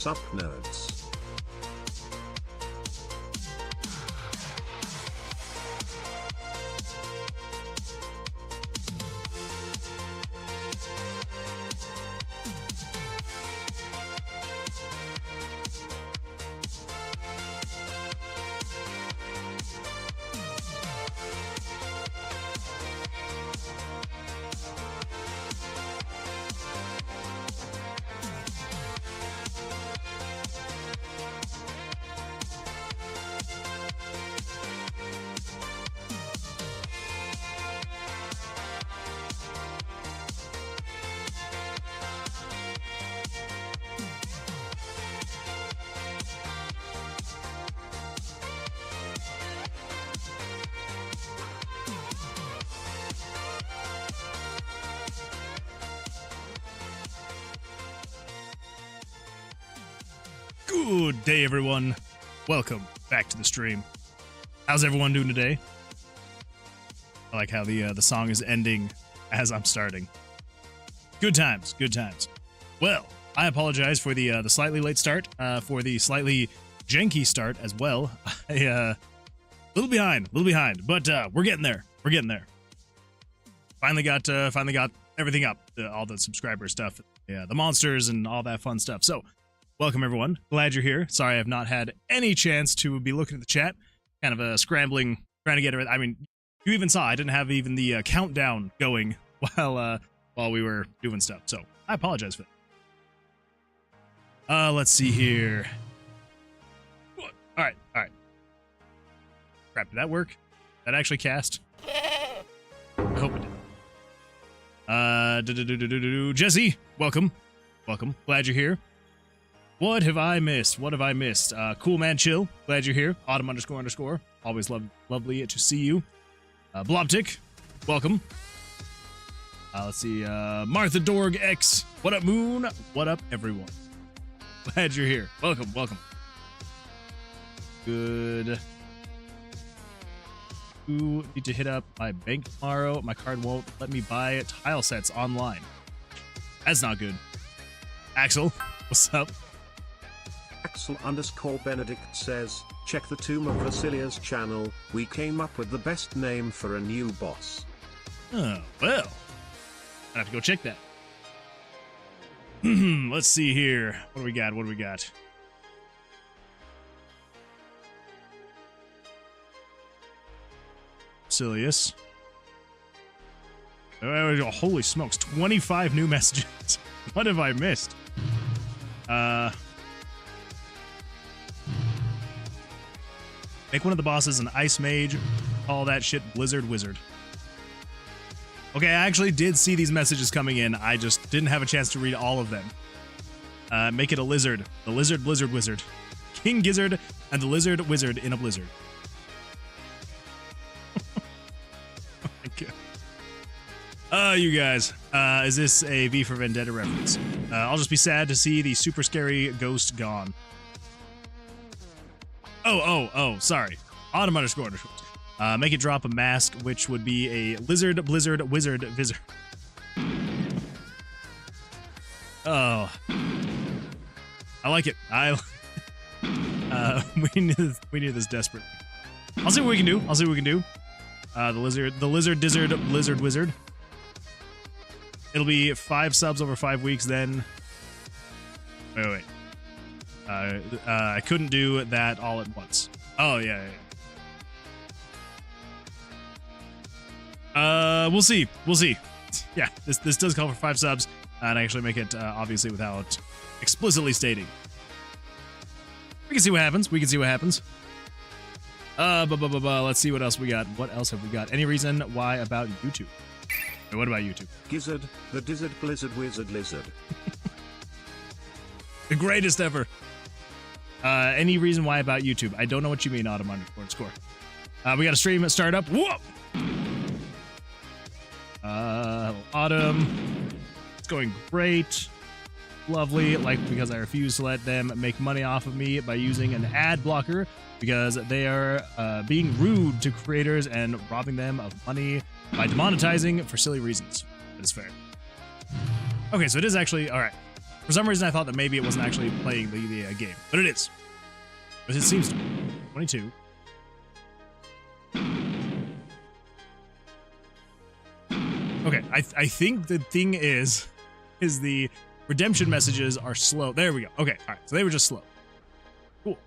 Sup nerds. Good day, everyone. Welcome back to the stream. How's everyone doing today? I like how the song is ending as I'm starting. Good times, good times. Well, I apologize for the slightly late start, for the slightly janky start as well. A little behind, but we're getting there. We're getting there. Finally got everything up, all the subscriber stuff, yeah, the monsters and all that fun stuff. So. Welcome, everyone. Glad you're here. Sorry I've not had any chance to be looking at the chat. Kind of scrambling, trying to get it. I mean, you even saw I didn't have even the countdown going while we were doing stuff. So I apologize for that. Let's see here. All right. Crap, did that work? Did that actually cast? I hope it did. Jesse, welcome. Glad you're here. What have I missed? Cool Man Chill, glad you're here. Autumn __, always lovely to see you. Blobtic, welcome. Let's see, Martha Dorg X, what up Moon? What up everyone? Glad you're here. Welcome. Good. Ooh, need to hit up my bank tomorrow. My card won't let me buy tile sets online. That's not good. Axel, what's up? Axel _Benedict says, check the Tomb of Vercilias channel, we came up with the best name for a new boss. Oh, well. I have to go check that. Let's see here. What do we got? Vercilias. Oh, holy smokes, 25 new messages. What have I missed? Make one of the bosses an ice mage. Call that shit Blizzard Wizard. Okay, I actually did see these messages coming in. I just didn't have a chance to read all of them. Make it a lizard. The Lizard Blizzard Wizard. King Gizzard and the Lizard Wizard in a blizzard. Oh my god. You guys. Is this a V for Vendetta reference? I'll just be sad to see the super scary ghost gone. Oh, sorry. Autumn __. Make it drop a mask, which would be a lizard, blizzard, wizard, vizard. Oh. I like it. We need this desperately. I'll see what we can do. The lizard, dizzard, blizzard, wizard. It'll be 5 subs over 5 weeks, then. Wait. I couldn't do that all at once. Oh, yeah. We'll see. Yeah, this does call for 5 subs, and I actually make it, obviously, without explicitly stating. We can see what happens. Let's see what else we got. What else have we got? Any reason why about YouTube? Wait, what about YouTube? Gizzard, the Dizzard, Blizzard, Wizard, Lizard. The greatest ever. Any reason why about YouTube? I don't know what you mean, Autumn __. We got a stream start up. Whoa! Autumn. It's going great. Lovely. Like, because I refuse to let them make money off of me by using an ad blocker because they are being rude to creators and robbing them of money by demonetizing for silly reasons. That is fair. Okay, so it is actually... Alright. For some reason, I thought that maybe it wasn't actually playing the game, but it is. But it seems to be. 22. Okay, I think the thing is the redemption messages are slow. There we go. Okay, all right. So they were just slow. Cool.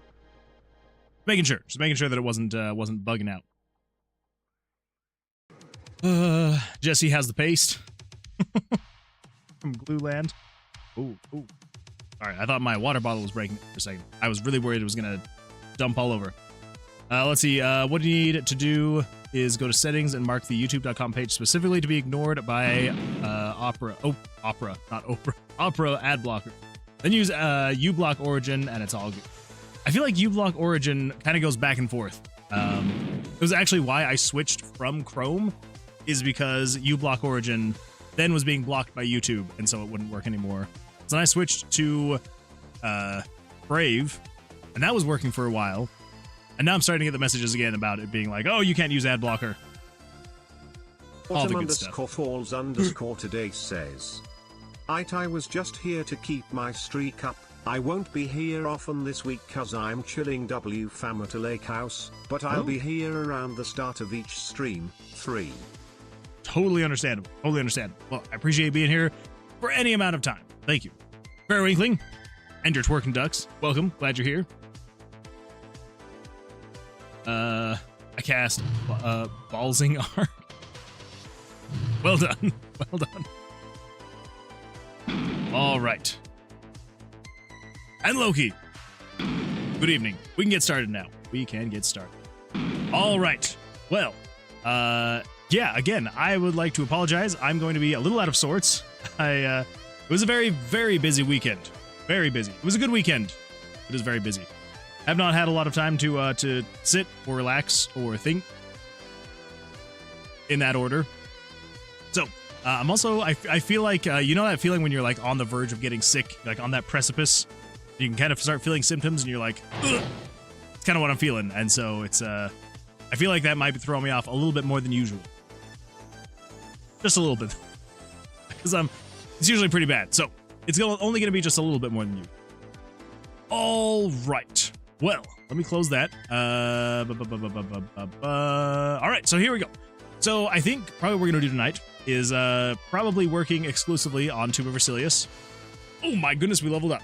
Just making sure that it wasn't bugging out. Jesse has the paste from Glue Land. Ooh. All right, I thought my water bottle was breaking for a second. I was really worried it was gonna dump all over. Let's see. What you need to do is go to settings and mark the youtube.com page specifically to be ignored by Opera, not Oprah, Opera ad blocker. Then use uBlock Origin and it's all good. I feel like uBlock Origin kind of goes back and forth. It was actually why I switched from Chrome, is because uBlock Origin then was being blocked by YouTube, and so it wouldn't work anymore. So then I switched to Brave, and that was working for a while. And now I'm starting to get the messages again about it being like, oh, you can't use ad blocker. All the good stuff. Autumn_falls_today says, I was just here to keep my streak up. I won't be here often this week cause I'm chilling fam at a lake house, but I'll be here around the start of each stream. 3. Totally understandable. Totally understandable. Well, I appreciate being here for any amount of time. Thank you. Fair Winkling and your twerking ducks. Welcome. Glad you're here. I cast Ballsing Arc. Well done. Well done. All right. And Loki. Good evening. We can get started now. We can get started. All right. Well, yeah, again, I would like to apologize. I'm going to be a little out of sorts. It was a very, very busy weekend. Very busy. It was a good weekend. It was very busy. I've not had a lot of time to sit or relax or think in that order. So I'm also, I feel like, you know that feeling when you're like on the verge of getting sick, like on that precipice, you can kind of start feeling symptoms and you're like, ugh. It's kind of what I'm feeling. And so it's, I feel like that might be throwing me off a little bit more than usual. Just a little bit. Because it's usually pretty bad. So it's only going to be just a little bit more than usual. All right. Well, let me close that. All right, so here we go. So I think probably what we're going to do tonight is probably working exclusively on Tower of Vercilias. Oh my goodness, we leveled up.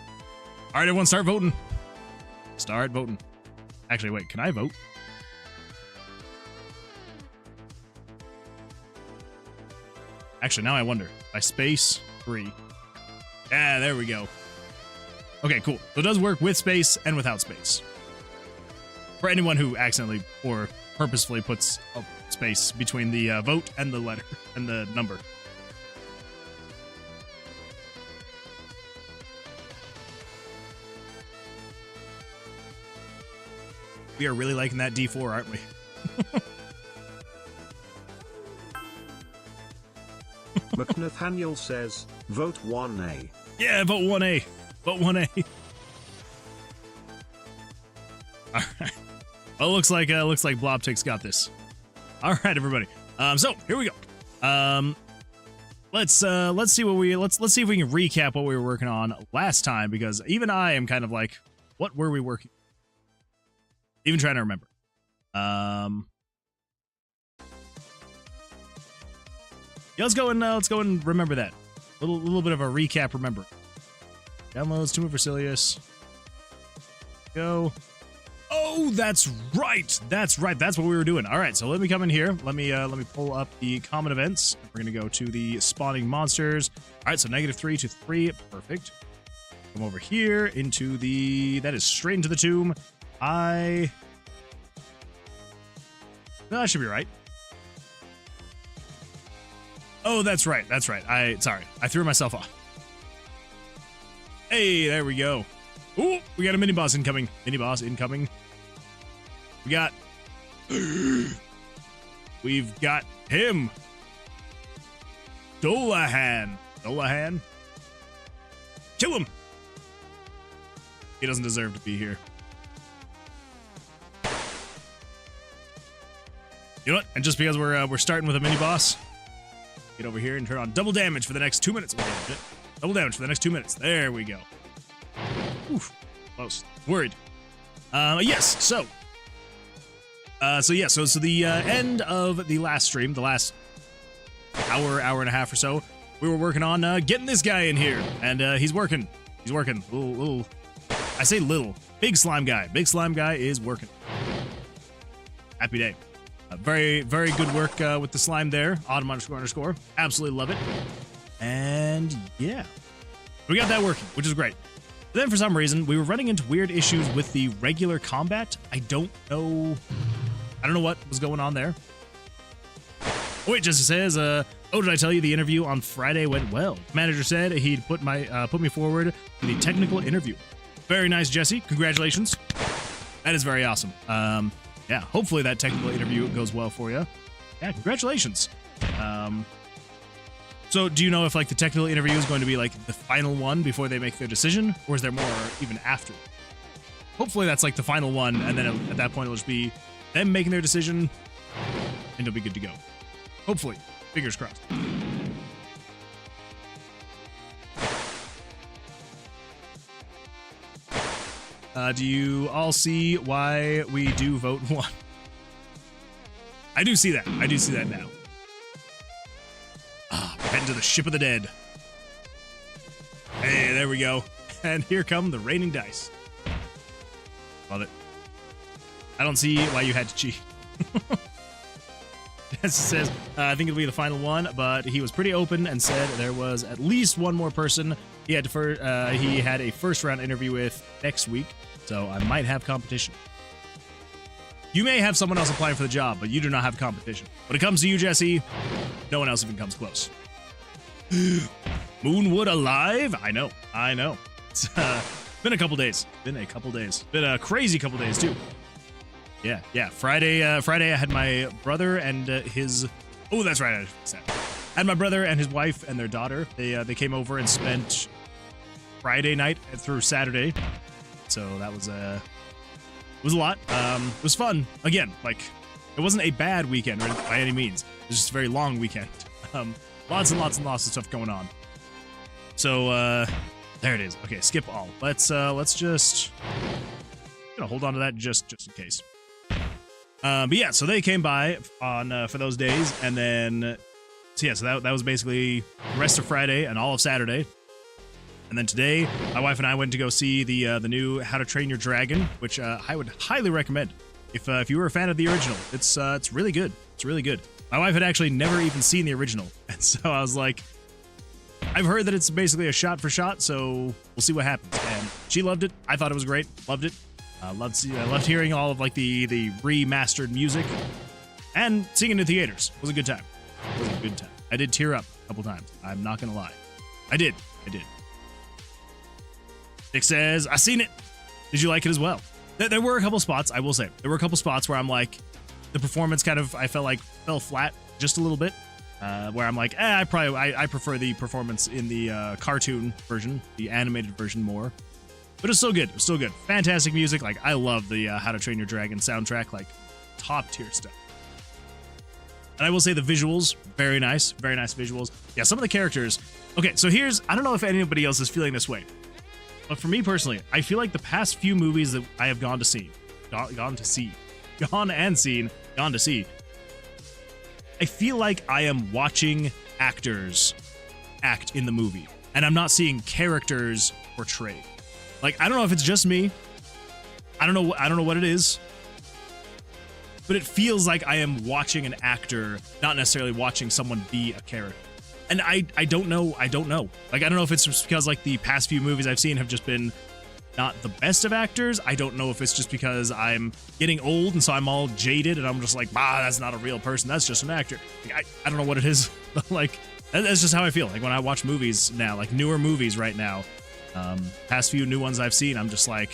All right, everyone, start voting. Start voting. Actually, wait, can I vote? Actually, now I wonder. By space 3. Yeah, there we go. Okay, cool. So it does work with space and without space. For anyone who accidentally or purposefully puts a space between the vote and the letter and the number. We are really liking that D4, aren't we? McNathaniel says, vote 1A. Yeah, vote 1A. Vote 1A. All right. Well, looks like Blobtick's got this. All right, everybody. So here we go. Let's see what let's see if we can recap what we were working on last time, because even I am kind of like, what were we working? Even trying to remember. Yeah, let's go and remember that. Little bit of a recap. Remember. Downloads Tower of Vercilias. Go. Oh, that's right. That's right. That's what we were doing. All right, so let me come in here. Let me pull up the common events. We're gonna go to the spawning monsters. All right, so -3 to 3. Perfect. Come over here into the. That is straight into the tomb. No, that should be right. Oh, that's right. That's right. Sorry. I threw myself off. Hey, there we go. Ooh, we got a mini boss incoming. Mini boss incoming. We've got him. Dolahan. Dolahan. Kill him. He doesn't deserve to be here. You know what? And just because we're starting with a mini boss, get over here and turn on double damage for the next 2 minutes. Double damage for the next 2 minutes. There we go. Oof. Close. Worried. Yes, so the end of the last stream, the last hour and a half or so, we were working on getting this guy in here, and he's working. He's working. Little. I say little. Big slime guy. Big slime guy is working. Happy day. Very, very good work with the slime there. Autumn __. Absolutely love it. And yeah, we got that working, which is great. But then for some reason, we were running into weird issues with the regular combat. I don't know what was going on there. Oh, wait, Jesse says, oh, did I tell you the interview on Friday went well? The manager said he'd put me forward to the technical interview. Very nice, Jesse. Congratulations. That is very awesome. Yeah, hopefully that technical interview goes well for you. Yeah, congratulations. So do you know if like the technical interview is going to be like the final one before they make their decision, or is there more even after? Hopefully that's like the final one, and then at that point it'll just be them making their decision, and it'll be good to go. Hopefully. Fingers crossed. Do you all see why we do vote one? I do see that. I do see that now. Heading to the ship of the dead. Hey, there we go. And here come the raining dice. Love it. I don't see why you had to cheat. It says, I think it'll be the final one, but he was pretty open and said there was at least one more person he had a first round interview with next week, so I might have competition. You may have someone else applying for the job, but you do not have competition. When it comes to you, Jesse, no one else even comes close. Moonwood alive? I know. It's been a couple days. Been a crazy couple days, too. Yeah. Friday I had my brother and his... Oh, that's right. I had my brother and his wife and their daughter. They came over and spent Friday night through Saturday. So that was it was a lot. It was fun. Again, like, it wasn't a bad weekend by any means. It was just a very long weekend. Lots and lots of stuff going on. So there it is. Okay, skip all. Let's just gonna hold on to that just in case. But yeah, so they came by on for those days, and then so that was basically the rest of Friday and all of Saturday. And then today, my wife and I went to go see the new How to Train Your Dragon, which I would highly recommend if you were a fan of the original. It's really good. It's really good. My wife had actually never even seen the original, and so I was like, I've heard that it's basically a shot for shot, so we'll see what happens. And she loved it. I thought it was great. Loved it. I loved hearing all of like the remastered music, and seeing it in theaters. It was a good time. I did tear up a couple times. I'm not gonna lie. I did. Nick says, I seen it. Did you like it as well? There were a couple spots, I will say. There were a couple spots where I'm like, the performance kind of, I felt like, fell flat just a little bit. Where I'm like, I prefer the performance in the cartoon version, the animated version more. But it's still good. It's still good. Fantastic music. Like, I love the How to Train Your Dragon soundtrack. Like, top tier stuff. And I will say the visuals, very nice. Very nice visuals. Yeah, some of the characters. Okay, so I don't know if anybody else is feeling this way. But for me personally, I feel like the past few movies that I have gone to see, I feel like I am watching actors act in the movie, and I'm not seeing characters portrayed. Like, I don't know if it's just me. I don't know what it is. But it feels like I am watching an actor, not necessarily watching someone be a character. And I don't know. Like, I don't know if it's just because, like, the past few movies I've seen have just been not the best of actors. I don't know if it's just because I'm getting old and so I'm all jaded and I'm just like, that's not a real person. That's just an actor. Like, I don't know what it is. But, like, that's just how I feel. Like, when I watch movies now, like newer movies right now, past few new ones I've seen, I'm just like,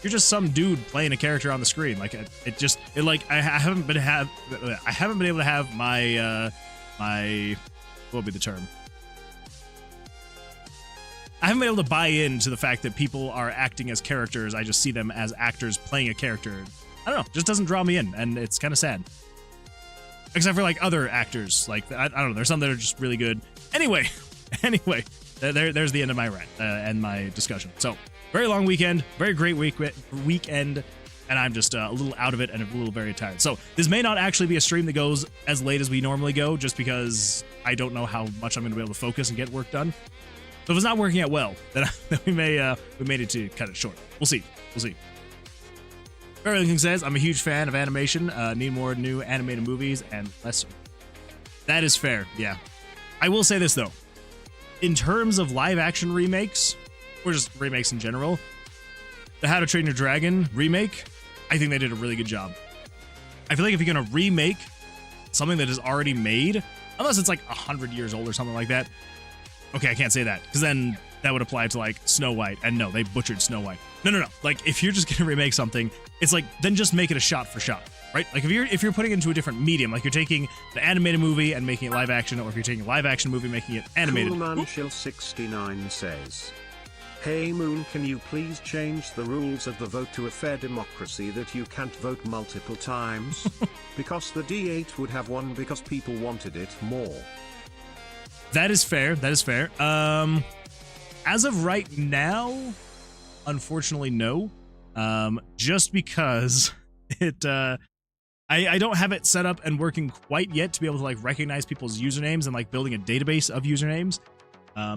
you're just some dude playing a character on the screen. Like, I haven't been able to have my what would be the term? I haven't been able to buy into the fact that people are acting as characters. I just see them as actors playing a character. I don't know, just doesn't draw me in, and it's kind of sad. Except for, like, other actors. Like, I don't know, there's some that are just really good. Anyway, Anyway, there's the end of my rant and my discussion. So, very long weekend, very great weekend, and I'm just a little out of it and a little very tired. So, this may not actually be a stream that goes as late as we normally go, just because I don't know how much I'm going to be able to focus and get work done. So if it's not working out well, then we made it to cut it short. We'll see. Everything says, I'm a huge fan of animation. Need more new animated movies and less. That is fair, yeah. I will say this, though. In terms of live-action remakes, or just remakes in general, the How to Train Your Dragon remake, I think they did a really good job. I feel like if you're going to remake something that is already made, unless it's like 100 years old or something like that, okay, I can't say that, because then that would apply to, like, Snow White, and no, they butchered Snow White. No. Like, if you're just going to remake something, it's like, then just make it a shot for shot, right? Like, if you're putting it into a different medium, like you're taking an animated movie and making it live action, or if you're taking a live action movie making it animated. Coolmanshill69 says, Hey Moon, can you please change the rules of the vote to a fair democracy that you can't vote multiple times? Because the D8 would have won because people wanted it more. That is fair. As of right now, unfortunately, no. Just because I don't have it set up and working quite yet to be able to like recognize people's usernames and like building a database of usernames.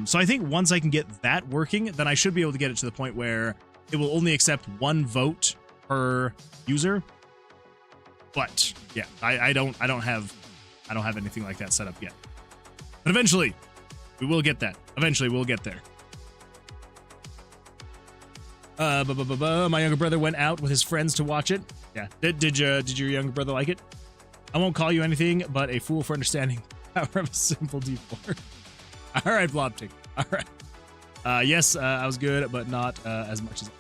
So I think once I can get that working, then I should be able to get it to the point where it will only accept one vote per user. But yeah, I don't have anything like that set up yet. But eventually, we will get that. Eventually, we'll get there. My younger brother went out with his friends to watch it. Yeah. Did your younger brother like it? I won't call you anything but a fool for understanding the power of a simple D4. All right, Blobtick. All right. Yes, I was good, but not as much as.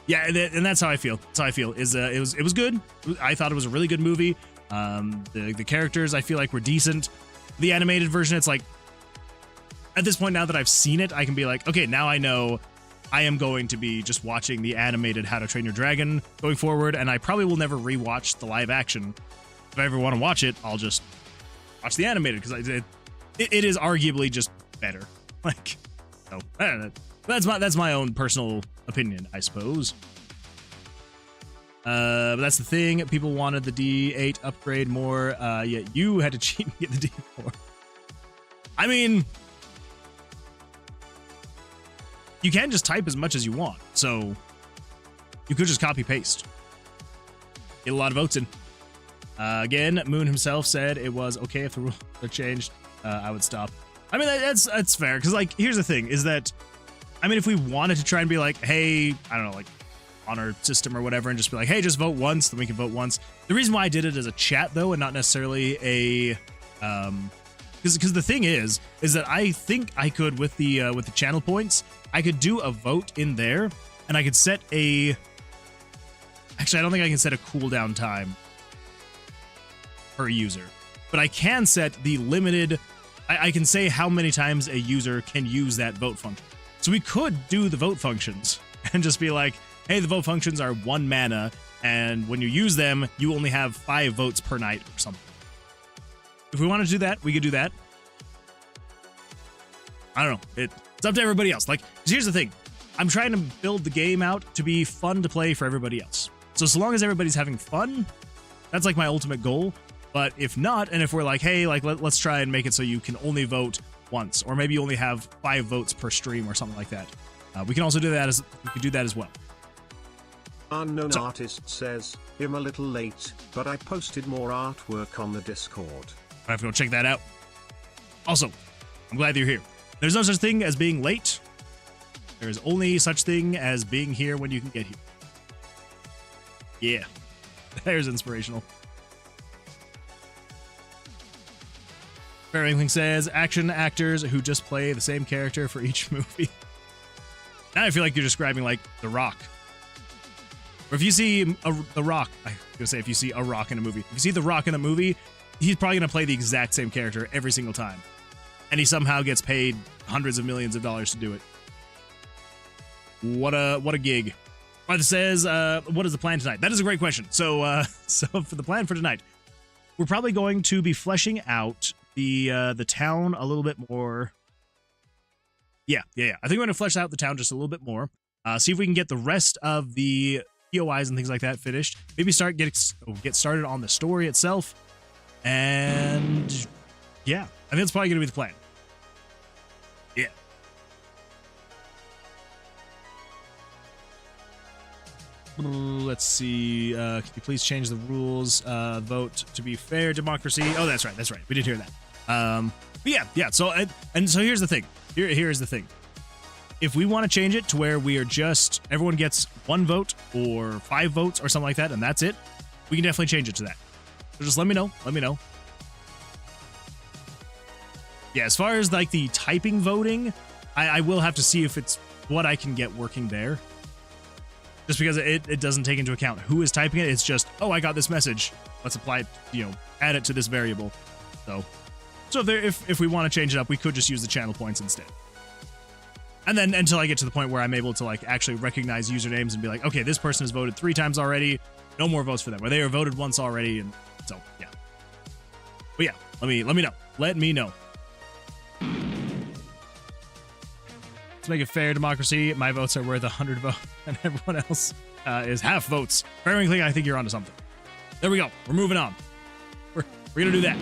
Yeah, and that's how I feel. That's how I feel. It was good. I thought it was a really good movie. The characters I feel like were decent. The animated version, it's like at this point now that I've seen it, I can be like, okay, now I know I am going to be just watching the animated How to Train Your Dragon going forward, and I probably will never rewatch the live action. If I ever want to watch it, I'll just watch the animated because it is arguably just better. Like, so I don't know. That's my own personal opinion, I suppose. But that's the thing. People wanted the D8 upgrade more. Yet you had to cheat and get the D4. I mean, you can just type as much as you want, so you could just copy paste. Get a lot of votes in. Again, Moon himself said it was okay if the rules are changed. I would stop. I mean, that's fair, because like here's the thing: is that I mean, if we wanted to try and be like, hey, I don't know, like on our system or whatever, and just be like, hey, just vote once, then we can vote once. The reason why I did it as a chat though, and not necessarily a because the thing is that I think I could with the channel points, I could do a vote in there, and I could set a. Actually, I don't think I can set a cooldown time per user, but I can set the limited. I can say how many times a user can use that vote function. So we could do the vote functions and just be like, hey, the vote functions are 1 mana, and when you use them, you only have 5 votes per night or something. If we wanted to do that, we could do that. I don't know. It's up to everybody else. Like, 'cause here's the thing. I'm trying to build the game out to be fun to play for everybody else. So long as everybody's having fun, that's like my ultimate goal. But if not, and if we're like, hey, like let's try and make it so you can only vote once, or maybe you only have 5 votes per stream or something like that. We can also do that as well. Unknown artist says, I'm a little late, but I posted more artwork on the Discord. I have to go check that out. Also, I'm glad you're here. There's no such thing as being late. There is only such thing as being here when you can get here. Yeah. There's inspirational. Fair Inkling says, action actors who just play the same character for each movie. Now I feel like you're describing, like, The Rock. Or if you see The Rock, I was going to say if you see a Rock in a movie. If you see The Rock in a movie, he's probably going to play the exact same character every single time. And he somehow gets paid hundreds of millions of dollars to do it. What a gig. Martha says, what is the plan tonight? That is a great question. So for the plan for tonight, we're probably going to be fleshing out the town a little bit more. Yeah. I think we're going to flesh out the town just a little bit more. See if we can get the rest of the POIs and things like that finished. Maybe get started on the story itself. And yeah, I think that's probably going to be the plan. Yeah. Let's see. Can you please change the rules? Vote to be fair, democracy. Oh, that's right. We did hear that. But yeah. So so here's the thing. Here's the thing. If we want to change it to where we are just everyone gets 1 vote or 5 votes or something like that, and that's it, we can definitely change it to that. So just let me know. Yeah, as far as like the typing voting, I will have to see if it's what I can get working there. Just because it doesn't take into account who is typing it. It's just, oh, I got this message. Let's apply it, add it to this variable. So if we want to change it up, we could just use the channel points instead. And then until I get to the point where I'm able to like actually recognize usernames and be like, okay, this person has voted 3 times already. No more votes for them. Or they are voted once already. And so, yeah. But yeah, let me know. Let me know. Let's make it fair, democracy. My votes are worth 100 votes, and everyone else is half votes. Frankly, I think you're onto something. There we go. We're moving on. We're gonna do that.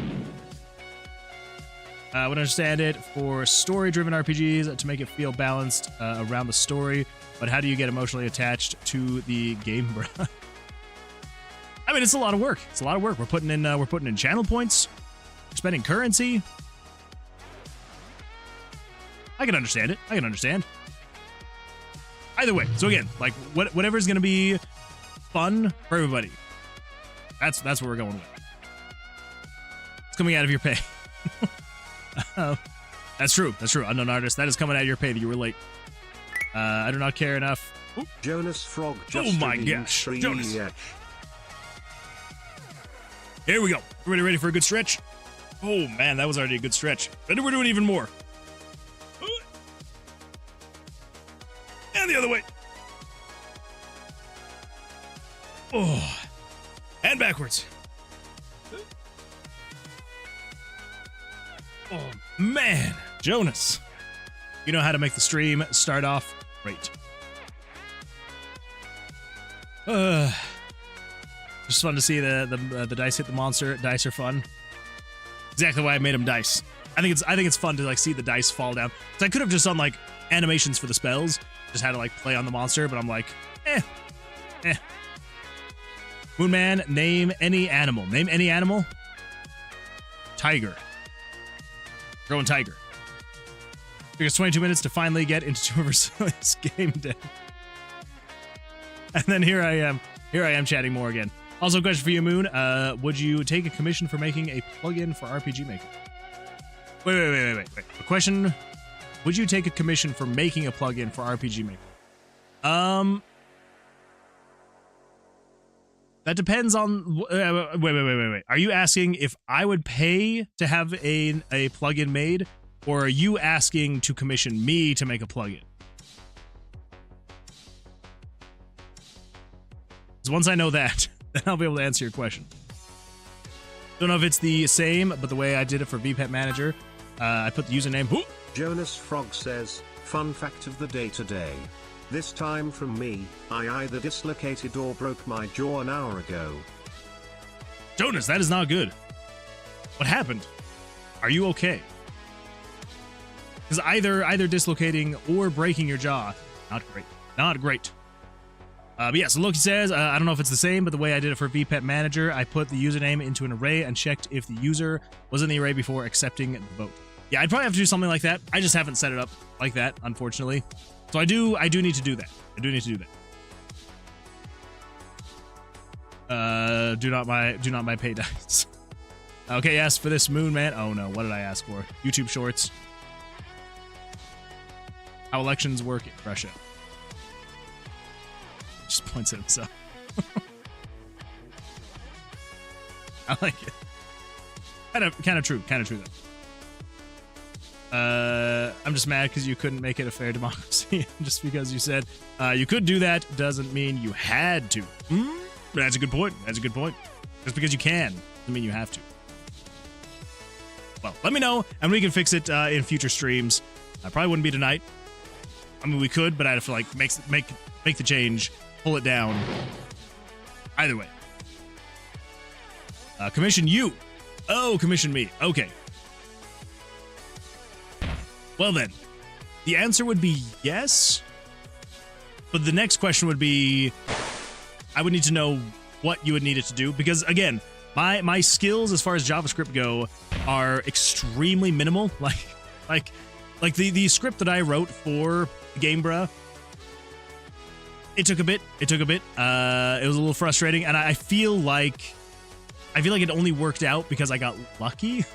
I would understand it for story-driven RPGs to make it feel balanced around the story, but how do you get emotionally attached to the game, bro? I mean, it's a lot of work. We're putting in channel points. We're spending currency. I can understand it. Either way. So again, like whatever is going to be fun for everybody. That's what we're going with. It's coming out of your pay. That's true. Unknown artist. That is coming out of your pay that you were late. I do not care enough. Ooh. Jonas Frog. Just oh my gosh. Jonas. Here we go. Ready for a good stretch? Oh man, that was already a good stretch. But we're doing even more. And the other way. Oh. And backwards. Oh, man. Jonas. You know how to make the stream start off great. Just fun to see the dice hit the monster. Dice are fun. Exactly why I made them dice. I think it's fun to like see the dice fall down. So I could have just done like animations for the spells. Just had to like play on the monster, but I'm like, eh. Moonman, name any animal. Name any animal. Tiger. Growing tiger. Took us 22 minutes to finally get into Tower of Vercilias game day. And then here I am chatting more again. Also, question for you, Moon. Would you take a commission for making a plugin for RPG Maker? Wait. A question. Would you take a commission for making a plugin for RPG Maker? That depends on. Wait. Are you asking if I would pay to have a plugin made, or are you asking to commission me to make a plugin? Because once I know that, then I'll be able to answer your question. Don't know if it's the same, but the way I did it for VPET Manager, I put the username. Ooh. Jonas Frog says, fun fact of the day today. This time from me, I either dislocated or broke my jaw an hour ago. Jonas, that is not good. What happened? Are you okay? Because either dislocating or breaking your jaw, not great. But yeah, so Loki says, I don't know if it's the same, but the way I did it for VPET Manager, I put the username into an array and checked if the user was in the array before accepting the vote. Yeah, I'd probably have to do something like that. I just haven't set it up like that, unfortunately. So I do need to do that. Do not my pay dice. Okay, yes, for this Moon Man. Oh no, what did I ask for? YouTube Shorts. How elections work in Russia. Just points at himself. I like it. Kind of true though. I'm just mad because you couldn't make it a fair democracy. Just because you said you could do that doesn't mean you had to. That's a good point. Just because you can doesn't mean you have to. Well, let me know and we can fix it in future streams. Probably wouldn't be tonight. mean, we could, but I'd have to like make the change, pull it down. Either way. Commission you. Oh, commission me. Okay. Well then, the answer would be yes. But the next question would be, I would need to know what you would need it to do, because again, my skills as far as JavaScript go are extremely minimal. Like the script that I wrote for Gamebra, it took a bit. It was a little frustrating, and I feel like it only worked out because I got lucky.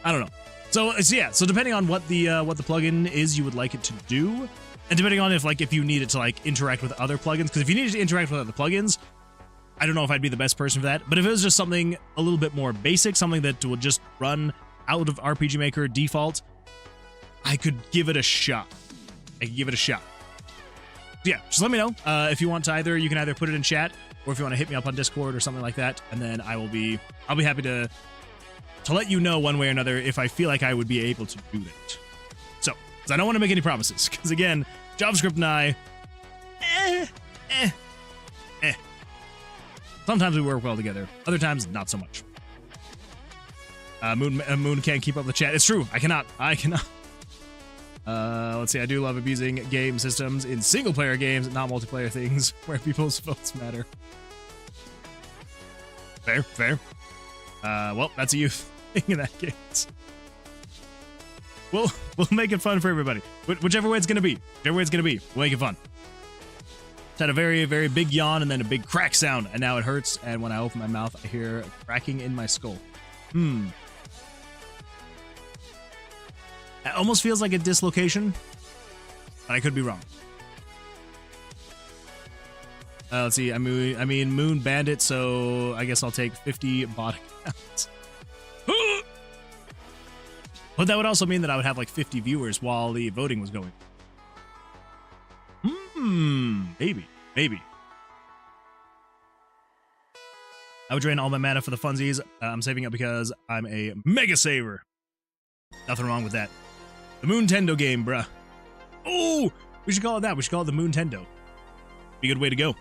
I don't know. So yeah. So depending on what the plugin is you would like it to do, and depending on if you need it to like interact with other plugins, because if you needed to interact with other plugins, I don't know if I'd be the best person for that. But if it was just something a little bit more basic, something that would just run out of RPG Maker default, I could give it a shot. Yeah, just let me know if you want to you can either put it in chat, or if you want to hit me up on Discord or something like that, and then I'll be happy to let you know one way or another if I feel like I would be able to do that. So, because I don't want to make any promises, because again, JavaScript and I, sometimes we work well together, other times not so much. Moon can't keep up the chat. It's true, I cannot. Let's see, I do love abusing game systems in single-player games, not multiplayer things, where people's votes matter. Fair. Well, that's a youth thing in that case. We'll make it fun for everybody. Whichever way it's gonna be. We'll make it fun. It's had a very, very big yawn and then a big crack sound, and now it hurts, and when I open my mouth, I hear a cracking in my skull. It almost feels like a dislocation, but I could be wrong. Let's see. I mean, Moon banned it, so I guess I'll take 50 bot accounts. But that would also mean that I would have like 50 viewers while the voting was going. Maybe. I would drain all my mana for the funsies. I'm saving up because I'm a mega saver. Nothing wrong with that. The Moontendo game, bruh. Oh, we should call it that. We should call it the Moontendo. Be a good way to go.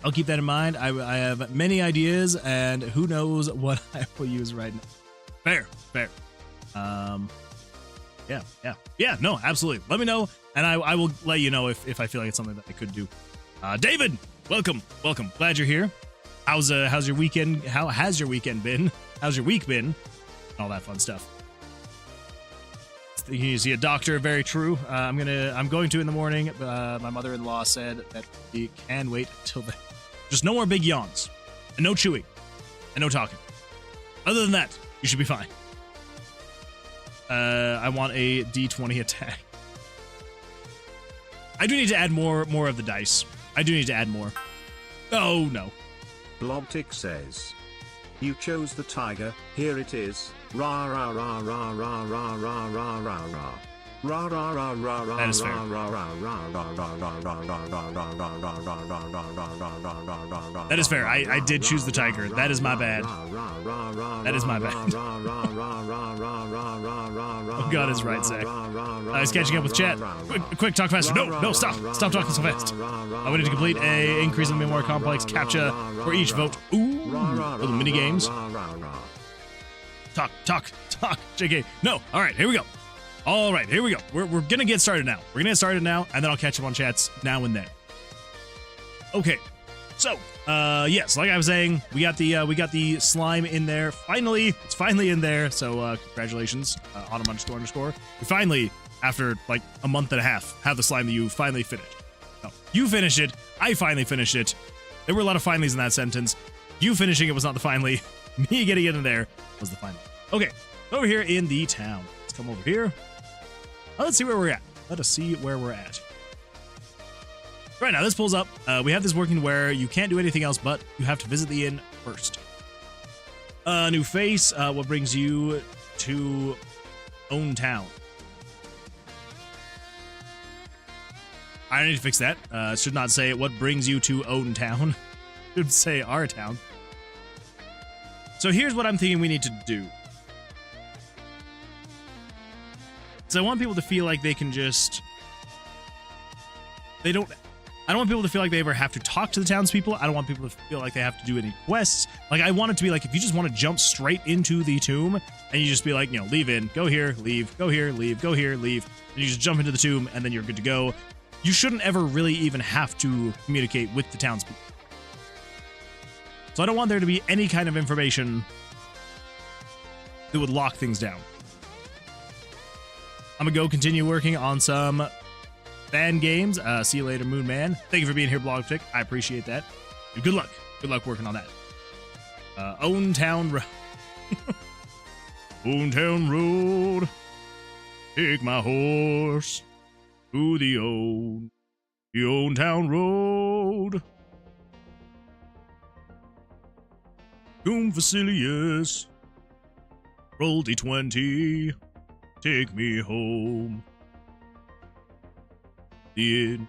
I'll keep that in mind. I have many ideas, and who knows what I will use right now. Fair. Yeah, no, absolutely. Let me know, and I will let you know if I feel like it's something that I could do. David, welcome. Glad you're here. How's your weekend? How has your weekend been? How's your week been? All that fun stuff. You see a doctor, very true. I'm going to in the morning. My mother-in-law said that we can wait until then. Just no more big yawns, and no chewing, and no talking. Other than that, you should be fine. I want a D20 attack. I do need to add more of the dice. I do need to add more. Oh no. Blobtic says, "You chose the tiger. Here it is. Rah rah rah rah rah rah rah rah rah rah. Rah rah rah rah rah. That is fair. That is fair. I did choose the tiger. That is my bad. That is my bad. Oh God is right, Zach. He's catching up with chat. Quick, talk faster. No, stop talking so fast. I wanted to complete a increasingly more complex captcha for each vote. Ooh, little mini games. Talk, JK. No, all right, here we go. We're gonna get started now. And then I'll catch up on chats now and then. Okay, so yes, like I was saying, we got the slime in there. It's finally in there. So congratulations, autumn__. We finally, after like a month and a half, have the slime that you finally finished. No, you finished it. I finally finished it. There were a lot of finallys in that sentence. You finishing it was not the finally. Me getting it in there was the final. Okay, over here in the town. Let's come over here. Let's see where we're at. Right now, this pulls up. We have this working where you can't do anything else, but you have to visit the inn first. New face. What brings you to own town? I need to fix that. Should not say what brings you to own town. Should say our town. So here's what I'm thinking we need to do. So I want people to feel like they can just they don't. I don't want people to feel like they ever have to talk to the townspeople. I don't want people to feel like they have to do any quests. Like, I want it to be like, if you just want to jump straight into the tomb and you just be like, you know, leave in, go here, leave, go here, leave, go here, leave, and you just jump into the tomb and then you're good to go. You shouldn't ever really even have to communicate with the townspeople. So I don't want there to be any kind of information that would lock things down. I'm gonna go continue working on some fan games. See you later, Moon Man. Thank you for being here, Blogtick. I appreciate that. And good luck. Good luck working on that. Own Town Road. Own Town Road. Take my horse to the own Town Road. Tower of Vercilias. Roll D20. Take me home. The end.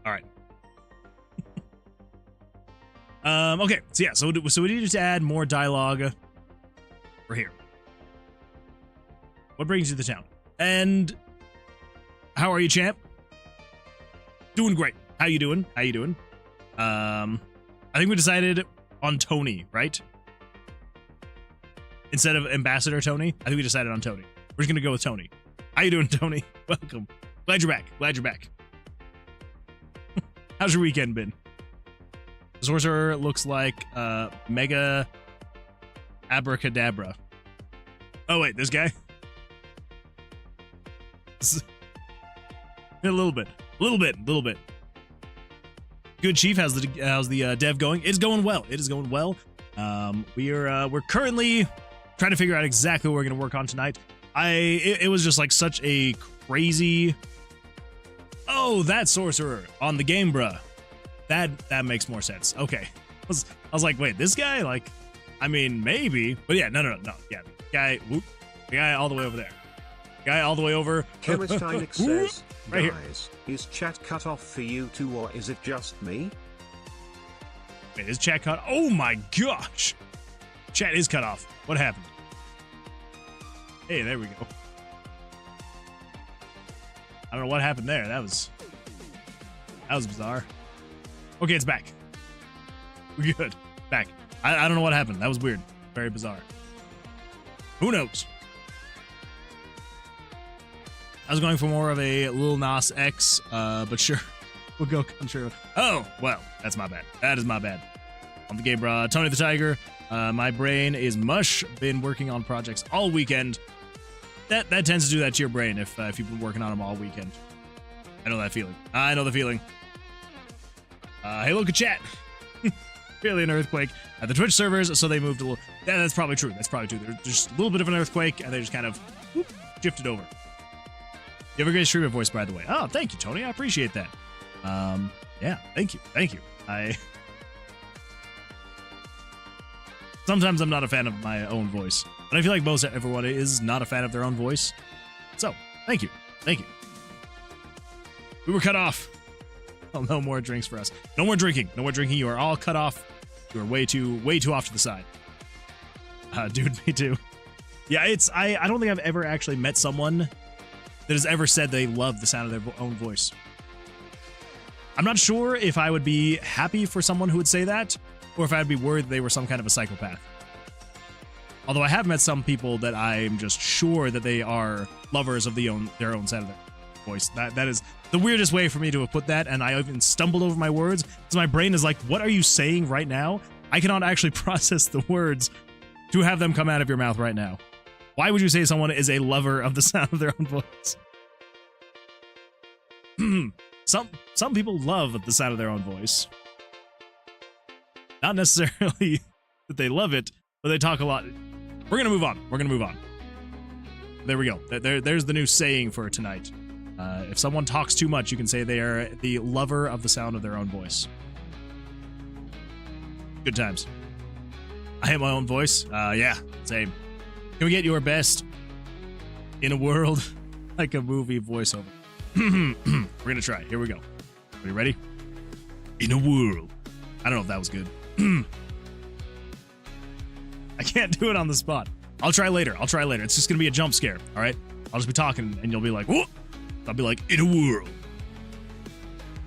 All right. Okay. So yeah. So we needed to add more dialogue. We're here. What brings you to the town? And how are you, champ? Doing great. How you doing? How you doing? I think we decided on Tony, right? Instead of Ambassador Tony, I think we decided on Tony. We're just gonna go with Tony. How you doing, Tony? Welcome. Glad you're back. Glad you're back. How's your weekend been? The sorcerer looks like Mega Abracadabra. Oh wait, this guy? A little bit. Good Chief, how's the dev going? It's going well. It is going well. We're currently trying to figure out exactly what we're gonna work on tonight. It was just like such a crazy. Oh, that sorcerer on the game, bruh. That makes more sense. Okay, I was like, wait, this guy? Like, I mean, maybe, but yeah, no. Yeah, the guy all the way over there. Guy all the way over. Chemist Alex says, right guys, is chat cut off for you too, or is it just me? Wait, is chat cut? Oh my gosh, chat is cut off. What happened? Hey, there we go. I don't know what happened there. That was bizarre. Okay, it's back. We're good. Back. I don't know what happened. That was weird. Very bizarre. Who knows? I was going for more of a Lil Nas X, but sure. We'll go country. Oh, well, that's my bad. That is my bad. On the game, bro. Tony the Tiger. My brain is mush. Been working on projects all weekend. That tends to do that to your brain if you've been working on them all weekend. I know that feeling. I know the feeling. Hey, look at chat. Really an earthquake at the Twitch servers, so they moved a little. Yeah, that's probably true. That's probably true. There's just a little bit of an earthquake, and they just kind of shifted over. You have a great streamer voice, by the way. Oh, thank you, Tony. I appreciate that. Yeah, thank you. Sometimes I'm not a fan of my own voice, but I feel like most everyone is not a fan of their own voice. So, thank you. We were cut off. Oh, no more drinks for us. No more drinking. You are all cut off. You are way too off to the side. Dude, me too. Yeah, I don't think I've ever actually met someone that has ever said they love the sound of their own voice. I'm not sure if I would be happy for someone who would say that, or if I'd be worried they were some kind of a psychopath. Although I have met some people that I'm just sure that they are lovers of their own sound of their voice. That is the weirdest way for me to have put that, and I even stumbled over my words because my brain is like, what are you saying right now? I cannot actually process the words to have them come out of your mouth right now. Why would you say someone is a lover of the sound of their own voice? Some people love the sound of their own voice. Not necessarily that they love it, but they talk a lot. We're gonna move on. There we go. There's the new saying for tonight. If someone talks too much, you can say they are the lover of the sound of their own voice. Good times. I hate my own voice. Yeah, same. Can we get your best in a world like a movie voiceover? We're gonna try. Here we go. Are you ready? In a world. I don't know if that was good. I can't do it on the spot. I'll try later. It's just gonna be a jump scare. All right. I'll just be talking, and you'll be like, "Whoa!" I'll be like, "In a world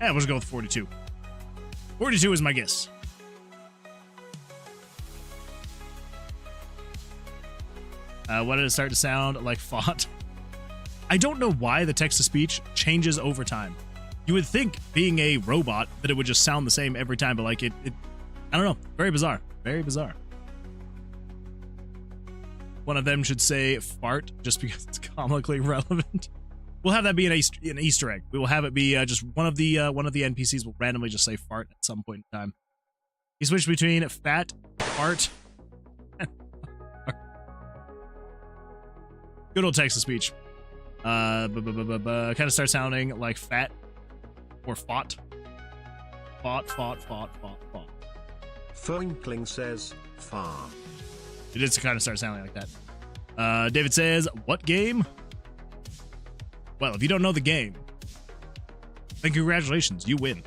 Yeah, we'll just go with 42. 42 is my guess. What did it start to sound like? Fought? I don't know why the text-to-speech changes over time. You would think, being a robot, that it would just sound the same every time, but like it I don't know. Very bizarre. Very bizarre. One of them should say fart just because it's comically relevant. We'll have that be an Easter egg. We will have it be just one of the NPCs will randomly just say fart at some point in time. He switched between fat, fart, and fart. Good old text-to-speech. Kind of starts sounding like fat or fought. Fought. Foinkling says, far. It did kind of start sounding like that. David says, what game? Well, if you don't know the game, then congratulations, you win.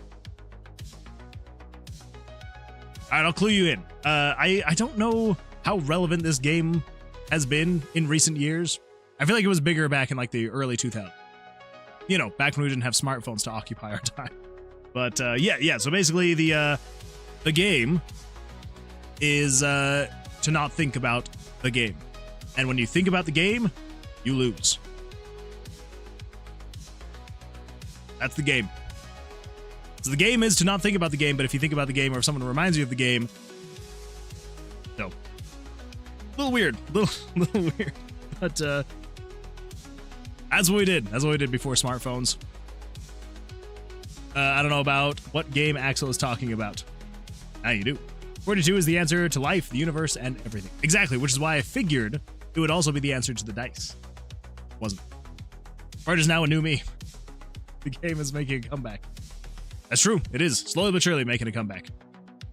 All right, I'll clue you in. I don't know how relevant this game has been in recent years. I feel like it was bigger back in like the early 2000s. You know, back when we didn't have smartphones to occupy our time. But yeah. So basically, the game is to not think about the game, and when you think about the game, you lose. That's the game. So the game is to not think about the game, but if you think about the game or if someone reminds you of the game, no. A little weird. Little weird. But that's what we did. That's what we did before smartphones. I don't know about what game Axel is talking about. Now you do. 42 is the answer to life, the universe, and everything. Exactly, which is why I figured it would also be the answer to the dice. It wasn't. Fart is now a new me. The game is making a comeback. That's true. It is. Slowly but surely making a comeback.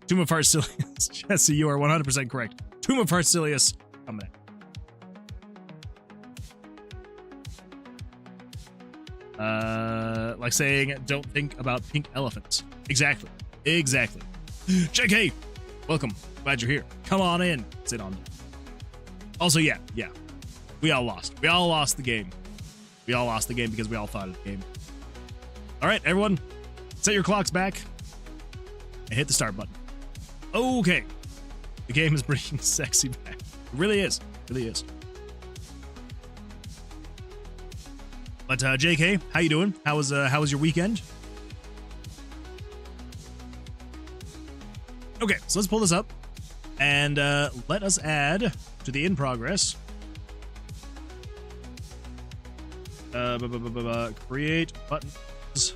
Tomb of Vercilias. Jesse, you are 100% correct. Tomb of Vercilias. Coming back. Like saying, don't think about pink elephants. Exactly. JK, welcome. Glad you're here. Come on in. Sit on. Also, yeah. We all lost. We all lost the game. We all lost the game because we all thought of the game. All right, everyone, set your clocks back and hit the start button. Okay. The game is bringing sexy back. It really is. But JK, how you doing? How was your weekend? Okay, so let's pull this up and let us add to the in progress. Create buttons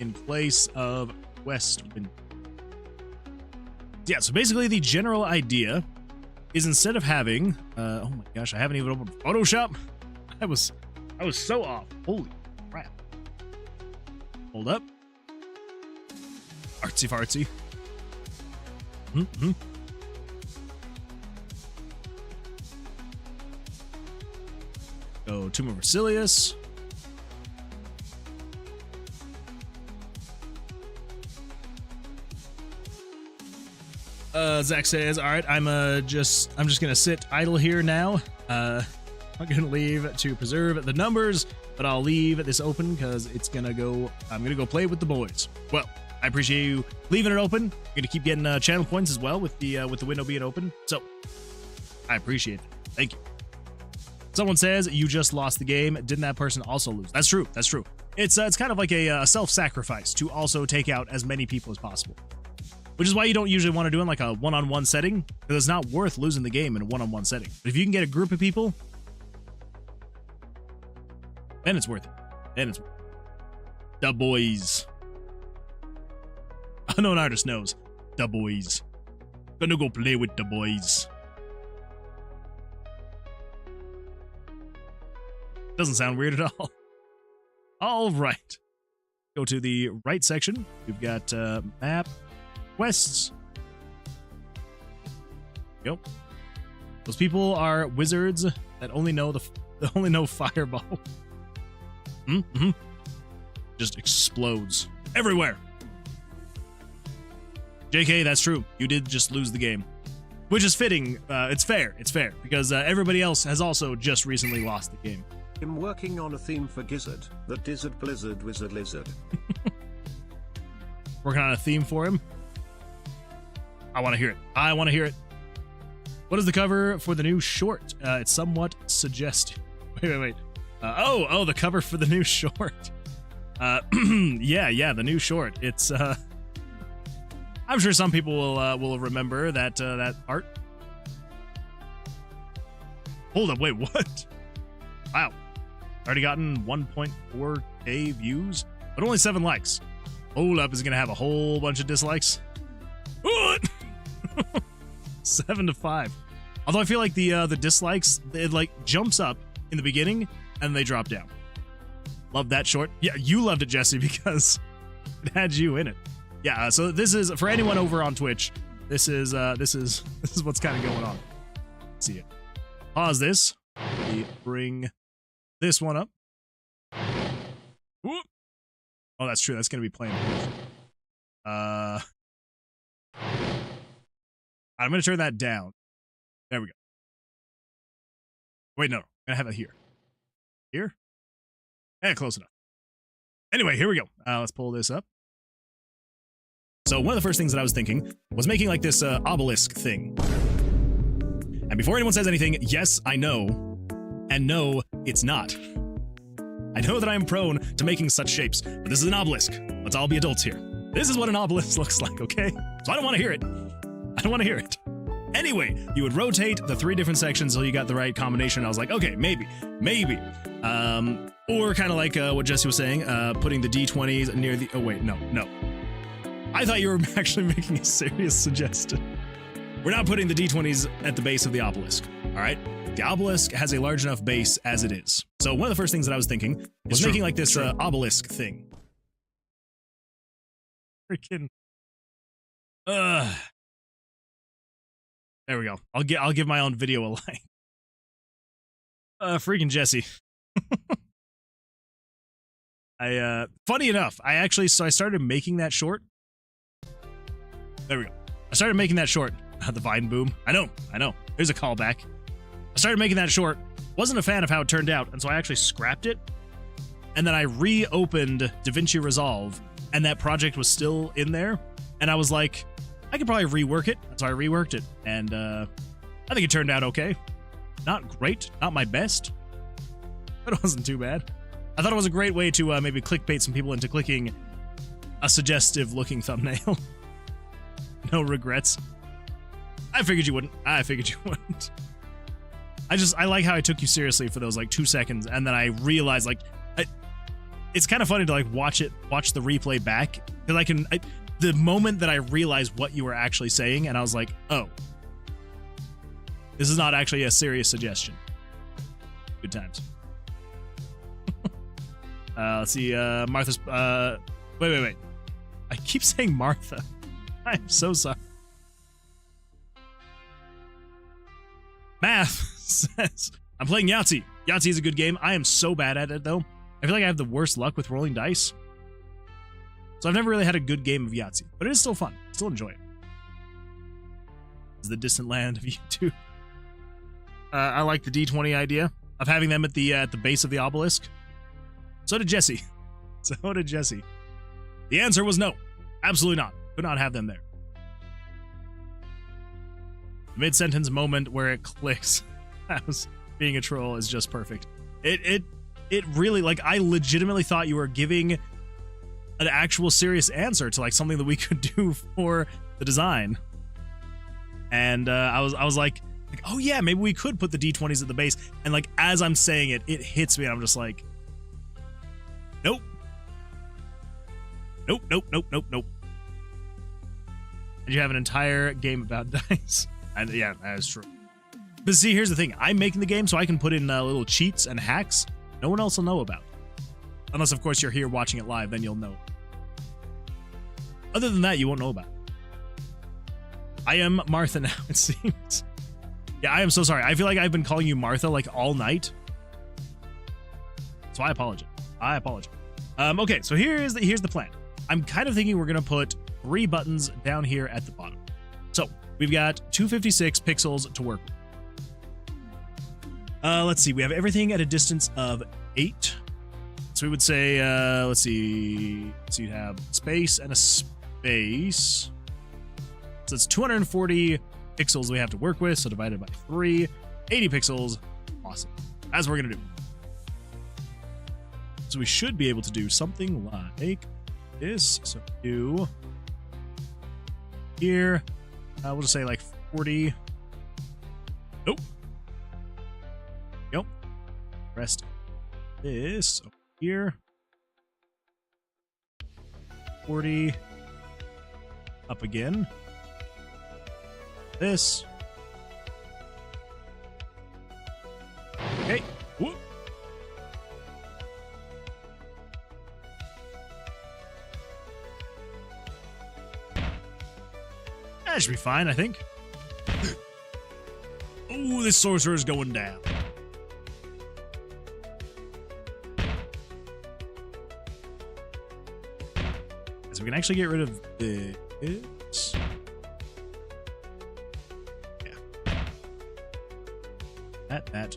in place of West Wind. Yeah, so basically the general idea is instead of having oh my gosh, I haven't even opened Photoshop. I was so off. Holy crap. Hold up. Artsy fartsy. Go Tomb of Vercilias. Zach says, all right, I'm just gonna sit idle here now. I'm gonna leave to preserve the numbers, but I'll leave this open because I'm gonna go play with the boys. Well, I appreciate you leaving it open. You're gonna keep getting channel points as well with the window being open. So I appreciate it. Thank you. Someone says you just lost the game. Didn't that person also lose? That's true. It's kind of like a self-sacrifice to also take out as many people as possible. Which is why you don't usually want to do it in like a one-on-one setting, because it's not worth losing the game in a one-on-one setting. But if you can get a group of people, then it's worth it. The boys. Unknown artist knows. The boys. Gonna go play with the boys. Doesn't sound weird at all. All right. Go to the right section. We've got map. Quests. Yep. Those people are wizards that only know fireball. Just explodes everywhere. JK, that's true. You did just lose the game, which is fitting. It's fair because everybody else has also just recently lost the game. I'm working on a theme for Gizzard, the Dizzard Blizzard Wizard Lizard. Working on a theme for him. I want to hear it. I want to hear it. What is the cover for the new short? It's somewhat suggestive. Wait. The cover for the new short. Yeah, the new short. It's I'm sure some people will remember that art. Hold up, wait, what? Wow. Already gotten 1.4k views, but only 7 likes. Hold up, is gonna have a whole bunch of dislikes. What? 7 to 5. Although I feel like the dislikes, it like jumps up in the beginning and they drop down. Love that short. Yeah, you loved it, Jesse, because it had you in it. Yeah, so this is for anyone over on Twitch. This is what's kind of going on. Let's see it. Pause this. We bring this one up. Ooh. Oh, that's true. That's gonna be playing. I'm gonna turn that down. There we go. Wait, no. I'm gonna have it here. Here? Yeah, close enough. Anyway, here we go. Let's pull this up. So one of the first things that I was thinking was making like this obelisk thing. And before anyone says anything, yes, I know. And no, it's not. I know that I am prone to making such shapes, but this is an obelisk. Let's all be adults here. This is what an obelisk looks like, okay? So I don't want to hear it. I don't want to hear it. Anyway, you would rotate the 3 different sections until you got the right combination. I was like, okay, maybe. Or kind of like what Jesse was saying, putting the D20s near the, oh wait, no. I thought you were actually making a serious suggestion. We're not putting the D20s at the base of the obelisk, all right? The obelisk has a large enough base as it is. So one of the first things that I was thinking was making like this obelisk thing. Freaking. There we go. I'll give my own video a like. Freaking Jesse. Funny enough, I started making that short. There we go. I started making that short. The Vine Boom. I know. Here's a callback. I started making that short. Wasn't a fan of how it turned out, and so I actually scrapped it. And then I reopened DaVinci Resolve, and that project was still in there. And I was like, I could probably rework it. So I reworked it, and I think it turned out okay. Not great, not my best, but it wasn't too bad. I thought it was a great way to maybe clickbait some people into clicking a suggestive-looking thumbnail. No regrets. I figured you wouldn't. I like how I took you seriously for those like 2 seconds, and then I realized like it's kind of funny to like watch the replay back, because the moment that I realized what you were actually saying, and I was like, oh, this is not actually a serious suggestion. Good times. Let's see, Martha's wait. I keep saying Martha. I'm so sorry. Math says, I'm playing Yahtzee. Yahtzee is a good game. I am so bad at it, though. I feel like I have the worst luck with rolling dice. So I've never really had a good game of Yahtzee, but it is still fun. Still enjoy it. It's the distant land of YouTube. I like the D20 idea of having them at the base of the obelisk. So did Jesse. The answer was no. Absolutely not. Could not have them there. The mid-sentence moment where it clicks as being a troll is just perfect. It really, like, I legitimately thought you were giving an actual serious answer to like something that we could do for the design. And I was like, oh yeah, maybe we could put the D20s at the base. And like as I'm saying it, it hits me and I'm just like, nope. And you have an entire game about dice. And yeah, that is true. But see, here's the thing. I'm making the game so I can put in little cheats and hacks no one else will know about. Unless, of course, you're here watching it live, then you'll know. Other than that, you won't know about it. I am Martha now, it seems. Yeah, I am so sorry. I feel like I've been calling you Martha like all night. So I apologize. Okay, so here's the plan. I'm kind of thinking we're going to put 3 buttons down here at the bottom. So we've got 256 pixels to work with. Let's see. We have everything at a distance of 8. So we would say, let's see. So you have space and a space. So it's 240 pixels we have to work with. So divided by 3, 80 pixels. Awesome. That's what we're going to do. So we should be able to do something like this. So do here. We'll just say like 40. Nope. Yep. Rest this over here. 40. Up again. This. Okay. Whoop. That should be fine, I think. Oh, this sorcerer's going down. So we can actually get rid of this. Yeah. That.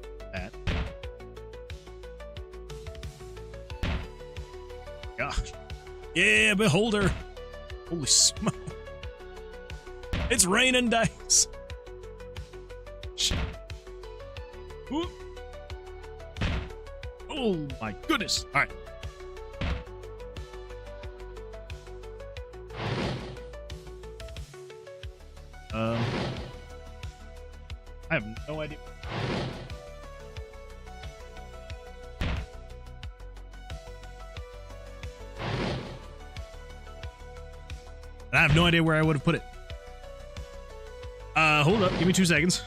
Gosh. Yeah, beholder. Holy smoke. It's raining dice. Ooh. Oh my goodness. All right. I have no idea. I have no idea where I would have put it. Hold up. Give me 2 seconds.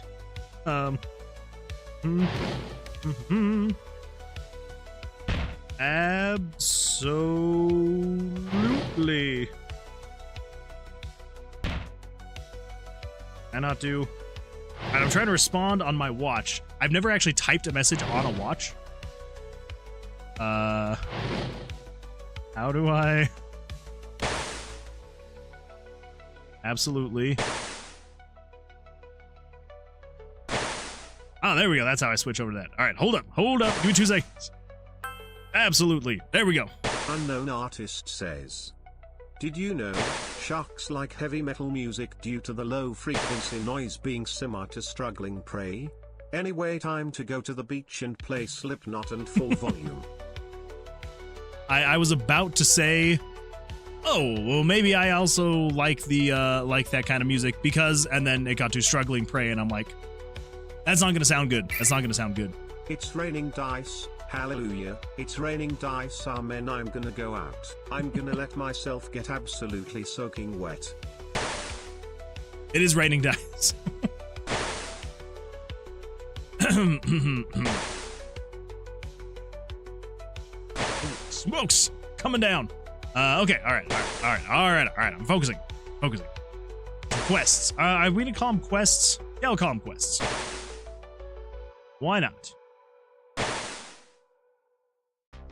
Absolutely. Cannot do. And I'm trying to respond on my watch. I've never actually typed a message on a watch. How do I? Absolutely. Oh, there we go. That's how I switch over to that. All right, hold up. Give me 2 seconds. Absolutely. There we go. Unknown artist says, did you know sharks like heavy metal music due to the low frequency noise being similar to struggling prey? Anyway, time to go to the beach and play Slipknot and full volume. I was about to say, oh, well, maybe I also like the like that kind of music because, and then it got to struggling prey, and I'm like, that's not gonna sound good. That's not gonna sound good. It's raining dice. Hallelujah. It's raining dice. Amen. I'm gonna go out. I'm gonna let myself get absolutely soaking wet. It is raining dice. Smokes coming down. Okay. All right. I'm focusing. Quests. Are we gonna call them quests? Yeah, I'll call them quests. Why not?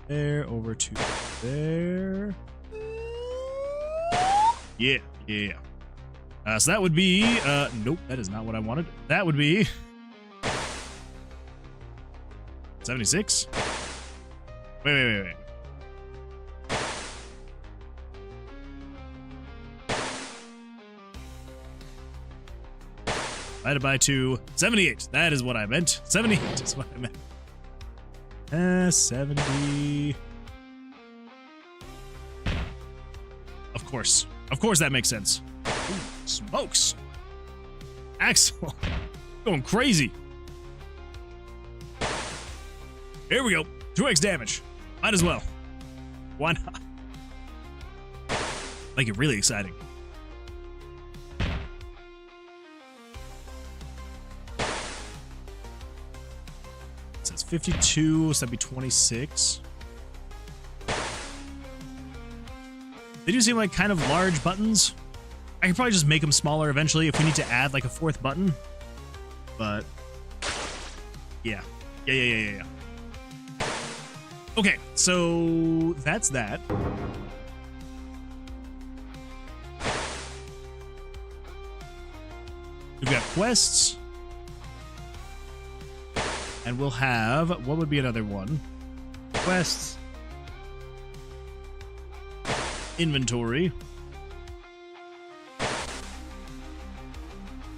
There, over to there. Yeah. So that would be, nope, that is not what I wanted. That would be 76. Wait. Divided by 2, 78. That is what I meant. 78 is what I meant. 70. Of course that makes sense. Ooh, smokes. Axel. Going crazy. Here we go. 2x damage. Might as well. Why not? Make it really exciting. It says 52, so that'd be 26. They do seem like kind of large buttons. I could probably just make them smaller eventually if we need to add like a 4th button. But yeah. Okay, so that's that. We've got quests. And we'll have, what would be another one? Quests. Inventory.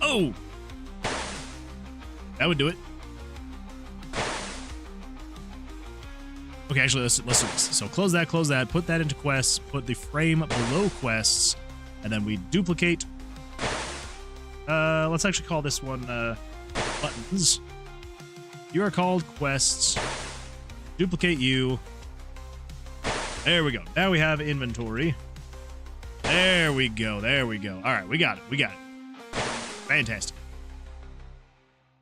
Oh! That would do it. Okay, actually, let's do this. So close that, put that into quests, put the frame below quests, and then we duplicate. Let's actually call this one buttons. You are called quests. Duplicate you. There we go. Now we have inventory. There we go. All right, we got it. Fantastic.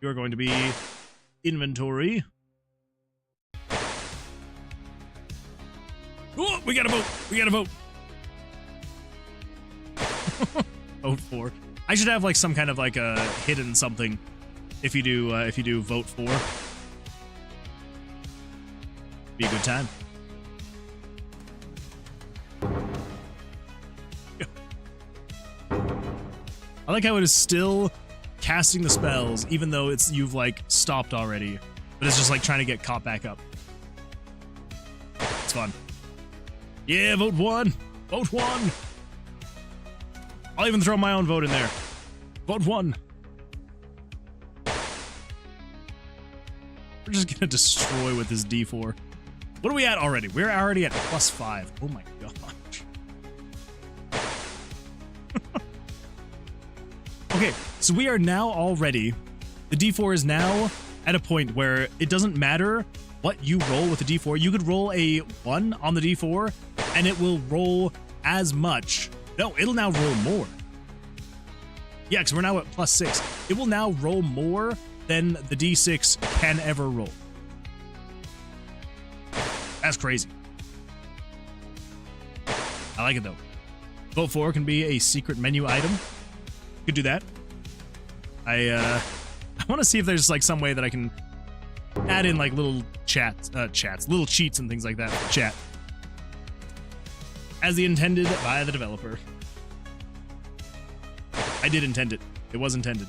You are going to be inventory. Oh, we got a vote. Vote for. I should have like some kind of like a hidden something if you do vote for. Be a good time. I like how it is still casting the spells, even though you've like stopped already, but it's just like trying to get caught back up. It's fun. Yeah, vote one. Vote one. I'll even throw my own vote in there. Vote one. We're just gonna destroy with this D4. What are we at already? We're already at +5. Oh my gosh. Okay, so we are now already, the D4 is now at a point where it doesn't matter what you roll with the D4. You could roll a 1 on the D4 and it will roll as much. No, it'll now roll more. Yeah, because we're now at +6. It will now roll more than the D6 can ever roll. That's crazy. I like it though. Vote 4 can be a secret menu item. Could do that. I want to see if there's like some way that I can add in like little little cheats and things like that for chat. As intended by the developer. I did intend it. It was intended.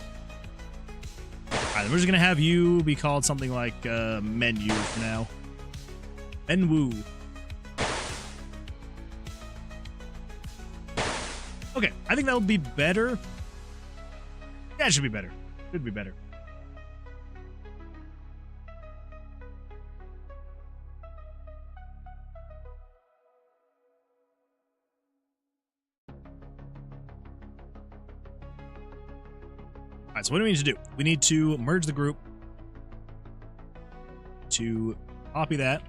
Alright, we're just gonna have you be called something like menu for now. Menwu. Okay, I think that'll be better. Yeah, it should be better. Should be better. Alright, so what do we need to do? We need to merge the group. To copy that.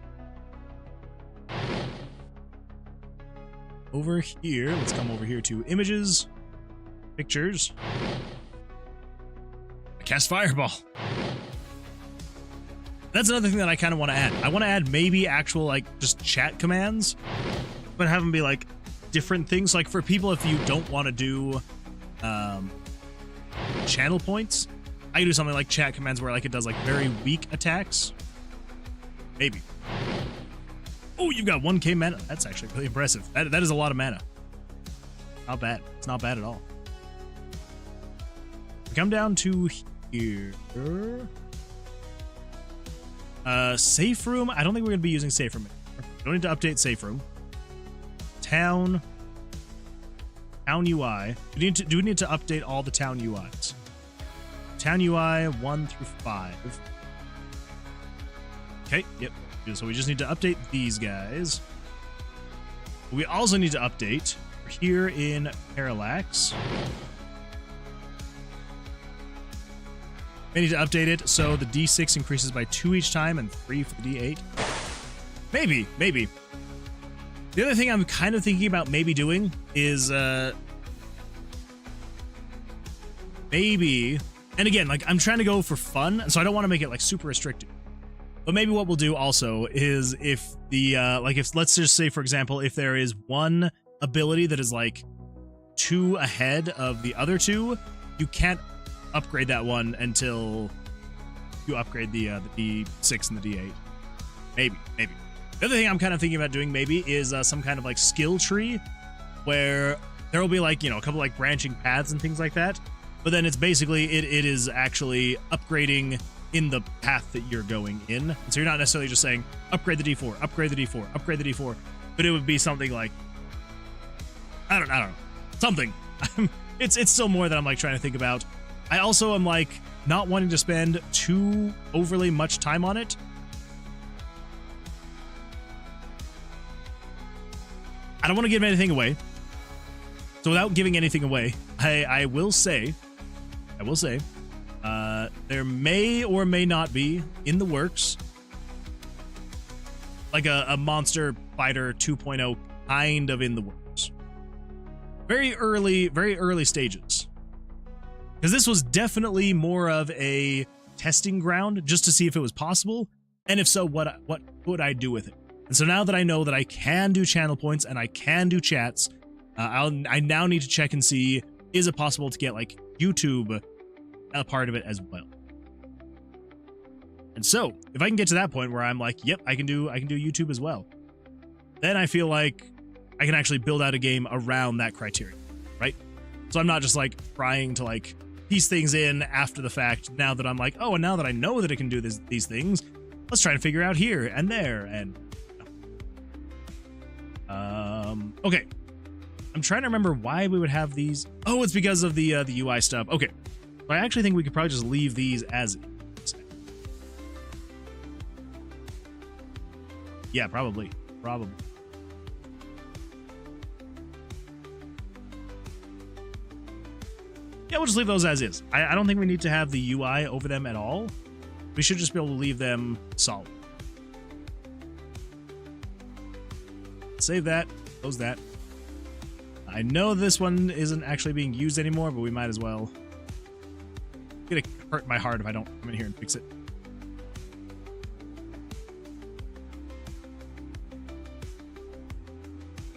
Over here, let's come over here to images, pictures. Cast fireball. That's another thing that I kind of want to add. I want to add maybe actual like just chat commands, but have them be like different things. Like for people, if you don't want to do channel points, I can do something like chat commands where like it does like very weak attacks. Maybe. Oh, you've got 1k mana. That's actually really impressive. That is a lot of mana. Not bad. It's not bad at all. Come down to here. Safe room. I don't think we're going to be using safe room. Don't need to update safe room. Town UI. Do we need to update all the town UIs? Town UI 1 through 5. Okay, yep. So we just need to update these guys. We also need to update here in Parallax. We need to update it so the D6 increases by 2 each time and 3 for the D8. Maybe. The other thing I'm kind of thinking about maybe doing is maybe, and again, like I'm trying to go for fun, so I don't want to make it like super restricted. But maybe what we'll do also is if the if let's just say for example if there is one ability that is like 2 ahead of the other 2, you can't upgrade that one until you upgrade the D6 and the D8. Maybe. The other thing I'm kind of thinking about doing maybe is some kind of like skill tree where there will be like, you know, a couple like branching paths and things like that. But then it's basically it is actually upgrading in the path that you're going in. And so you're not necessarily just saying, upgrade the D4, upgrade the D4, upgrade the D4. But it would be something like, I don't know, something. It's still more that I'm like trying to think about. I also am like not wanting to spend too overly much time on it. I don't want to give anything away. So without giving anything away, I will say, there may or may not be in the works like a Monster Fighter 2.0 kind of in the works. Very early stages. Because this was definitely more of a testing ground just to see if it was possible, and if so, what would I do with it? And so now that I know that I can do channel points and I can do chats, I now need to check and see, is it possible to get like YouTube a part of it as well? And so if I can get to that point where I'm like, yep, I can do YouTube as well, then I feel like I can actually build out a game around that criteria, right? So I'm not just like trying to like piece things in after the fact. Now that I'm like, oh, and now that I know that it can do these things, let's try to figure out here and there and. Okay. I'm trying to remember why we would have these. Oh, it's because of the UI stuff. Okay. So I actually think we could probably just leave these as is. Yeah, probably. Yeah, we'll just leave those as is. I don't think we need to have the UI over them at all. We should just be able to leave them solid. Save that. Close that. I know this one isn't actually being used anymore, but we might as well. It's gonna hurt my heart if I don't come in here and fix it.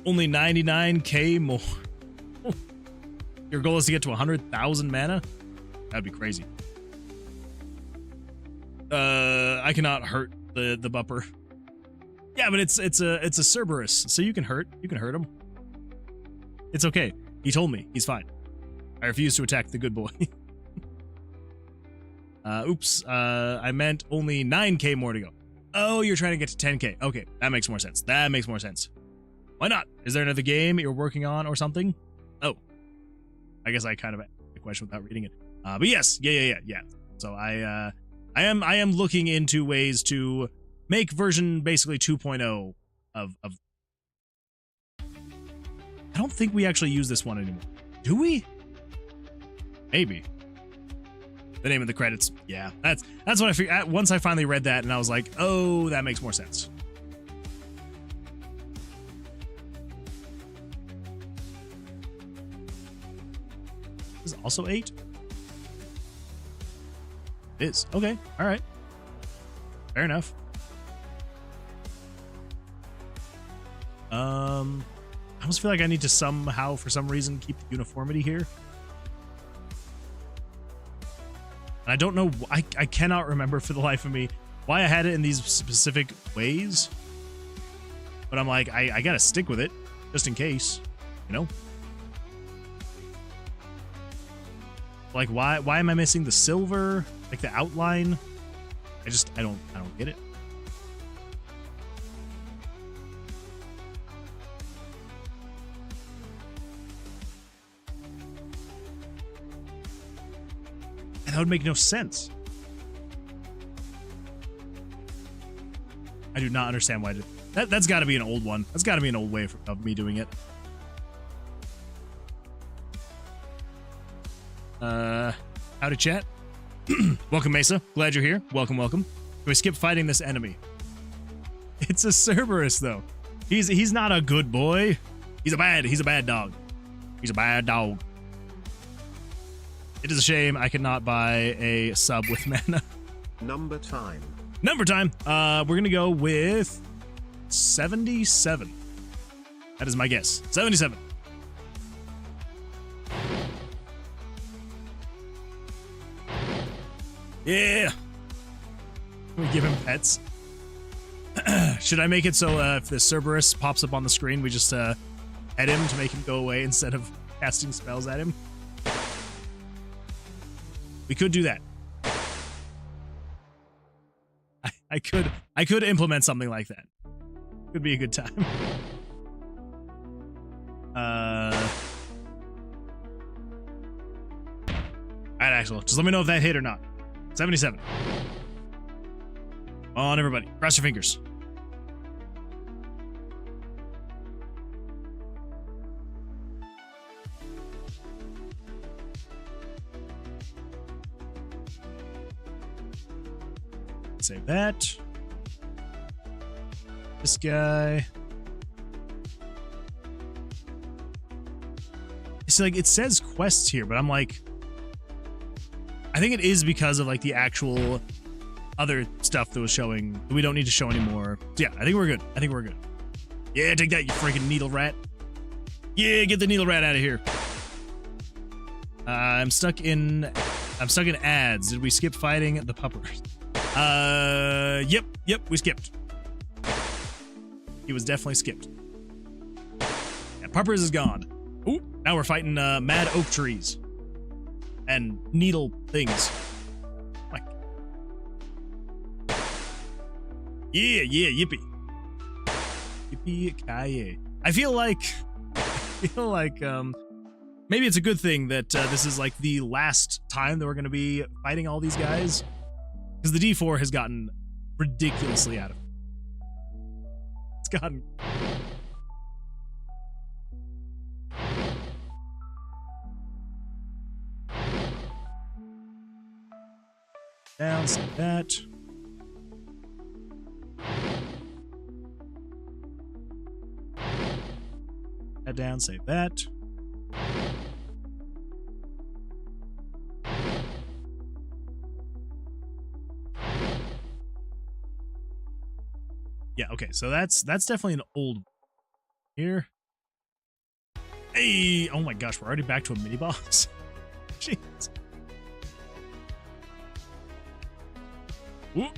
Only 99k more. Your goal is to get to 100,000 mana? That'd be crazy. I cannot hurt the bupper. Yeah, but it's a Cerberus, so you can hurt him. It's okay. He told me. He's fine. I refuse to attack the good boy. Oops. I meant only 9k more to go. Oh, you're trying to get to 10k. Okay, that makes more sense. Why not? Is there another game you're working on or something? Oh. I guess I kind of asked the question without reading it. But yes. Yeah. So I am looking into ways to make version basically 2.0 of. I don't think we actually use this one anymore. Do we? Maybe. The name of the credits. Yeah, that's what I figured. Once I finally read that, and I was like, oh, that makes more sense. This is also 8. It is. Okay. All right. Fair enough. I almost feel like I need to somehow, for some reason, keep the uniformity here. And I don't know, I cannot remember for the life of me why I had it in these specific ways. But I'm like, I gotta stick with it, just in case, you know? Like, why am I missing the silver? Like, the outline? I don't get it. That would make no sense. I do not understand why I did that. That's got to be an old one. That's got to be an old way of me doing it. Howdy, chat. Welcome, Mesa. Glad you're here. Welcome. Can we skip fighting this enemy? It's a Cerberus, though. He's not a good boy. He's a bad dog. He's a bad dog. It is a shame I cannot buy a sub with mana. Number time. We're gonna go with 77. That is my guess. 77. Yeah. We give him pets. Should I make it so if the Cerberus pops up on the screen, we just pet him to make him go away instead of casting spells at him? We could do that. I could implement something like that. Could be a good time. Alright, Axel, just let me know if that hit or not. 77. Come on, everybody. Cross your fingers. Save that. This guy. See, like, it says quests here, but I'm like, I think it is because of like the actual other stuff that was showing that we don't need to show anymore. So yeah, I think we're good. I think we're good. Yeah, take that, you freaking needle rat. Yeah, get the needle rat out of here. I'm stuck in ads. Did we skip fighting the puppers? Yep, we skipped. He was definitely skipped. Yeah, puppers is gone. Ooh, now we're fighting mad oak trees and needle things. Like, yeah, yippee. Yippee-ki-yay. I feel like maybe it's a good thing that this is like the last time that we're going to be fighting all these guys, because the D4 has gotten ridiculously out of it. It's gotten... Down, save that. Head down, save that. Yeah, okay, so that's definitely an old one. Here. Hey! Oh my gosh, we're already back to a mini boss. Jeez. Ooh.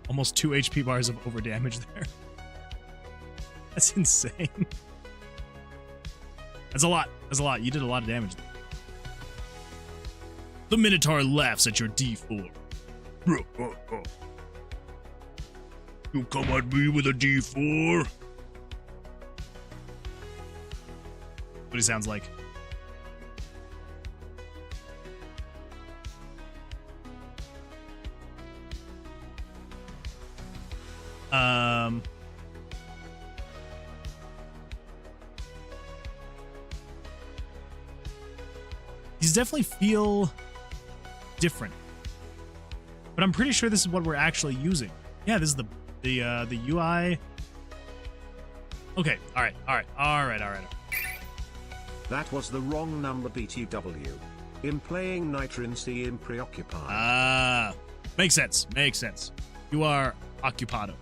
Almost 2 HP bars of over damage there. That's insane. That's a lot. That's a lot. You did a lot of damage there. The Minotaur laughs at your D4. You come at me with a D4? What he sounds like. These definitely feel different, but I'm pretty sure this is what we're actually using. Yeah, this is the UI. Okay, all right. That was the wrong number, BTW. In playing Nitrincy in preoccupied. Ah, makes sense. Makes sense. You are occupado.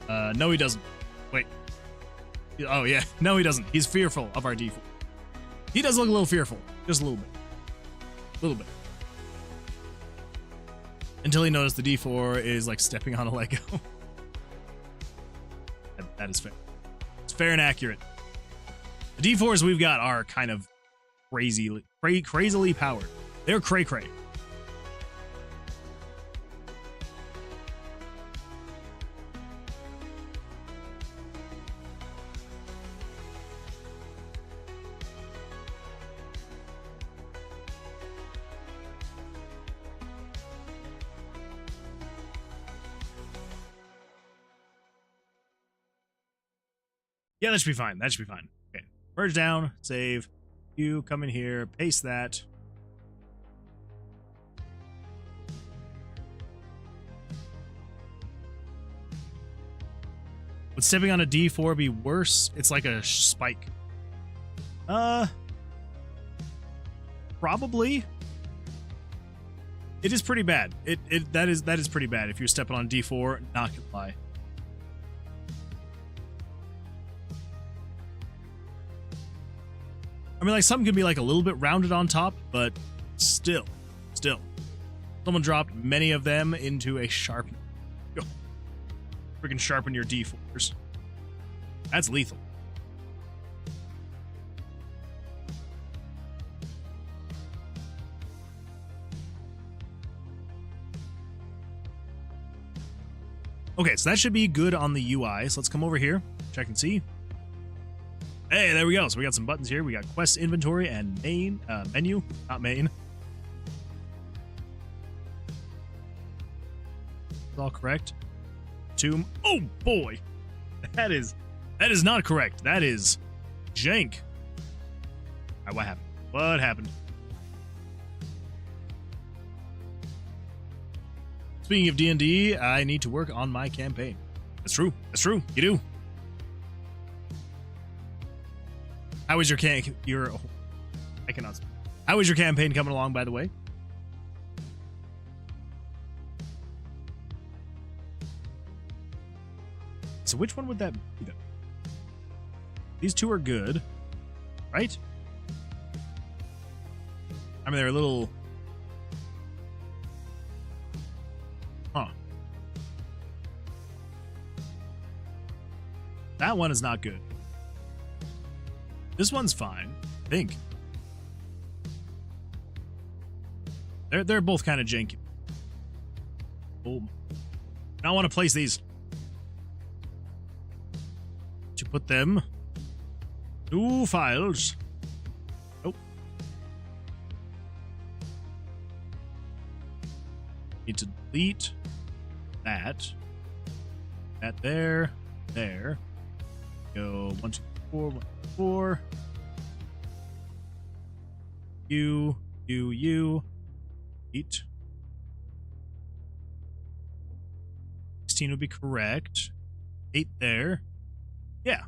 No, he doesn't. Wait. Oh, yeah. No, he doesn't. He's fearful of our D4. He does look a little fearful. Just a little bit. A little bit. Until he noticed the D4 is, like, stepping on a Lego. That is fair. It's fair and accurate. The D4s we've got are kind of crazily powered. They're cray-cray. Yeah, that should be fine. That should be fine. Okay. Merge down, save. You come in here, paste that. Would stepping on a D4 be worse? It's like a spike. Probably. It is pretty bad. That is pretty bad if you're stepping on D4, not gonna lie. I mean, like, some can be, like, a little bit rounded on top, but still. Someone dropped many of them into a sharp... Yo. Freaking sharpen your D4s. That's lethal. Okay, so that should be good on the UI. So let's come over here, check and see. Hey, there we go. So we got some buttons here. We got quest inventory and main menu, not main. All correct. Tomb. Oh boy, that is not correct. That is jank. All right, what happened? What happened? Speaking of D&D, I need to work on my campaign. That's true. That's true. You do. How is your I cannot speak. How is your campaign coming along, by the way? So which one would that be, though? These two are good, right? I mean, they're a little... Huh. That one is not good. This one's fine, I think. They're both kind of janky. Oh, I want to place these. To put them. New files. Nope. Need to delete that. That there. There. Go 1, 2, 4, 1, 4. You. 8. 16 would be correct. 8 there. Yeah.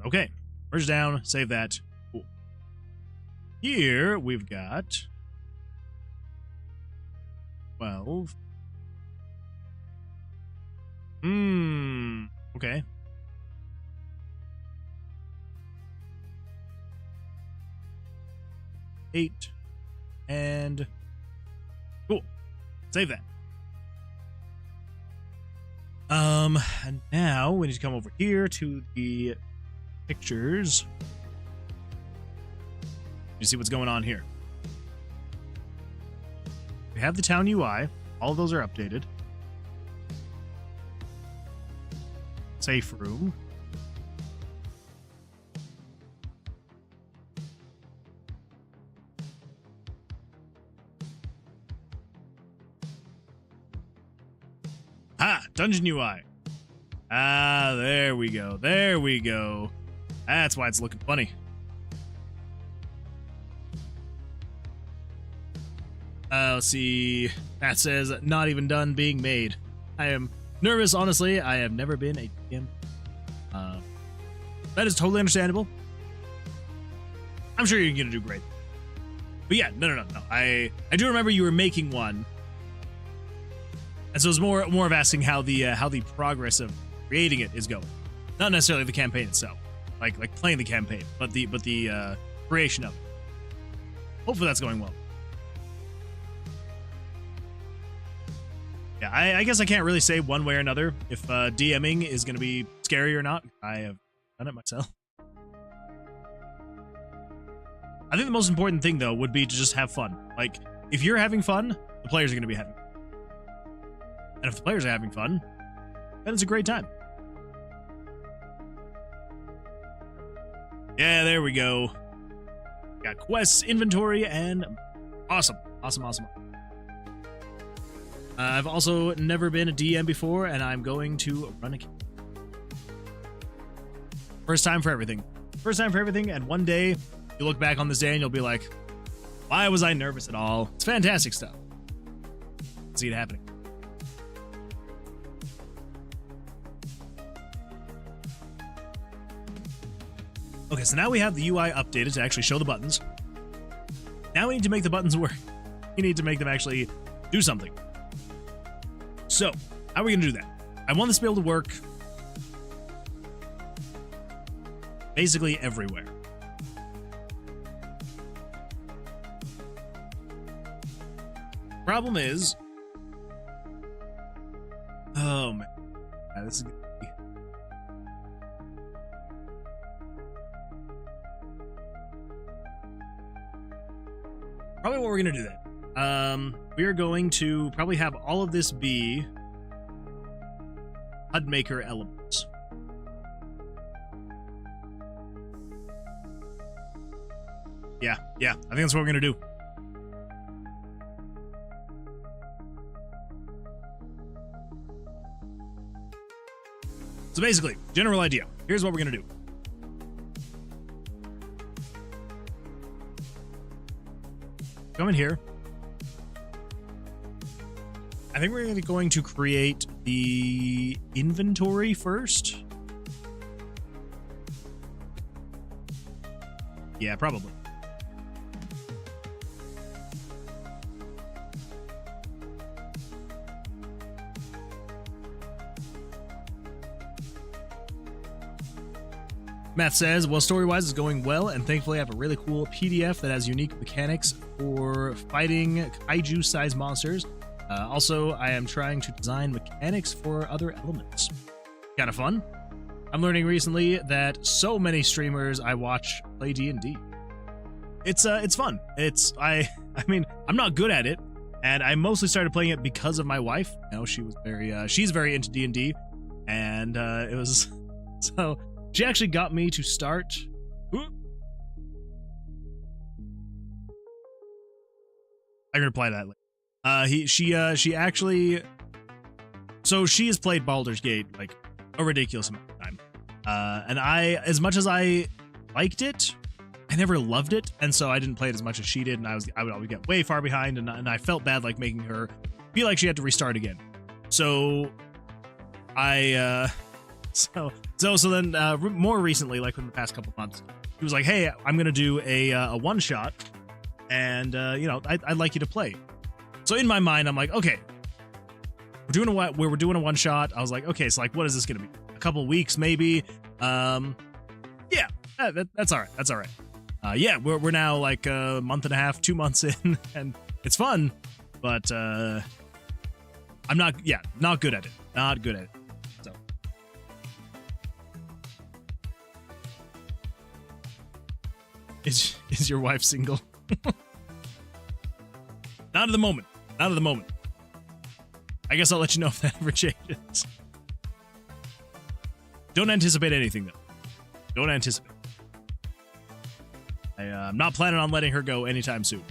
Okay. Merge down. Save that. Cool. Here we've got 12. Okay. Eight. And cool. Save that. And now we need to come over here to the pictures. You see what's going on here. We have the town UI. All of those are updated. Safe room. Ah, dungeon UI. Ah, there we go. There we go. That's why it's looking funny. Let's see. That says not even done being made. I am nervous, honestly. I have never been a DM. That is totally understandable. I'm sure you're gonna do great. But yeah, no. I do remember you were making one. And so it's more of asking how the progress of creating it is going, not necessarily the campaign itself, like playing the campaign, but the creation of it. Hopefully that's going well. Yeah, I guess I can't really say one way or another if DMing is going to be scary or not. I have done it myself. I think the most important thing though would be to just have fun. Like if you're having fun, the players are going to be having fun. And if the players are having fun, then it's a great time. Yeah, there we go. Got quests, inventory, and awesome. I've also never been a DM before, and I'm going to run a campaign. First time for everything. And one day, you look back on this day and you'll be like, why was I nervous at all? It's fantastic stuff. See it happening. Okay, so now we have the UI updated to actually show the buttons. Now we need to make the buttons work. We need to make them actually do something. So, how are we going to do that? I want this to be able to work basically everywhere. Problem is... Oh, man. This is... Probably what we're going to do then. We are going to probably have all of this be HUD maker elements. Yeah, I think that's what we're gonna do. So basically, general idea. Here's what we're gonna do. Come in here. I think we're going to create the inventory first. Yeah, probably. Matt says, well, story-wise is going well, and thankfully I have a really cool PDF that has unique mechanics for fighting kaiju-sized monsters. Also, I am trying to design mechanics for other elements. Kind of fun. I'm learning recently that so many streamers I watch play D&D. It's fun. I mean, I'm not good at it, and I mostly started playing it because of my wife. You know, she's very into D&D, and it was so. She actually got me to start. I'm gonna apply that later. She actually. So she has played Baldur's Gate like a ridiculous amount of time, and as much as I liked it, I never loved it, and so I didn't play it as much as she did, and I would always get way far behind, and I felt bad like making her feel like she had to restart again. So So then more recently, like in the past couple months, he was like, hey, I'm going to do a one-shot, and, I'd like you to play. So in my mind, I'm like, okay, we're doing a one-shot. I was like, okay, so like, what is this going to be? A couple weeks, maybe? Yeah, that's all right. That's all right. Yeah, we're now like a month and a half, 2 months in, and it's fun, but I'm not good at it. Not good at it. So. Is your wife single? Not at the moment. Not at the moment. I guess I'll let you know if that ever changes. Don't anticipate anything, though. Don't anticipate. I'm not planning on letting her go anytime soon.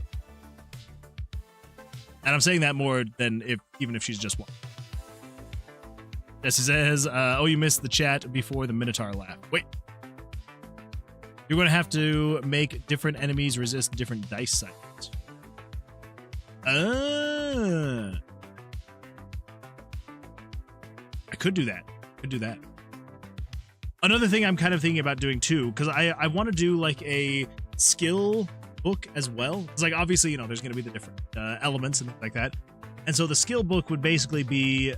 And I'm saying that more than even if she's just one. Jesse says, oh, you missed the chat before the Minotaur laugh. Wait. You're going to have to make different enemies resist different dice cycles. I could do that. Another thing I'm kind of thinking about doing too, because I want to do like a skill book as well. It's like obviously, there's going to be the different elements and things like that. And so the skill book would basically be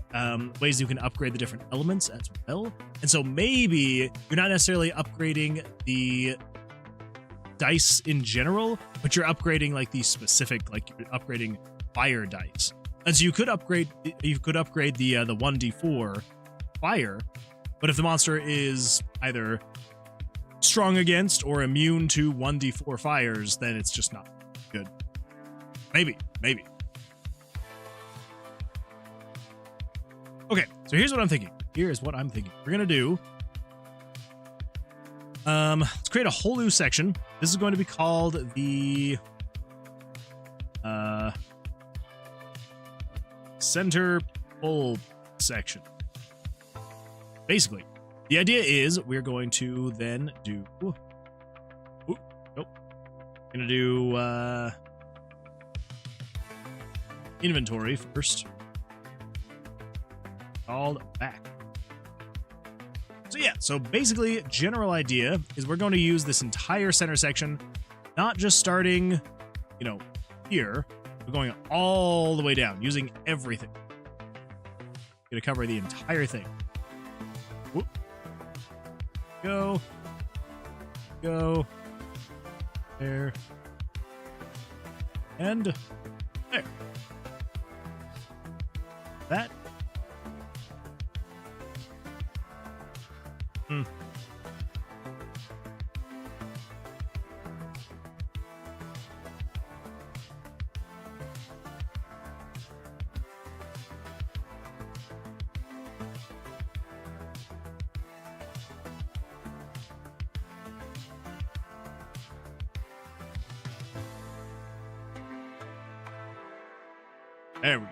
ways you can upgrade the different elements as well. And so maybe you're not necessarily upgrading the dice in general, but you're upgrading like the specific, like you're upgrading fire dice. And so you could upgrade the 1d4 fire, but if the monster is either strong against or immune to 1d4 fires, then it's just not good. Maybe. Okay, so here's what I'm thinking. We're gonna do. Let's create a whole new section. This is going to be called the center pull section. Basically, the idea is we're going to then do. We're gonna do inventory first. Called back. So yeah, so basically, general idea is we're going to use this entire center section, not just starting, here, but going all the way down, using everything. Gonna cover the entire thing. Whoop. Go. There. And there. That. There we go.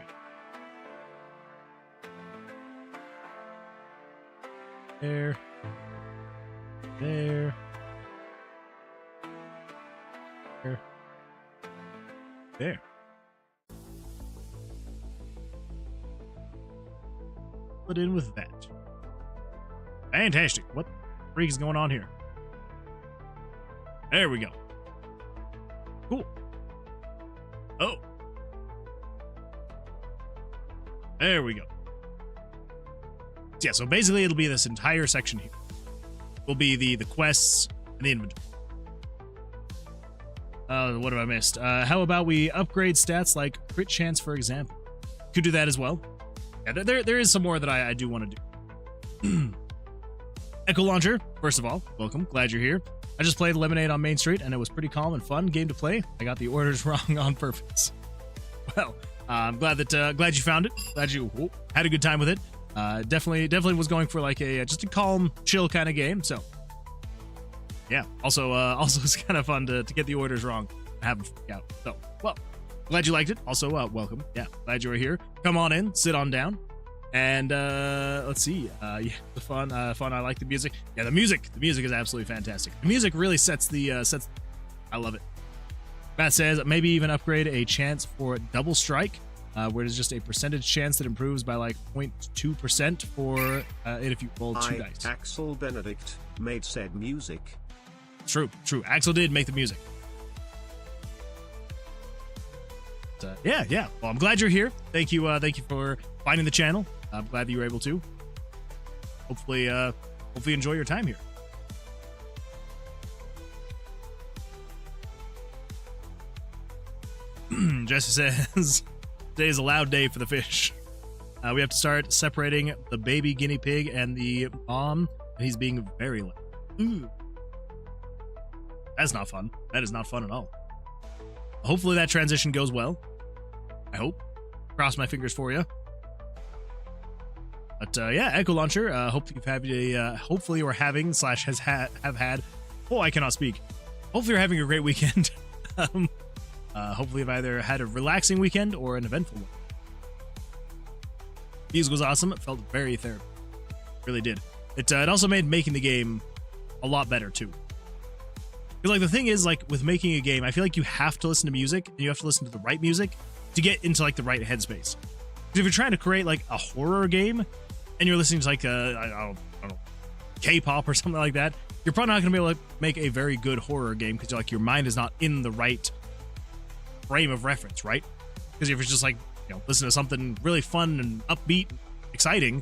There. There. There. There. Put in with that. Fantastic. What the freak is going on here? There we go. Cool. Oh. There we go. Yeah, so basically it'll be this entire section here. Will be the quests and the inventory. What have I missed? How about we upgrade stats like crit chance, for example? Could do that as well. Yeah, there is some more that I do want to do. Echo Launcher, first of all, welcome. Glad you're here. I just played Lemonade on Main Street, and it was pretty calm and fun game to play. I got the orders wrong on purpose. Well, I'm glad you found it. Glad you had a good time with it. Definitely was going for like just a calm, chill kind of game. So, yeah. Also it's kind of fun to get the orders wrong and have them freak out. So, well, glad you liked it. Also, welcome. Yeah, glad you were here. Come on in, sit on down, and let's see. Yeah, the fun. I like the music. Yeah, the music is absolutely fantastic. The music really sets. I love it. Matt says maybe even upgrade a chance for double strike. Where there's just a percentage chance that improves by like 0.2% for it if you roll 2 dice. Axel Benedict made said music. True. Axel did make the music. But, yeah. Well, I'm glad you're here. Thank you for finding the channel. I'm glad that you were able to. Hopefully enjoy your time here. Jesse says, today is a loud day for the fish. We have to start separating the baby guinea pig and the mom, and he's being very loud. Ooh. That's not fun. That is not fun at all. Hopefully that transition goes well. I hope. Cross my fingers for you. But yeah, Echo Launcher. Hope you've had hopefully you're having / have had. Oh, I cannot speak. Hopefully you're having a great weekend. Hopefully you've either had a relaxing weekend or an eventful one. Music was awesome. It felt very therapeutic. Really did. It also made making the game a lot better too. Because like the thing is, like with making a game, I feel like you have to listen to music and you have to listen to the right music to get into like the right headspace. Because if you're trying to create like a horror game and you're listening to like I don't know, K-pop or something like that, you're probably not going to be able to make a very good horror game because like your mind is not in the right frame of reference, right? Because if it's just like, you know, listen to something really fun and upbeat, exciting,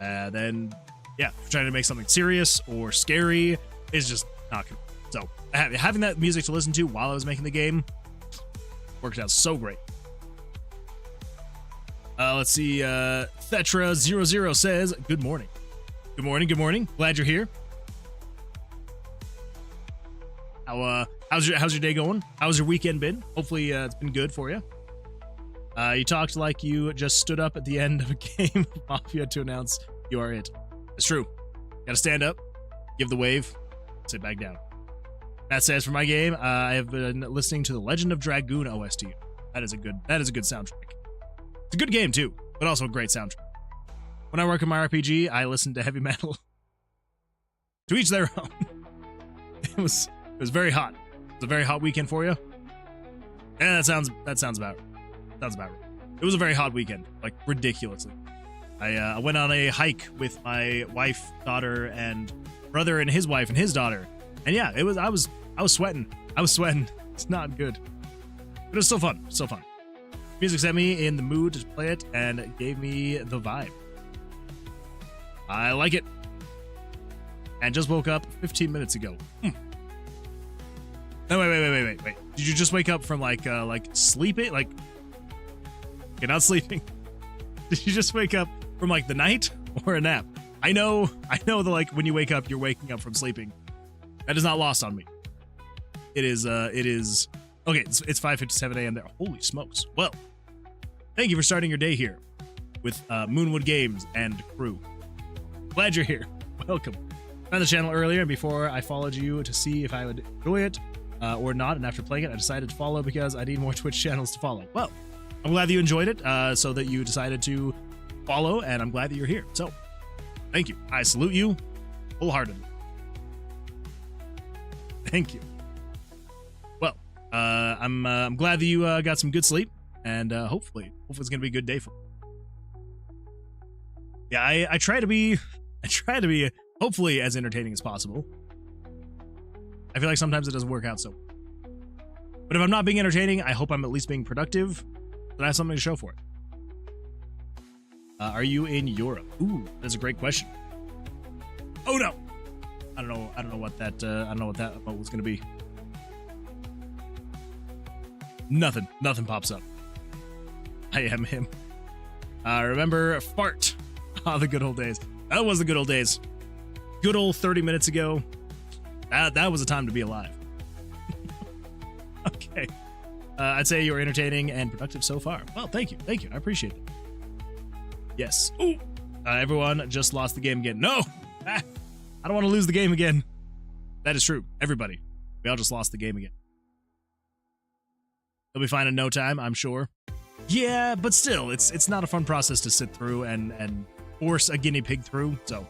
then yeah, if you're trying to make something serious or scary, it's just not good. So having that music to listen to while I was making the game worked out so great. Let's see. Thetra00 says, good morning. Good morning. Glad you're here. How's your day going? How's your weekend been? Hopefully it's been good for you. You talked like you just stood up at the end of a game of Mafia to announce you are it. It's true. Gotta stand up, give the wave, sit back down. That says for my game, I have been listening to the Legend of Dragoon OST. That is a good soundtrack. It's a good game too, but also a great soundtrack. When I work in my RPG, I listen to heavy metal. To each their own. It was very hot. It was a very hot weekend for you. Yeah, that sounds about right. It was a very hot weekend, like ridiculously. I went on a hike with my wife, daughter, and brother and his wife and his daughter. And yeah, I was sweating. It's not good. But it was still fun. Music set me in the mood to play it and gave me the vibe. I like it. And just woke up 15 minutes ago. No, wait. Did you just wake up from like sleeping? Like, you're not sleeping. Did you just wake up from like the night or a nap? I know that like when you wake up, you're waking up from sleeping. That is not lost on me. It is okay. It's 5:57 a.m. there. Holy smokes! Well, thank you for starting your day here with Moonwood Games and crew. Glad you're here. Welcome. Found the channel earlier, and before I followed you to see if I would enjoy it or not, and after playing it, I decided to follow because I need more Twitch channels to follow. Well, I'm glad that you enjoyed it, so that you decided to follow, and I'm glad that you're here. So, thank you. I salute you wholeheartedly. Thank you. Well, I'm glad that you got some good sleep, and hopefully it's gonna be a good day for you. Yeah, I try to be hopefully as entertaining as possible. I feel like sometimes it doesn't work out so. But if I'm not being entertaining, I hope I'm at least being productive, that I have something to show for it. Are you in Europe? Ooh, that's a great question. Oh no! I don't know what that emote was gonna be. Nothing pops up. I am him. Remember fart. Ah, the good old days. That was the good old days. Good old 30 minutes ago. That was a time to be alive. Okay. I'd say you're entertaining and productive so far. Well, thank you. I appreciate it. Yes. Ooh. Everyone just lost the game again. No! I don't want to lose the game again. That is true. Everybody. We all just lost the game again. They'll be fine in no time, I'm sure. Yeah, but still, it's not a fun process to sit through and force a guinea pig through, so.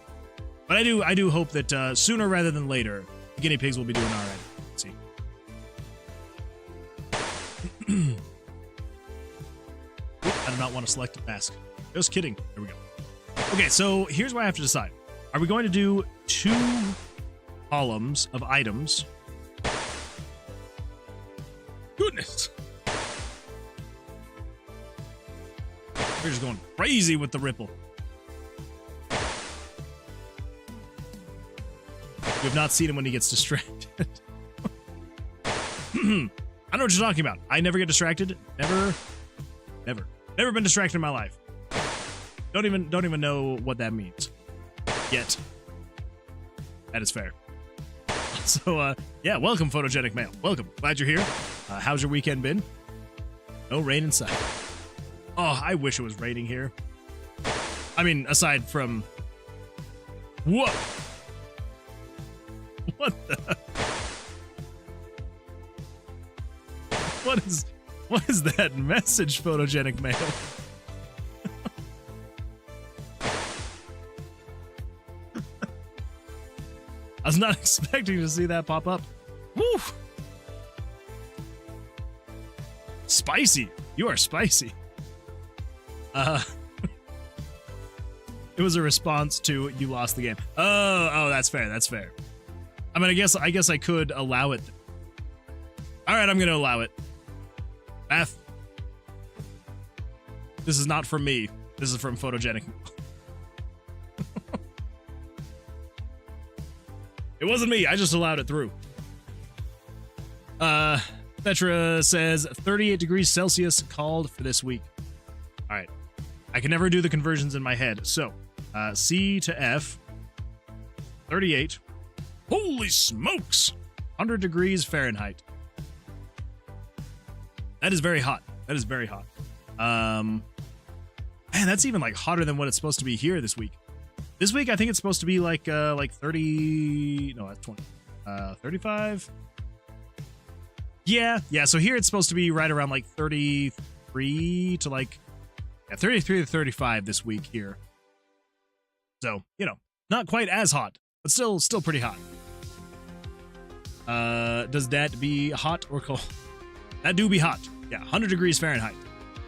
But I do hope that sooner rather than later, the guinea pigs will be doing all right. Let's see. I do not want to select a mask. Just kidding. There we go. Okay, so here's what I have to decide. Are we going to do 2 columns of items? Goodness. We're just going crazy with the ripple. We have not seen him when he gets distracted. I know what you're talking about. I never get distracted. Never been distracted in my life. Don't even know what that means. Yet. That is fair. So, yeah, welcome, Photogenic Male. Welcome. Glad you're here. How's your weekend been? No rain in sight. Oh, I wish it was raining here. I mean, aside from... What? What the... What is that message, Photogenic Male? I was not expecting to see that pop up. Woo! Spicy. You are spicy. It was a response to you lost the game. Oh, that's fair. That's fair. I mean, I guess I could allow it. All right, I'm going to allow it. Math. This is not from me. This is from Photogenic. It wasn't me. I just allowed it through. Petra says 38 degrees Celsius called for this week. All right. I can never do the conversions in my head. So, C to F. 38. Holy smokes! 100 degrees Fahrenheit. That is very hot. That is very hot. Man, that's even like hotter than what it's supposed to be here this week. This week, I think it's supposed to be like 30. No, that's 20. 35. Yeah. So here it's supposed to be right around like 33 to like 33 to 35 this week here. So, not quite as hot, but still pretty hot. Does that be hot or cold? That do be hot. Yeah, 100 degrees Fahrenheit.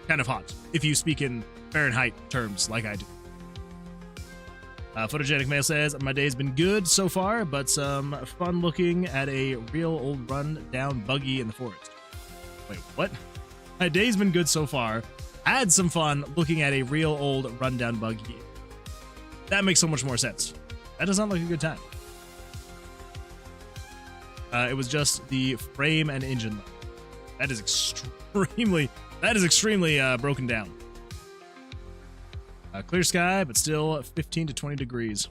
Kind of hot, if you speak in Fahrenheit terms like I do. Photogenic Male says, my day's been good so far, but some fun looking at a real old run-down buggy in the forest. Wait, what? My day's been good so far. Had some fun looking at a real old run-down buggy. That makes so much more sense. That does not look like a good time. It was just the frame and engine. That is extremely broken down. Clear sky, but still 15 to 20 degrees.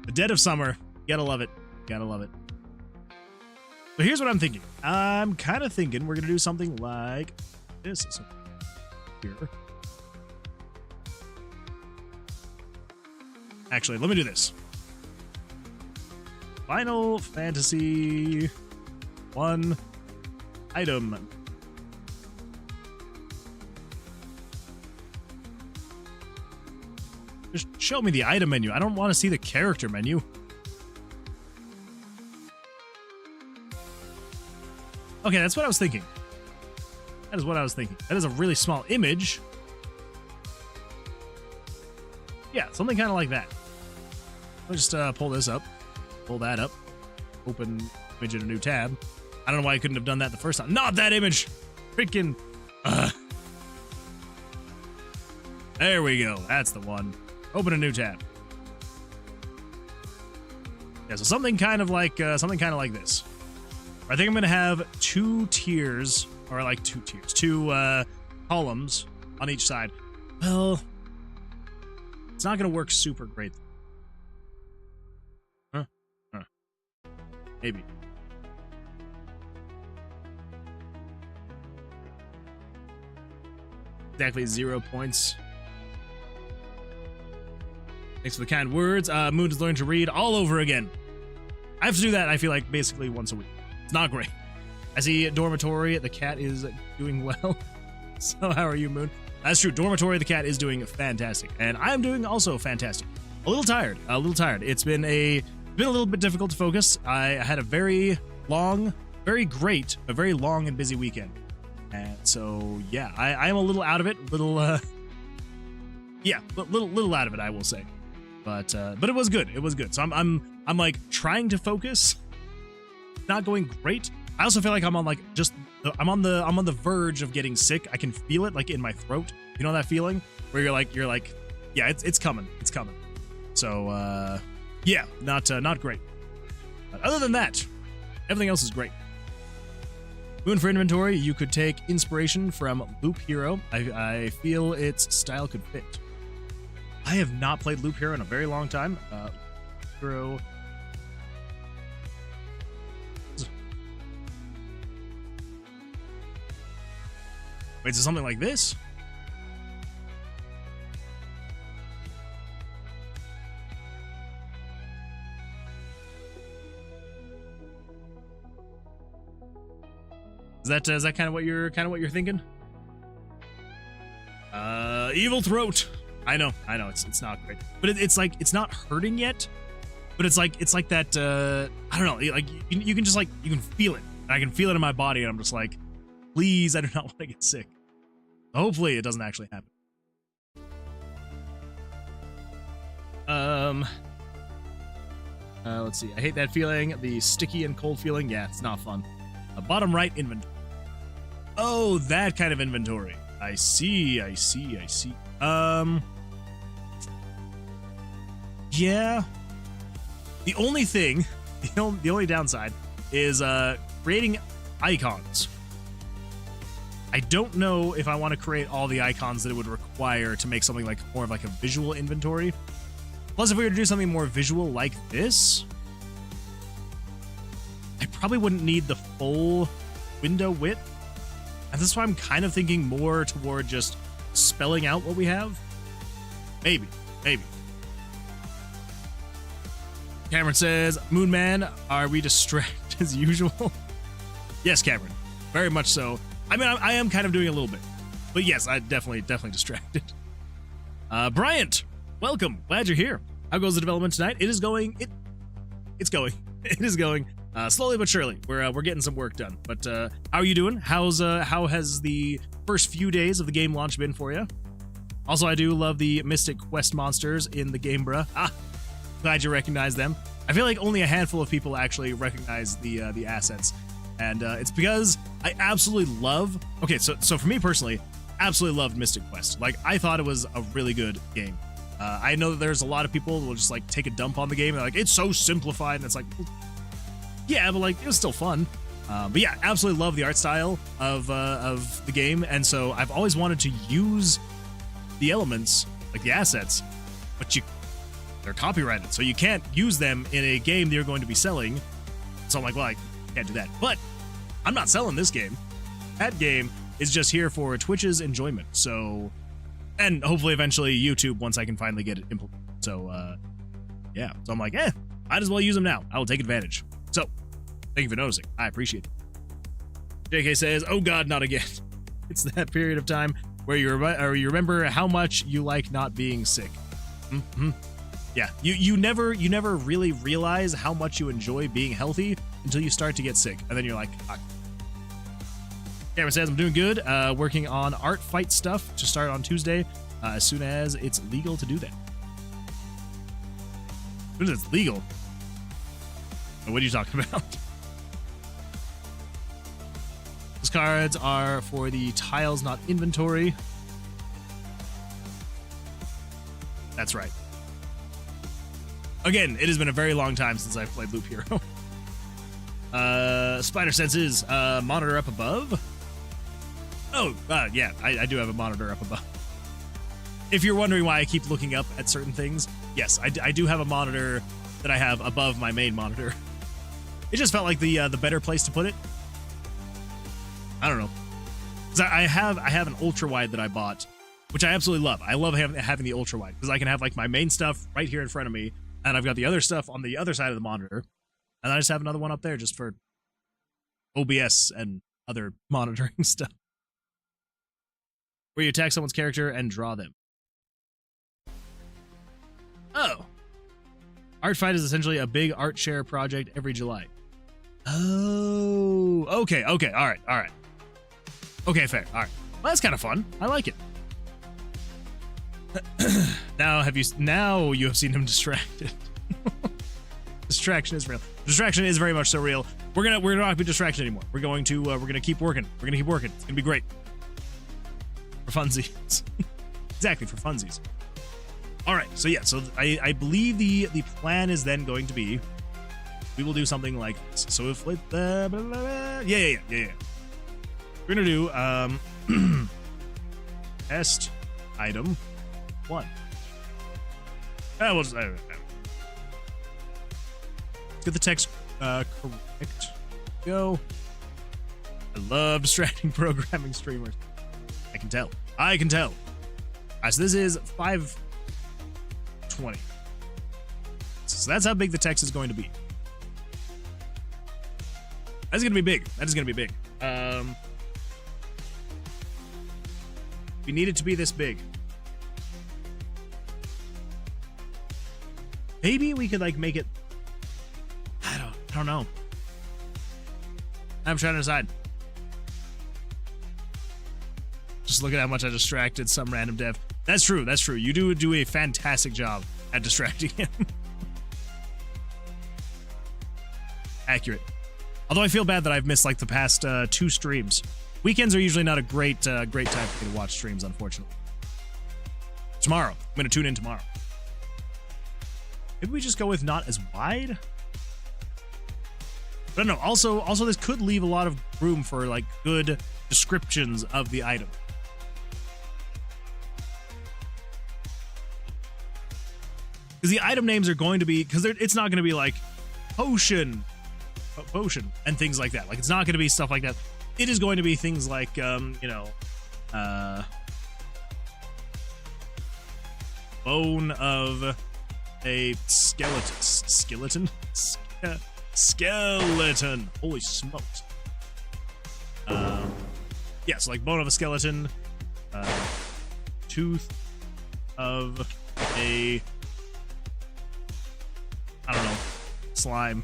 The dead of summer. Gotta love it. Gotta love it. So here's what I'm thinking. I'm kind of thinking we're going to do something like this. So here. Actually, let me do this. Final Fantasy 1 item. Just show me the item menu. I don't want to see the character menu. Okay, that's what I was thinking. That is what I was thinking. That is a really small image. Yeah, something kind of like that. I'll just pull this up. Pull that up. Open image in a new tab. I don't know why I couldn't have done that the first time. Not that image! Freaking... There we go. That's the one. Open a new tab. Yeah, so something kind of like this. I think I'm gonna have two tiers, or like two columns on each side. Well, it's not gonna work super great. Huh? Maybe. Exactly 0 points. Thanks for the kind words. Moon is learning to read all over again. I have to do that, I feel like, basically once a week. It's not great. I see Dormitory, the cat is doing well. So how are you, Moon? That's true. Dormitory, the cat is doing fantastic. And I'm doing also fantastic. A little tired. It's been a little bit difficult to focus. I had a very long and busy weekend. And so, yeah, I am a little out of it. Little out of it, I will say. But it was good. It was good. So I'm like trying to focus. Not going great. I also feel like I'm on like I'm on the verge of getting sick. I can feel it like in my throat. You know that feeling where you're like yeah, it's coming. It's coming. So yeah, not great. But other than that, everything else is great. Moon for inventory, you could take inspiration from Loop Hero. I feel its style could fit. I have not played Loop Hero in a very long time. Hero. Wait, is it something like this? Is that kind of what you're thinking? Evil throat. I know, it's not great, but it's like it's not hurting yet. But it's like that. I don't know. Like you can just like you can feel it. And I can feel it in my body, and I'm just like, please, I do not want to get sick. Hopefully, it doesn't actually happen. Let's see. I hate that feeling. The sticky and cold feeling. Yeah, it's not fun. Bottom right inventory. Oh, that kind of inventory. I see. Yeah. The only thing, the only downside is creating icons. I don't know if I want to create all the icons that it would require to make something like more of like a visual inventory. Plus, if we were to do something more visual like this, I probably wouldn't need the full window width. And that's why I'm kind of thinking more toward just spelling out what we have. Maybe. Cameron says, Moon Man, are we distracted as usual? Yes, Cameron. Very much so. I mean, I am kind of doing a little bit. But yes, I definitely distracted. Bryant, welcome. Glad you're here. How goes the development tonight? It is going. It's going. It is going. Slowly but surely. We're getting some work done. But how are you doing? How has the first few days of the game launch been for you? Also, I do love the Mystic Quest monsters in the game, bruh. Glad you recognize them. I feel like only a handful of people actually recognize the assets. And it's because I absolutely love... Okay, so for me personally, absolutely loved Mystic Quest. Like, I thought it was a really good game. I know that there's a lot of people who will just, like, take a dump on the game. They're like, it's so simplified. And it's like, well, yeah, but, like, it was still fun. But yeah, absolutely love the art style of the game. And so I've always wanted to use the elements, like the assets, but they're copyrighted. So you can't use them in a game that you're going to be selling. So I'm like, well, I can't do that. But I'm not selling this game. That game is just here for Twitch's enjoyment. So, and hopefully eventually YouTube once I can finally get it implemented. So, yeah. So I'm like, might as well use them now. I will take advantage. So, thank you for noticing. I appreciate it. JK says, oh God, not again. It's that period of time where you remember how much you like not being sick. Yeah, you never really realize how much you enjoy being healthy until you start to get sick, and then you're like, fuck. Cameron says, I'm doing good, working on art fight stuff to start on Tuesday, as soon as it's legal to do that. As soon as it's legal? What are you talking about? Those cards are for the tiles, not inventory. That's right. Again, it has been a very long time since I've played Loop Hero. Spider Senses, monitor up above. Oh, yeah, I do have a monitor up above. If you're wondering why I keep looking up at certain things, yes, I do have a monitor that I have above my main monitor. It just felt like the better place to put it. I don't know. 'Cause I have an ultra wide that I bought, which I absolutely love. I love having the ultra wide because I can have like my main stuff right here in front of me, and I've got the other stuff on the other side of the monitor, and I just have another one up there just for OBS and other monitoring stuff. Where you attack someone's character and draw them. Oh. Art Fight is essentially a big art share project every July. Oh. Okay, all right. Okay, fair. All right. Well, that's kind of fun. I like it. Now you have seen him distracted. Distraction is real. Distraction is very much so real. We're not be distracted anymore. We're going to keep working. We're gonna keep working. It's gonna be great. For funsies. Exactly, for funsies. All right, so yeah, so I believe the plan is then going to be we will do something like this. So if yeah. We're gonna do test item 1. Let's get the text correct. Go. I love distracting programming streamers. I can tell. All right, so this is 520. So that's how big the text is going to be. That's going to be big. That is going to be big. We need it to be this big. Maybe we could like make it. I don't know. I'm trying to decide. Just look at how much I distracted some random dev. That's true. You do a fantastic job at distracting him. Accurate. Although I feel bad that I've missed like the past 2 streams. Weekends are usually not a great time for me to watch streams, unfortunately. Tomorrow. I'm going to tune in tomorrow. Maybe we just go with not as wide? But no, also this could leave a lot of room for like good descriptions of the item. Because the item names are going to be, because it's not going to be like potion and things like that. Like it's not going to be stuff like that. It is going to be things like bone of a skeleton. Holy smokes. Yeah, so like bone of a skeleton, tooth of a, I don't know, slime.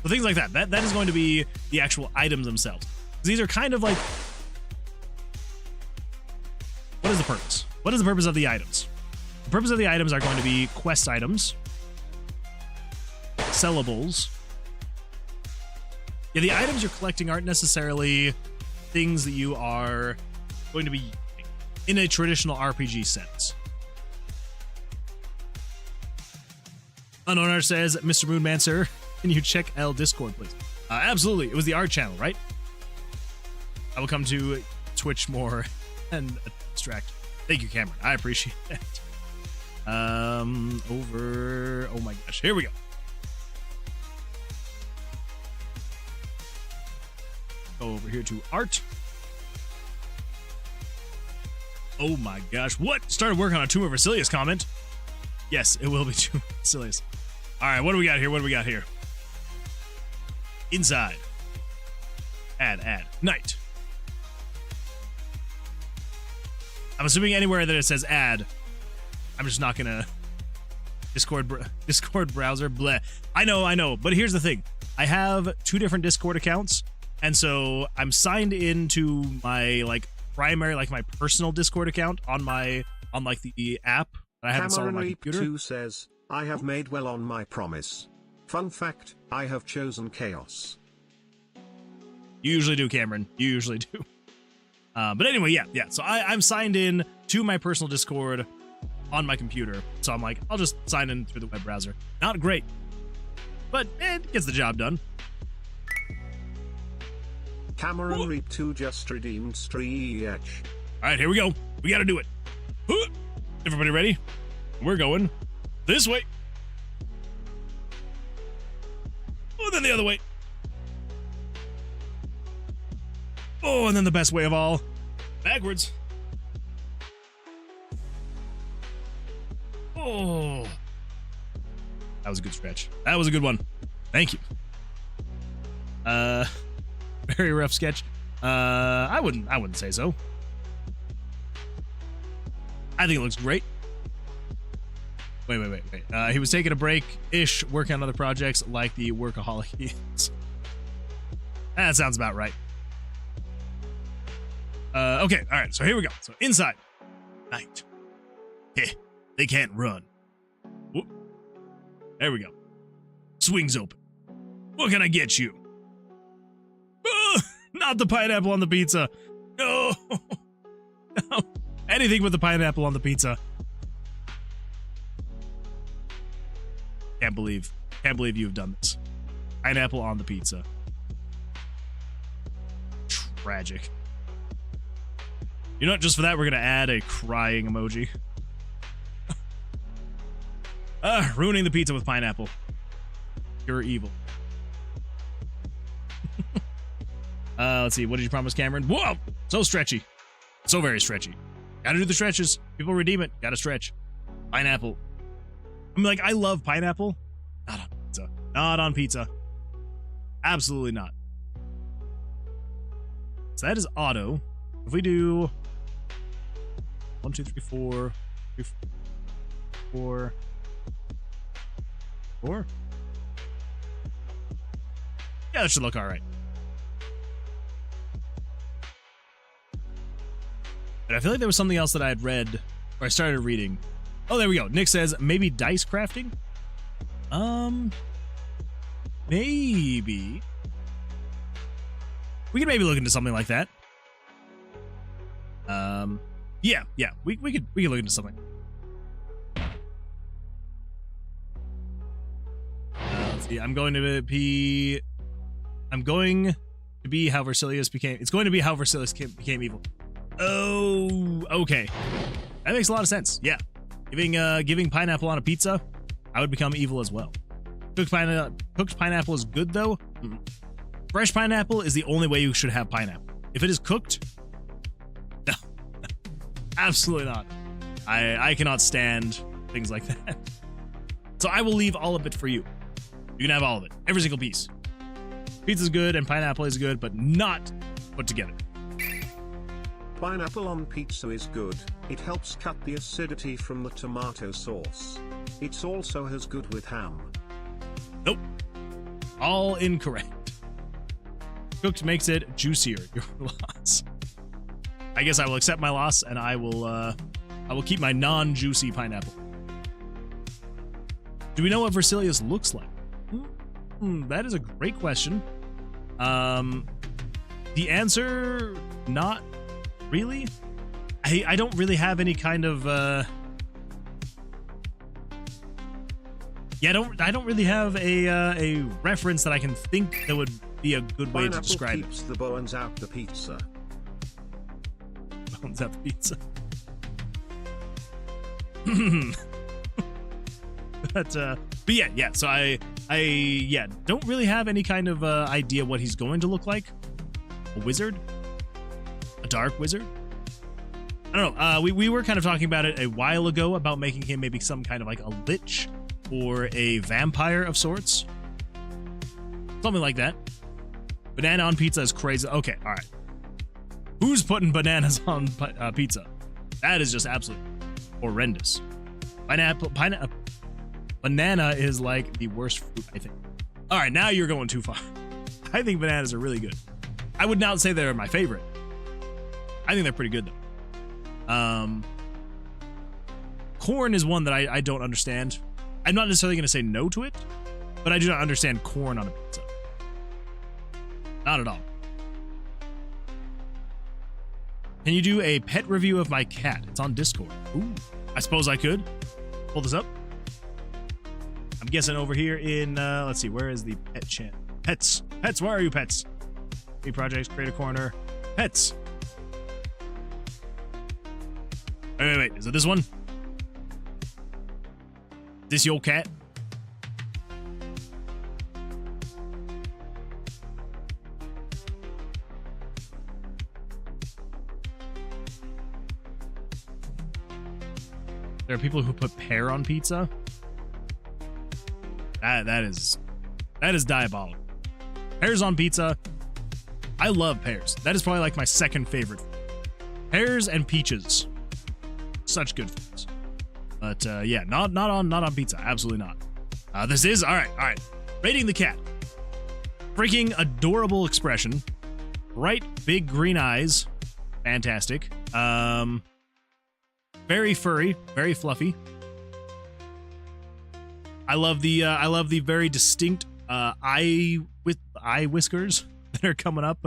So things like that. That is going to be the actual items themselves. These are kind of like, what is the purpose? What is the purpose of the items? The purpose of the items are going to be quest items, sellables. Yeah, the items you're collecting aren't necessarily things that you are going to be in a traditional RPG sense. Unknown says, Mr. Moonmancer, can you check L Discord, please? Absolutely. It was the art channel, right? I will come to Twitch more and distract. Thank you, Cameron. I appreciate that. Oh my gosh. Here we go. Go over here to art. Oh my gosh. What? Started working on a Tower of Vercilias comment. Yes, it will be Tower of Vercilias. All right, what do we got here? Inside. Add. Night. I'm assuming anywhere that it says add I'm just not gonna Discord browser. Bleh. I know. But here's the thing: I have 2 different Discord accounts, and so I'm signed into my primary, my personal Discord account on the app that I have installed on my computer. 2 says, I have made well on my promise. Fun fact: I have chosen chaos. You usually do, Cameron. You usually do. But anyway, yeah. So I'm signed in to my personal Discord on my computer. So I'm like, I'll just sign in through the web browser. Not great, but it gets the job done. Cameron Reap 2 just redeemed Stretch. All right, here we go. We got to do it. Everybody ready? We're going this way. Oh, then the other way. Oh, and then the best way of all, backwards. Oh, that was a good stretch. That was a good one. Thank you. Very rough sketch. I wouldn't say so. I think it looks great. Wait. He was taking a break-ish, working on other projects like the Workaholic. That sounds about right. Okay, all right, so here we go. So inside. Night. Heh, they can't run. Whoop. There we go. Swings open. What can I get you? Not the pineapple on the pizza. No. No. Anything but the pineapple on the pizza. Can't believe you've done this. Pineapple on the pizza. Tragic. You know what? Just for that, we're gonna add a crying emoji. Ruining the pizza with pineapple. You're evil. Let's see. What did you promise, Cameron? Whoa! So stretchy. So very stretchy. Gotta do the stretches. People redeem it. Gotta stretch. Pineapple. I'm like, I love pineapple. Not on pizza. Not on pizza. Absolutely not. So that is auto. If we do 1, 2, 3, 4, 3, 4, 4. Yeah, that should look all right. But I feel like there was something else that I had read, or I started reading. Oh, there we go. Nick says, maybe dice crafting? Maybe. We could maybe look into something like that. Yeah, we could look into something. Let's see. I'm going to be how Vercilias became. It's going to be how Vercilias became evil. Oh, okay. That makes a lot of sense. Yeah, giving pineapple on a pizza, I would become evil as well. Cooked pineapple is good though. Fresh pineapple is the only way you should have pineapple. If it is cooked, no, absolutely not. I cannot stand things like that. So I will leave all of it for you. You can have all of it, every single piece. Pizza's good and pineapple is good, but not put together. Pineapple on pizza is good. It helps cut the acidity from the tomato sauce. It's also as good with ham. Nope. All incorrect. Cooked makes it juicier. Your loss. I guess I will accept my loss, and I will keep my non-juicy pineapple. Do we know what Vercilias looks like? That is a great question. The answer, not really. I don't really have any kind of I don't really have a reference that I can think that would be a good way to describe it. Keeps the bones out the pizza. Bones out the pizza. But yeah. So I don't really have any kind of idea what he's going to look like. A wizard, a dark wizard. I don't know. We were kind of talking about it a while ago about making him maybe some kind of like a lich or a vampire of sorts, something like that. Banana on pizza is crazy. Okay, all right. Who's putting bananas on pizza? That is just absolutely horrendous. Banana is like the worst fruit, I think. All right, now you're going too far. I think bananas are really good. I would not say they're my favorite. I think they're pretty good, though. Corn is one that I don't understand. I'm not necessarily going to say no to it, but I do not understand corn on a pizza. Not at all. Can you do a pet review of my cat? It's on Discord. Ooh, I suppose I could. Pull this up. I'm guessing over here in, let's see, where is the pet channel? Pets. Pets, where are you, pets? New projects, create a corner. Pets. Wait. Is it this one? This your cat? There are people who put pear on pizza. That is diabolical. Pears on pizza. I love pears. That is probably like my second favorite. Pears and peaches. Such good foods. But yeah, not on pizza. Absolutely not. This is all right. Rating the cat. Freaking adorable expression. Bright big green eyes. Fantastic. Very furry, very fluffy. I love the very distinct eye whiskers that are coming up.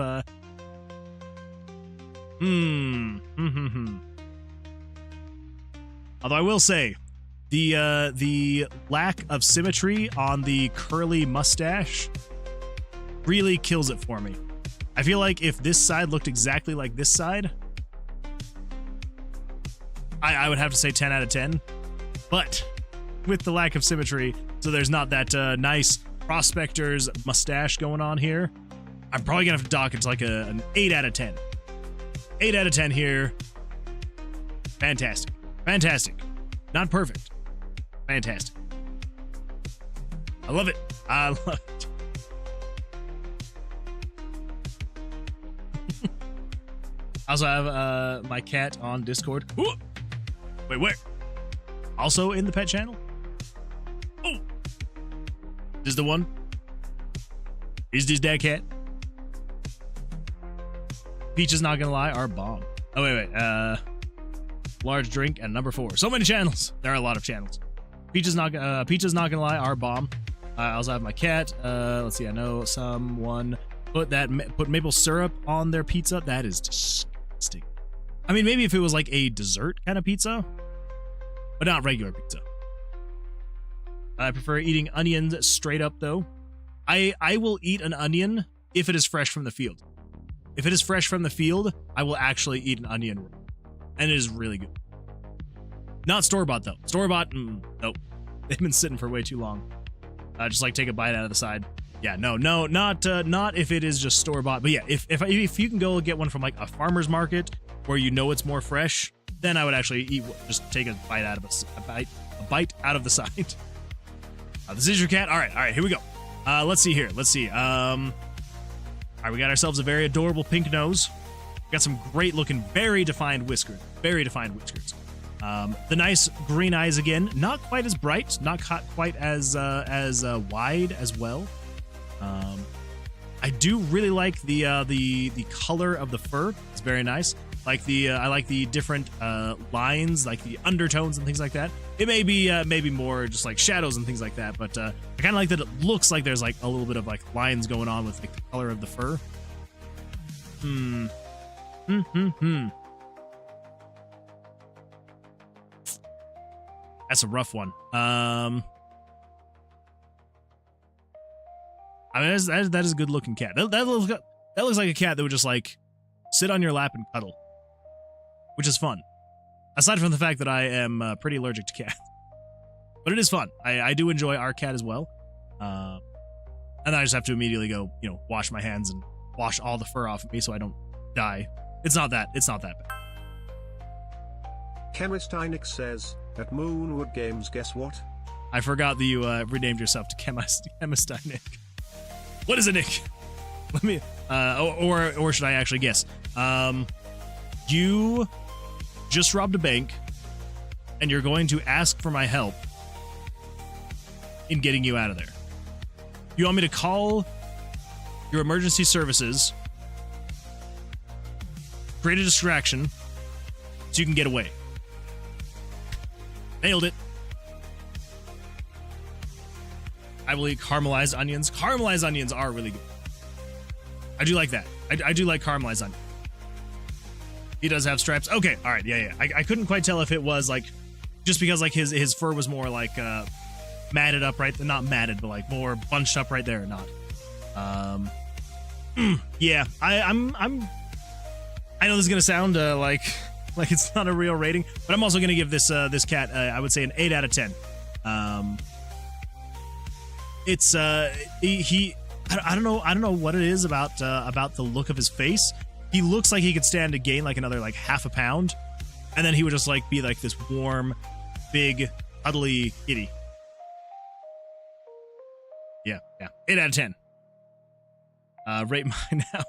Although I will say, the lack of symmetry on the curly mustache really kills it for me. I feel like if this side looked exactly like this side, I would have to say 10 out of 10. But with the lack of symmetry, so there's not that nice prospector's mustache going on here, I'm probably gonna have to dock it to like an 8 out of 10. 8 out of 10 here. Fantastic. Not perfect. Fantastic. I love it. I love it. I also have my cat on Discord. Ooh! Wait, where? Also in the pet channel? Oh! This is the one? Is this that cat? Peach is not gonna lie, are bomb. Oh, wait. Large drink and number 4. So many channels. There are a lot of channels. Peach is not gonna lie, are bomb. I also have my cat. Let's see. I know someone put maple syrup on their pizza. That is disgusting. I mean, maybe if it was like a dessert kind of pizza, but not regular pizza. I prefer eating onions straight up, though. I will eat an onion if it is fresh from the field. If it is fresh from the field, I will actually eat an onion, and it is really good. Not store-bought, though. Store-bought, nope. They've been sitting for way too long. Just like take a bite out of the side. Yeah, no, not if it is just store-bought. But yeah, if you can go get one from like a farmer's market where you know it's more fresh, then I would actually just take a bite out of a bite out of the side. This is your cat. All right, here we go. Let's see here. All right, we got ourselves a very adorable pink nose. We got some great looking, very defined whiskers. The nice green eyes again, not quite as bright, not quite as wide as well. I do really like the color of the fur. It's very nice. I like the different lines, like the undertones and things like that. It may be maybe more just like shadows and things like that, but I kind of like that it looks like there's like a little bit of like lines going on with like the color of the fur. That's a rough one. I mean, that is a good looking cat. That looks like a cat that would just like sit on your lap and cuddle, which is fun. Aside from the fact that I am pretty allergic to cats, but it is fun. I do enjoy our cat as well. And then I just have to immediately go, wash my hands and wash all the fur off of me so I don't die. It's not that bad. Chemist Inix says, at Moonwood Games, guess what? I forgot that you renamed yourself to Chemist Nick. What is it, Nick? Let me, or should I actually guess? You just robbed a bank and you're going to ask for my help in getting you out of there. You want me to call your emergency services, create a distraction, so you can get away. Nailed it. I will eat caramelized onions. Caramelized onions are really good. I do like that. I do like caramelized onions. He does have stripes. Okay, all right, yeah. I couldn't quite tell if it was like, just because like his fur was more like matted up, right? Not matted, but like more bunched up right there or not. Yeah, I know this is gonna sound like it's not a real rating, but I'm also gonna give this this cat I would say an 8 out of 10. It's he I don't know what it is about the look of his face. He looks like he could stand to gain like another like half a pound, and then he would just like be like this warm, big, cuddly kitty. Yeah. 8 out of 10. Rate mine now.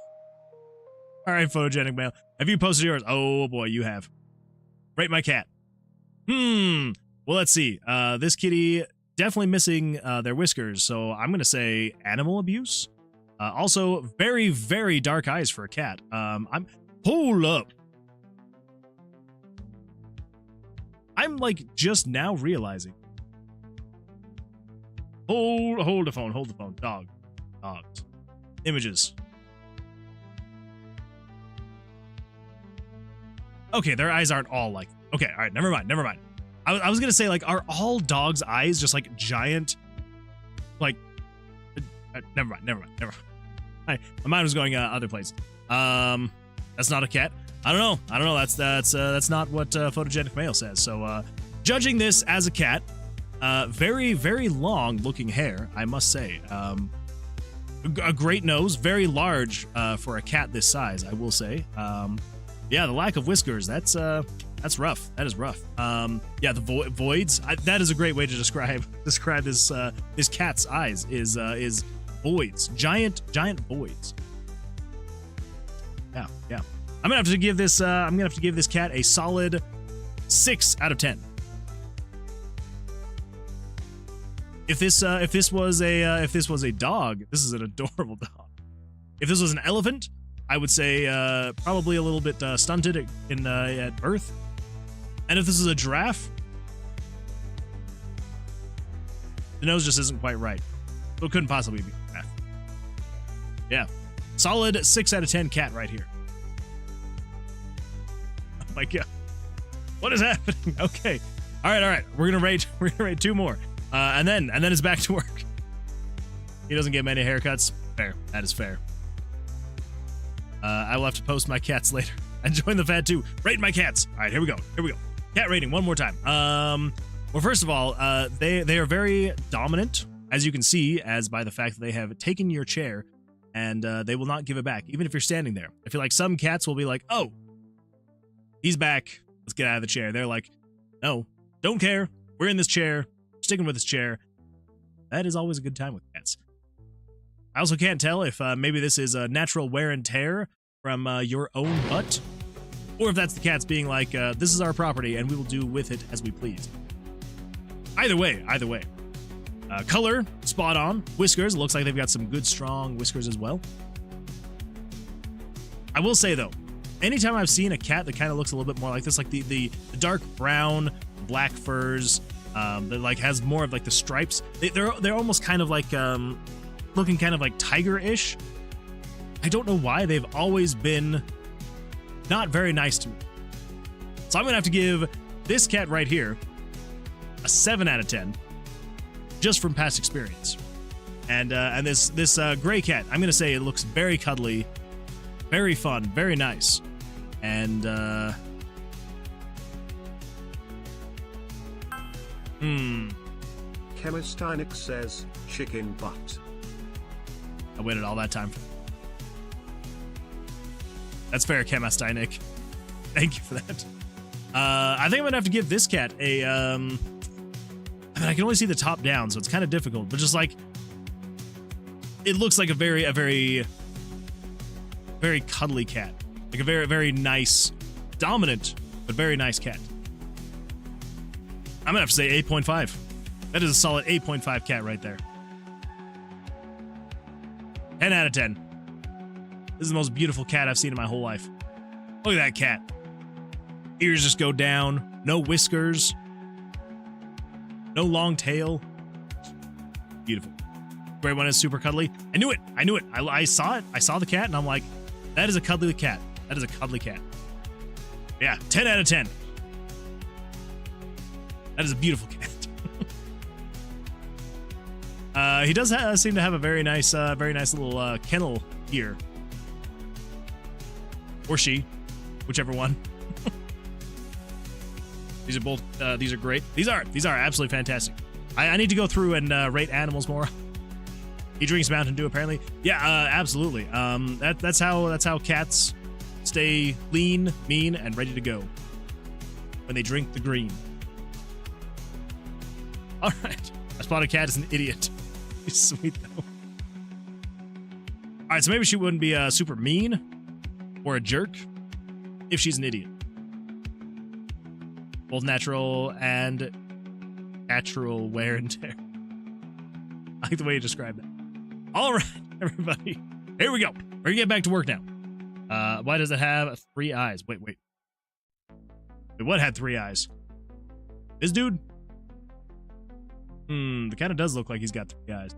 All right, photogenic male. Have you posted yours? Oh boy, you have. Rate my cat. Well, let's see. This kitty definitely missing their whiskers, so I'm gonna say animal abuse. Also, very, very dark eyes for a cat. Hold up. I'm like just now realizing. Hold the phone. Dogs. Images. Okay, their eyes aren't all like. Okay, all right, never mind. I was gonna say, like, are all dogs' eyes just like giant? Like, never mind. My mind was going other place. That's not a cat. I don't know. That's not what photogenic male says. So, judging this as a cat, very, very long looking hair, I must say. A great nose, very large for a cat this size, I will say. Yeah, the lack of whiskers, that's rough. That is rough. Yeah, the voids. That is a great way to describe this cat's eyes. Is voids, giant voids. Yeah. I'm gonna have to give this cat a solid 6 out of 10. If this was a dog, this is an adorable dog. If this was an elephant, I would say probably a little bit stunted at birth. And if this is a giraffe, the nose just isn't quite right. So it couldn't possibly be a giraffe. Yeah. Solid 6 out of 10 cat right here. Oh my god. What is happening? Okay. All right. We're gonna rate 2 more. And then it's back to work. He doesn't get many haircuts. Fair. That is fair. I will have to post my cats later. And join the fad too. Rate my cats. All right, here we go. Cat rating one more time. Well, first of all, they are very dominant, as you can see, as by the fact that they have taken your chair, and they will not give it back, even if you're standing there. I feel like some cats will be like, "Oh, he's back. Let's get out of the chair." They're like, "No, don't care. We're in this chair. Sticking with this chair." That is always a good time with cats. I also can't tell if maybe this is a natural wear and tear from your own butt, or if that's the cats being like, this is our property and we will do with it as we please. Either way. Color, spot on. Whiskers, looks like they've got some good strong whiskers as well. I will say though, anytime I've seen a cat that kind of looks a little bit more like this, like the dark brown, black furs, that like has more of like the stripes, they're almost kind of like looking kind of like tiger-ish. I don't know why, they've always been not very nice to me. So I'm gonna have to give this cat right here a 7 out of 10, just from past experience. And this gray cat, I'm gonna say it looks very cuddly, very fun, very nice, and Chemistinic says chicken butt. I waited all that time. That's fair, Chemistinic. Thank you for that. I think I'm gonna have to give this cat a I mean, I can only see the top down, so it's kind of difficult, but just like, it looks like a very cuddly cat. Like a very nice, dominant, but very nice cat. I'm gonna have to say 8.5. That is a solid 8.5 cat right there. 10 out of 10. This is the most beautiful cat I've seen in my whole life. Look at that cat. Ears just go down. No whiskers. No long tail. Beautiful. Great one is super cuddly. I knew it. I saw it. I saw the cat and I'm like, that is a cuddly cat. That is a cuddly cat. Yeah, 10 out of 10. That is a beautiful cat. He does seem to have a very nice little kennel here. Or she, whichever one. These are both. These are great. These are absolutely fantastic. I need to go through and rate animals more. He drinks Mountain Dew apparently. Yeah, absolutely. That's how cats stay lean, mean, and ready to go when they drink the green. All right, I spotted a cat as an idiot. He's sweet though. All right, so maybe she wouldn't be super mean or a jerk if she's an idiot. Both natural and natural wear and tear. I like the way you described that. All right, everybody. Here we go. We're gonna get back to work now. Why does it have 3 eyes? Wait. What had 3 eyes? This dude? It kind of does look like he's got 3 eyes.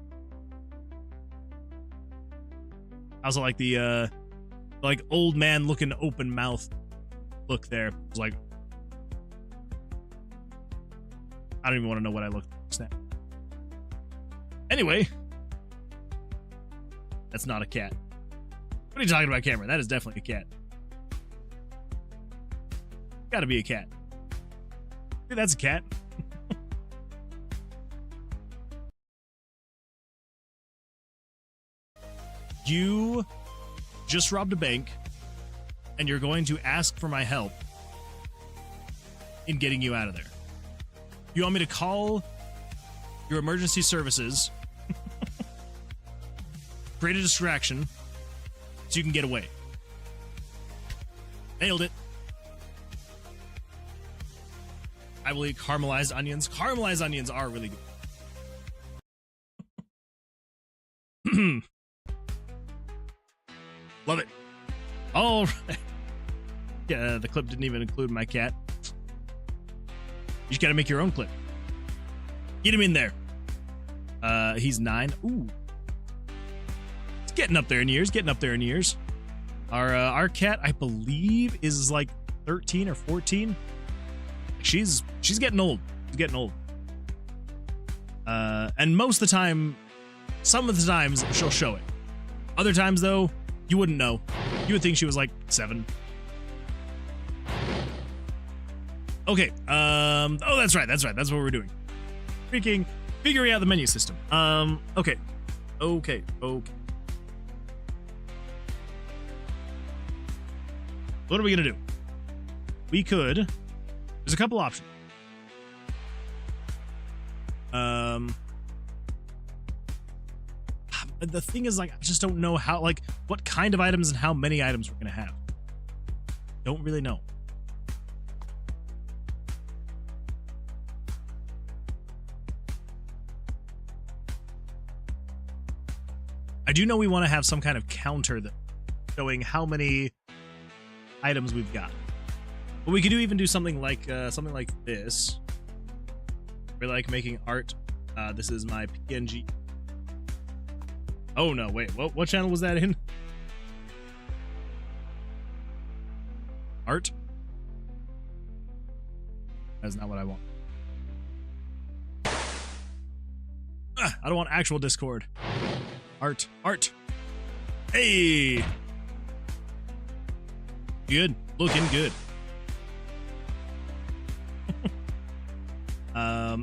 I also like the like old man looking open mouth look there. It's like, I don't even want to know what I look like. Anyway, that's not a cat. What are you talking about, Cameron? That is definitely a cat. Gotta be a cat. Dude, that's a cat. You just robbed a bank, and you're going to ask for my help in getting you out of there. You want me to call your emergency services, create a distraction, so you can get away. Nailed it. I will eat caramelized onions. Caramelized onions are really good. Love it. All right. Yeah, the clip didn't even include my cat. You just gotta make your own clip. Get him in there. He's 9. Ooh. It's getting up there in years. Our cat, I believe, is like 13 or 14. She's getting old. And most of the time, some of the times she'll show it. Other times though, you wouldn't know. You would think she was like 7. Okay. Oh, that's right. That's what we're doing. Figuring out the menu system. Okay. What are we gonna do? We could. There's a couple options. The thing is, like, I just don't know how, like, what kind of items and how many items we're gonna have. Don't really know. I do know we want to have some kind of counter that showing how many items we've got. But we could even do something like this. We like making art. This is my PNG. Oh no, wait, what channel was that in? Art? That's not what I want. I don't want actual Discord. Art. Hey! Good. Looking good.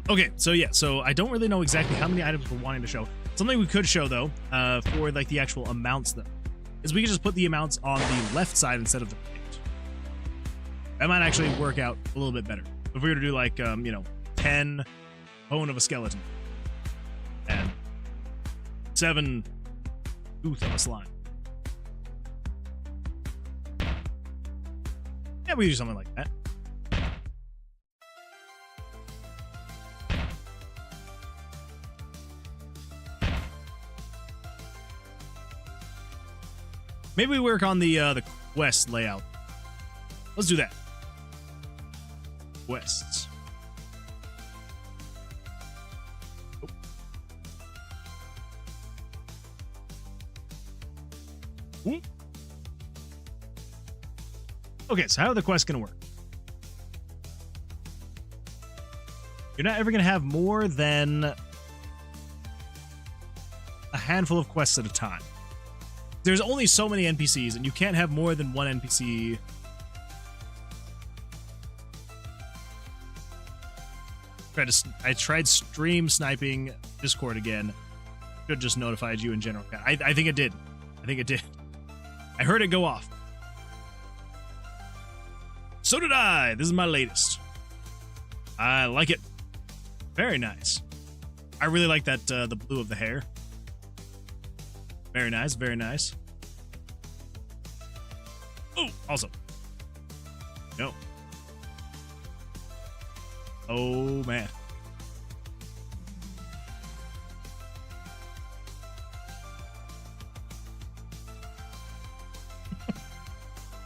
Okay, so I don't really know exactly how many items we're wanting to show. Something we could show, though, for like the actual amounts, though, is we could just put the amounts on the left side instead of the right. That might actually work out a little bit better. If we were to do like, 10 bone of a skeleton and 7 tooth of a slime. Yeah, we do something like that. Maybe we work on the quest layout. Let's do that. Quests. Oh. Okay, so how are the quests gonna work? You're not ever gonna have more than a handful of quests at a time. There's only so many NPCs, and you can't have more than one NPC. I tried stream sniping Discord again. Should just notified you in general. I think it did. I think it did. I heard it go off. So did I. This is my latest. I like it. Very nice. I really like that the blue of the hair. Very nice, very nice. Oh, also. No. Oh, man.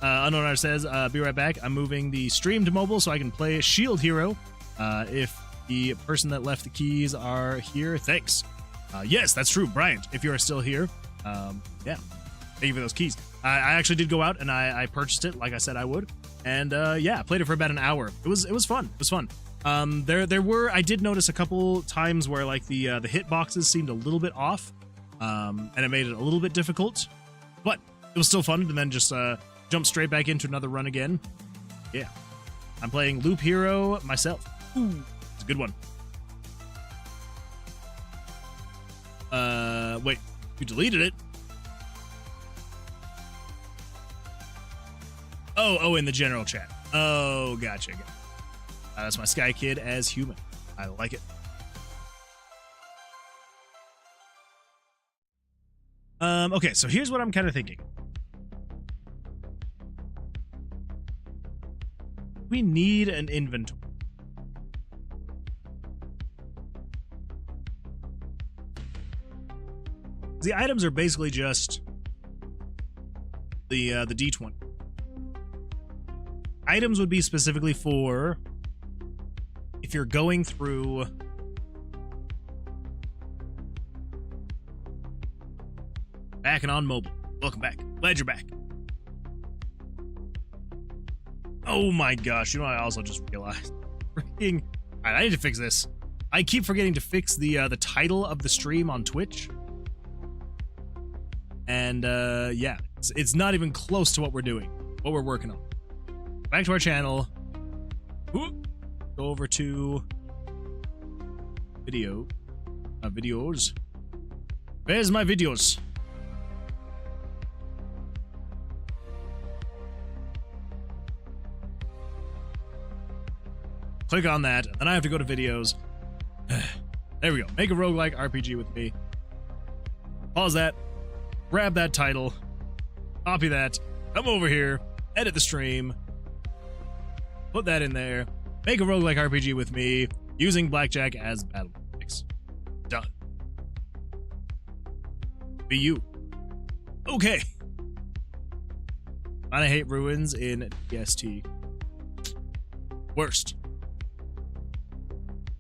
Unknown Art says, be right back. I'm moving the stream to mobile so I can play Shield Hero. If the person that left the keys are here, thanks. Yes, that's true. Bryant, if you are still here, yeah, thank you for those keys. I actually did go out and I purchased it like I said I would. And yeah, I played it for about an hour. It was fun. It was fun. I did notice a couple times where like the hitboxes seemed a little bit off, and it made it a little bit difficult, but it was still fun. And then just jump straight back into another run again. Yeah, I'm playing Loop Hero myself. Ooh, it's a good one. Wait, you deleted it? Oh, in the general chat. Oh, gotcha. That's my Sky Kid as human. I like it. Okay, so here's what I'm kind of thinking. We need an inventory. The items are basically just the D20. Items would be specifically for if you're going through back and on mobile. Welcome back. Glad you're back. Oh my gosh, you know what I also just realized? Freaking, I need to fix this. I keep forgetting to fix the title of the stream on Twitch. And yeah, it's not even close to what we're doing, what we're working on. Back to our channel. Ooh. Go over to videos. Where's my videos? Click on that, and then I have to go to videos. There we go. Make a roguelike RPG with me. Pause that. Grab that title. Copy that. Come over here. Edit the stream. Put that in there. Make a roguelike RPG with me using Blackjack as battle mechanics. Done. Be you. Okay. I hate ruins in DST. Worst.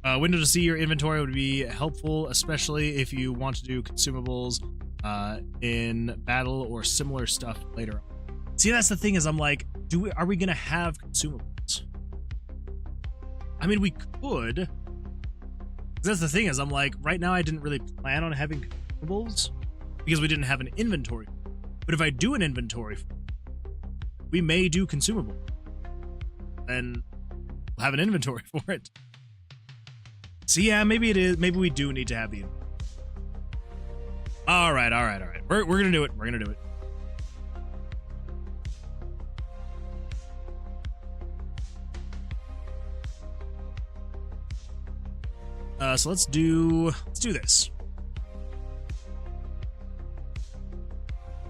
Window to see your inventory would be helpful, especially if you want to do consumables in battle or similar stuff later on. See, that's the thing is I'm like, are we going to have consumables? I mean, we could. That's the thing is I'm like, right now I didn't really plan on having consumables because we didn't have an inventory. But if I do an inventory, we may do consumable. Then we'll have an inventory for it. So yeah, maybe it is. Maybe we do need to have the. All right. We're gonna do it. We're gonna do it. So let's do this.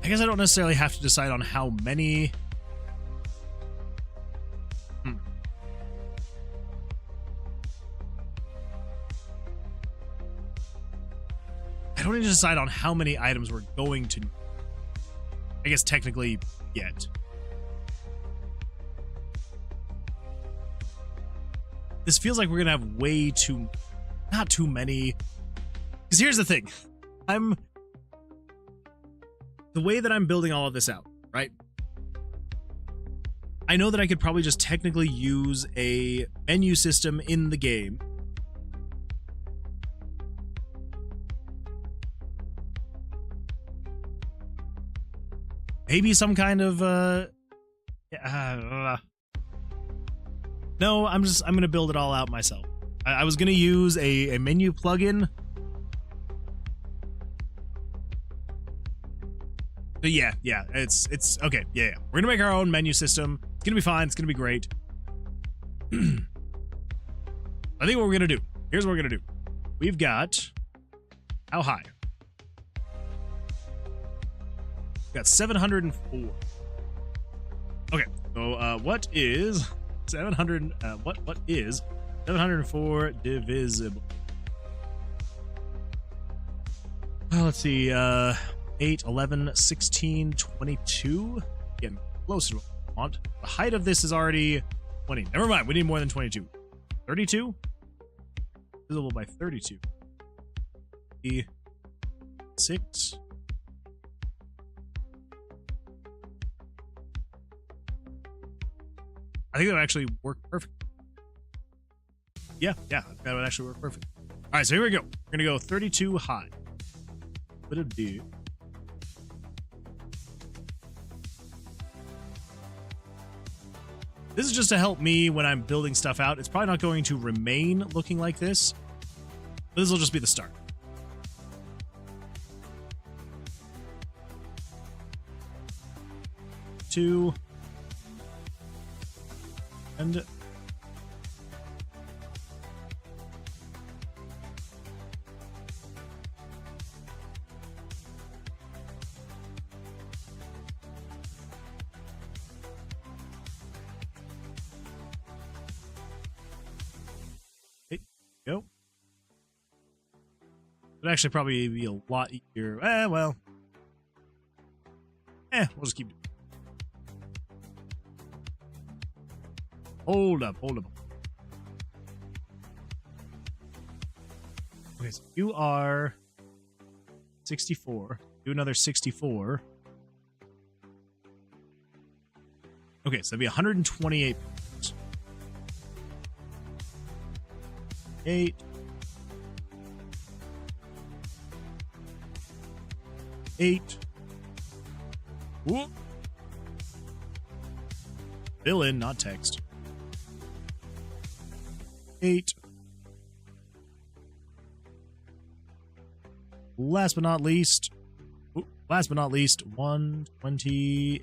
I guess I don't necessarily have to decide on how many. I don't need to decide on how many items we're going to. I guess technically yet. This feels like we're gonna have way too, not too many. Because here's the thing, the way that I'm building all of this out, right? I know that I could probably just technically use a menu system in the game. Maybe some kind of no, I'm gonna build it all out myself. I was gonna use a menu plugin. But yeah, it's okay. Yeah, we're gonna make our own menu system. It's gonna be fine. It's gonna be great. I think what we're gonna do. Here's what we're gonna do. We've got how high? We've got 704. Okay, so what is 700? What is 704 divisible? Let's see. 8, 11, 16, 22. Getting closer to what I want. The height of this is already 20. Never mind. We need more than 22. 32? Visible by 32. 6. I think that would actually work perfect. Yeah, that would actually work perfect. All right, so here we go. We're going to go 32 high. What a do. This is just to help me when I'm building stuff out. It's probably not going to remain looking like this. But this will just be the start. Two. And go. It'd actually probably be a lot easier. Well. We'll just keep. Hold up. Okay, so you are 64. Do another 64. Okay, so that'd be 128 points. 8. 8. Whoop. Fill in, not text. 8. Last but not least, 120.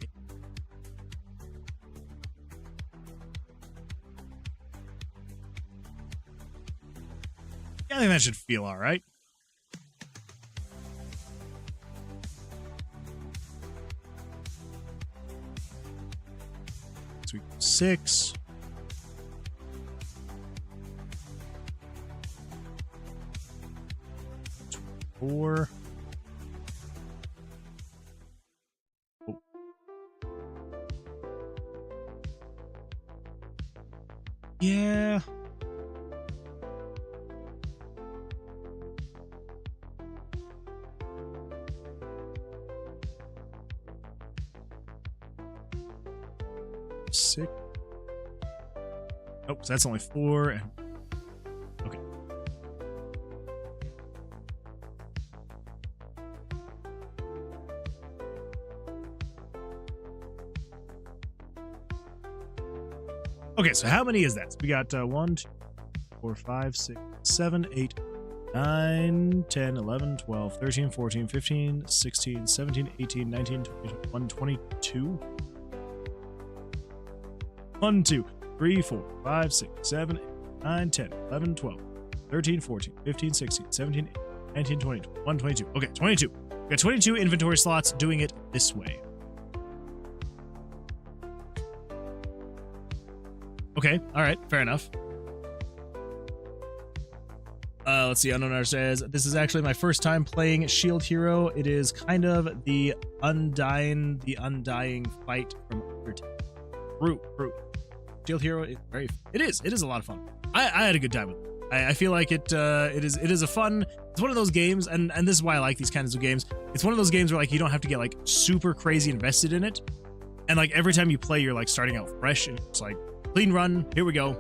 I think that should feel all right. So we go 6. 4. Oh. Yeah. Six. Oh, so that's only 4 and okay. Okay, so how many is that? So we got 1, 2, 4, 5, 6, 7, 8, 9, 10, 11, 12, 13, 14, 15, 16, 17, 18, 19, 20, 21, 22. 1, 2, 3, 4, 5, 6, 7, 8, 9, 10, 11, 12, 13, 14, 15, 16, 17, 18, 19, 20, 21, 22. Okay, 22. We got 22 inventory slots doing it this way. Okay, all right, fair enough. Let's see. Unknown says, this is actually my first time playing Shield Hero. It is kind of the undying fight from Undertale. True. Shield Hero is it is a lot of fun. I had a good time with it. I feel like it is a fun. It's one of those games, and this is why I like these kinds of games. It's one of those games where like you don't have to get like super crazy invested in it, and like every time you play, you're like starting out fresh, and it's like clean run. Here we go.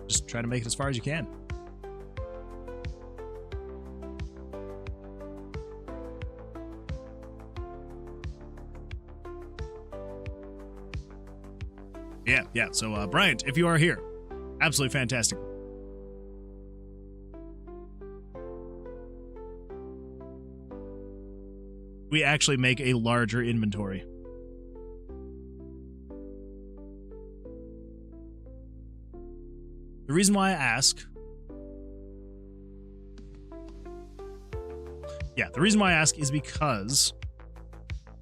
Just try to make it as far as you can. Yeah. So, Bryant, if you are here, absolutely fantastic. We actually make a larger inventory. The reason why I ask... the reason why I ask is because...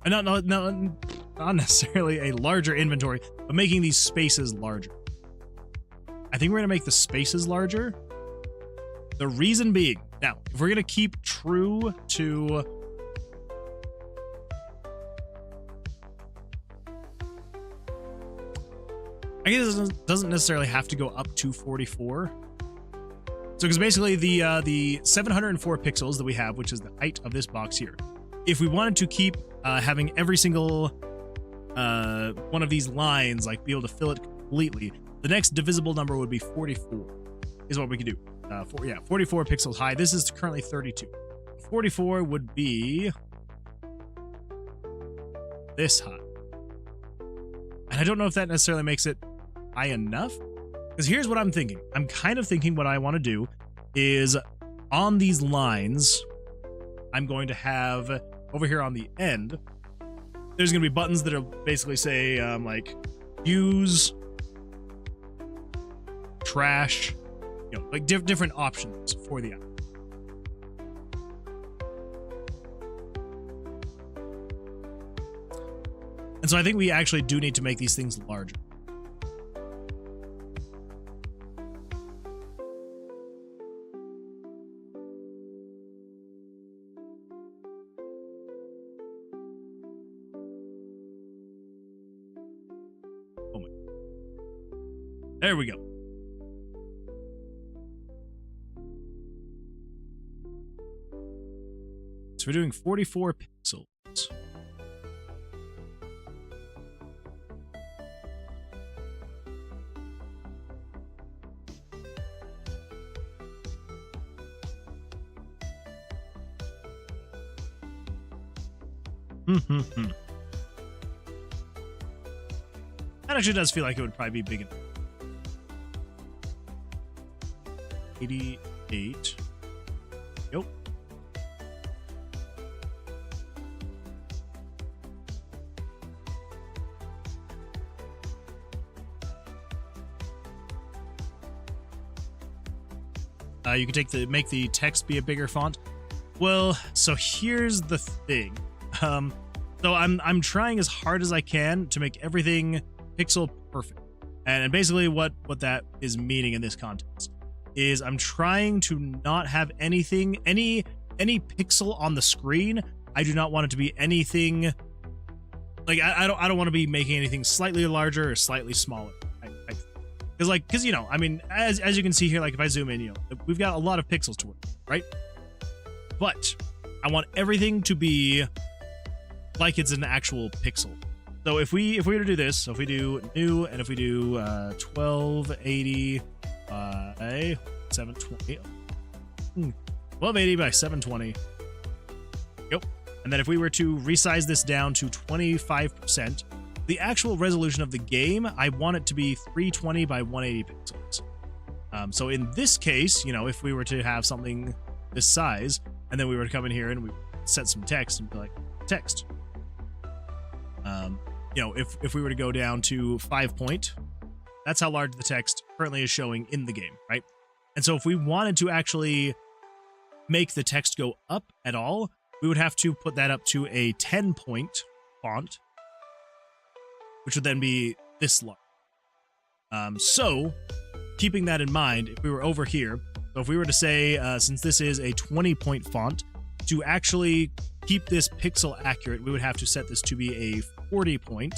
Not necessarily a larger inventory, but making these spaces larger. I think we're going to make the spaces larger. The reason being... Now, if we're going to keep true to... I guess it doesn't necessarily have to go up to 44. So, because basically the 704 pixels that we have, which is the height of this box here, if we wanted to keep having every single one of these lines like be able to fill it completely, the next divisible number would be 44. Is what we could do. 44 pixels high. This is currently 32. 44 would be this high, and I don't know if that necessarily makes it high enough, because here's what I'm thinking. I'm kind of thinking what I want to do is on these lines, I'm going to have over here on the end, there's going to be buttons that are basically say like use, trash, like different options for the app. And so I think we actually do need to make these things larger. There we go. So we're doing 44 pixels. That actually does feel like it would probably be big enough. 88. Yep. You can make the text be a bigger font. Well, so here's the thing. So I'm trying as hard as I can to make everything pixel perfect. And basically what that is meaning in this context is I'm trying to not have any pixel on the screen. I do not want it to be anything like I don't want to be making anything slightly larger or slightly smaller. Because I mean, as you can see here, like if I zoom in, we've got a lot of pixels to work with, right? But I want everything to be like it's an actual pixel. So if we were to do this, so if we do new and if we do 1280 by 720, 1280 by 720. Yep. And then if we were to resize this down to 25%, the actual resolution of the game, I want it to be 320 by 180 pixels. So in this case, if we were to have something this size, and then we were to come in here and we set some text and be like, text. If we were to go down to 5 point, that's how large the text currently is showing in the game, right? And so if we wanted to actually make the text go up at all, we would have to put that up to a 10 point font, which would then be this large. So keeping that in mind, if we were over here, So if we were to say, since this is a 20-point font, to actually keep this pixel accurate, we would have to set this to be a 40-point,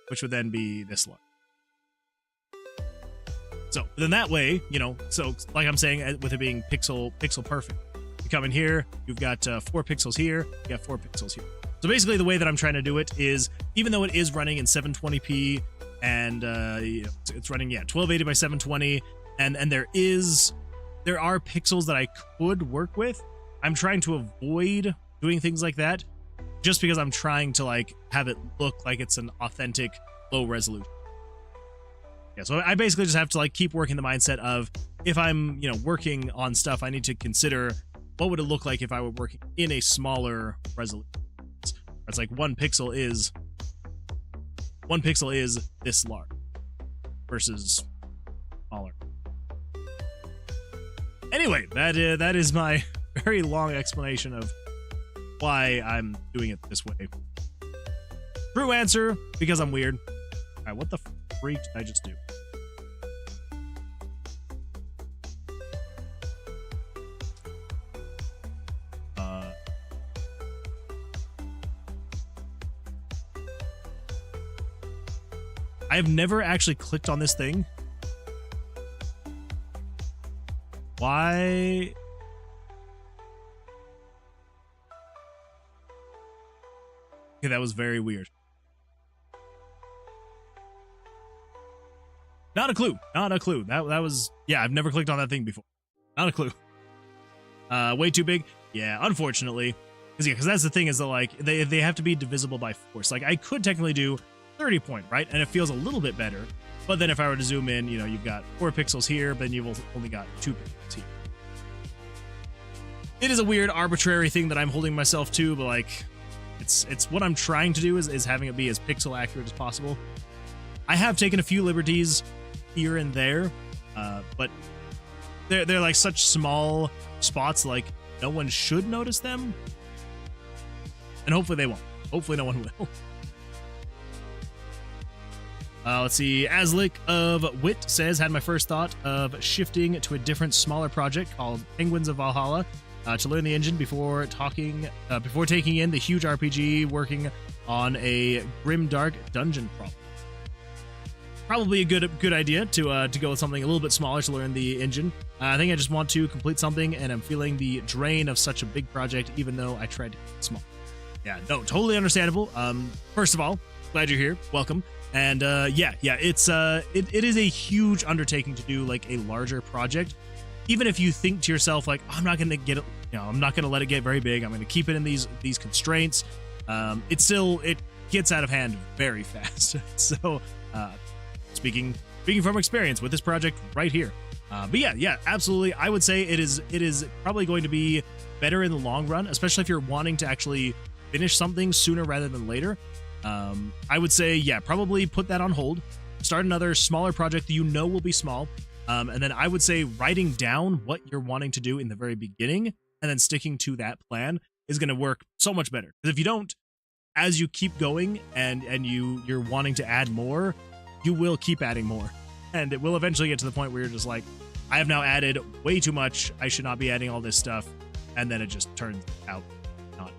which would then be this large. So then that way, you know, so like I'm saying, with it being pixel perfect, you come in here, you've got 4 pixels here, you got 4 pixels here. So basically the way that I'm trying to do it is, even though it is running in 720p and you know, it's running, 1280 by 720, and there are pixels that I could work with, I'm trying to avoid doing things like that just because I'm trying to like have it look like it's an authentic low resolution. Yeah, so I basically just have to like keep working the mindset of, if I'm, you know, working on stuff, I need to consider what would it look like if I were working in a smaller resolution. It's like one pixel is this large versus smaller. Anyway, that is my very long explanation of why I'm doing it this way. True answer, because I'm weird. All right, what the freak did I just do? I have never actually clicked on this thing. Why? Okay, that was very weird. Not a clue. Not a clue. That was, yeah, I've never clicked on that thing before. Not a clue. Way too big? Yeah, unfortunately. Because that's the thing, is that like they have to be divisible by 4. So like I could technically do 30 point, right? And it feels a little bit better. But then if I were to zoom in, you know, you've got 4 pixels here, but then you've only got 2 pixels here. It is a weird arbitrary thing that I'm holding myself to, but like it's what I'm trying to do is having it be as pixel accurate as possible. I have taken a few liberties here and there, but they're like such small spots, like no one should notice them, and hopefully they won't. Hopefully no one will. Let's see. Aslick of Wit says, had my first thought of shifting to a different, smaller project called Penguins of Valhalla to learn the engine before taking in the huge RPG working on a grimdark dungeon problem. Probably a good idea to go with something a little bit smaller to learn the engine. I think I just want to complete something, and I'm feeling the drain of such a big project, even though I tried to keep it small. Yeah, no, totally understandable. First of all, glad you're here. Welcome. And yeah, it's it is a huge undertaking to do like a larger project. Even if you think to yourself like, oh, I'm not gonna get it, you know, I'm not gonna let it get very big. I'm gonna keep it in these constraints. It gets out of hand very fast. So speaking from experience with this project right here. But yeah, absolutely. I would say it is probably going to be better in the long run, especially if you're wanting to actually finish something sooner rather than later. I would say, yeah, probably put that on hold, start another smaller project that you know will be small. And then I would say writing down what you're wanting to do in the very beginning and then sticking to that plan is going to work so much better. Because if you don't, as you keep going and you're wanting to add more, you will keep adding more. And it will eventually get to the point where you're just like, I have now added way too much. I should not be adding all this stuff. And then it just turns out not.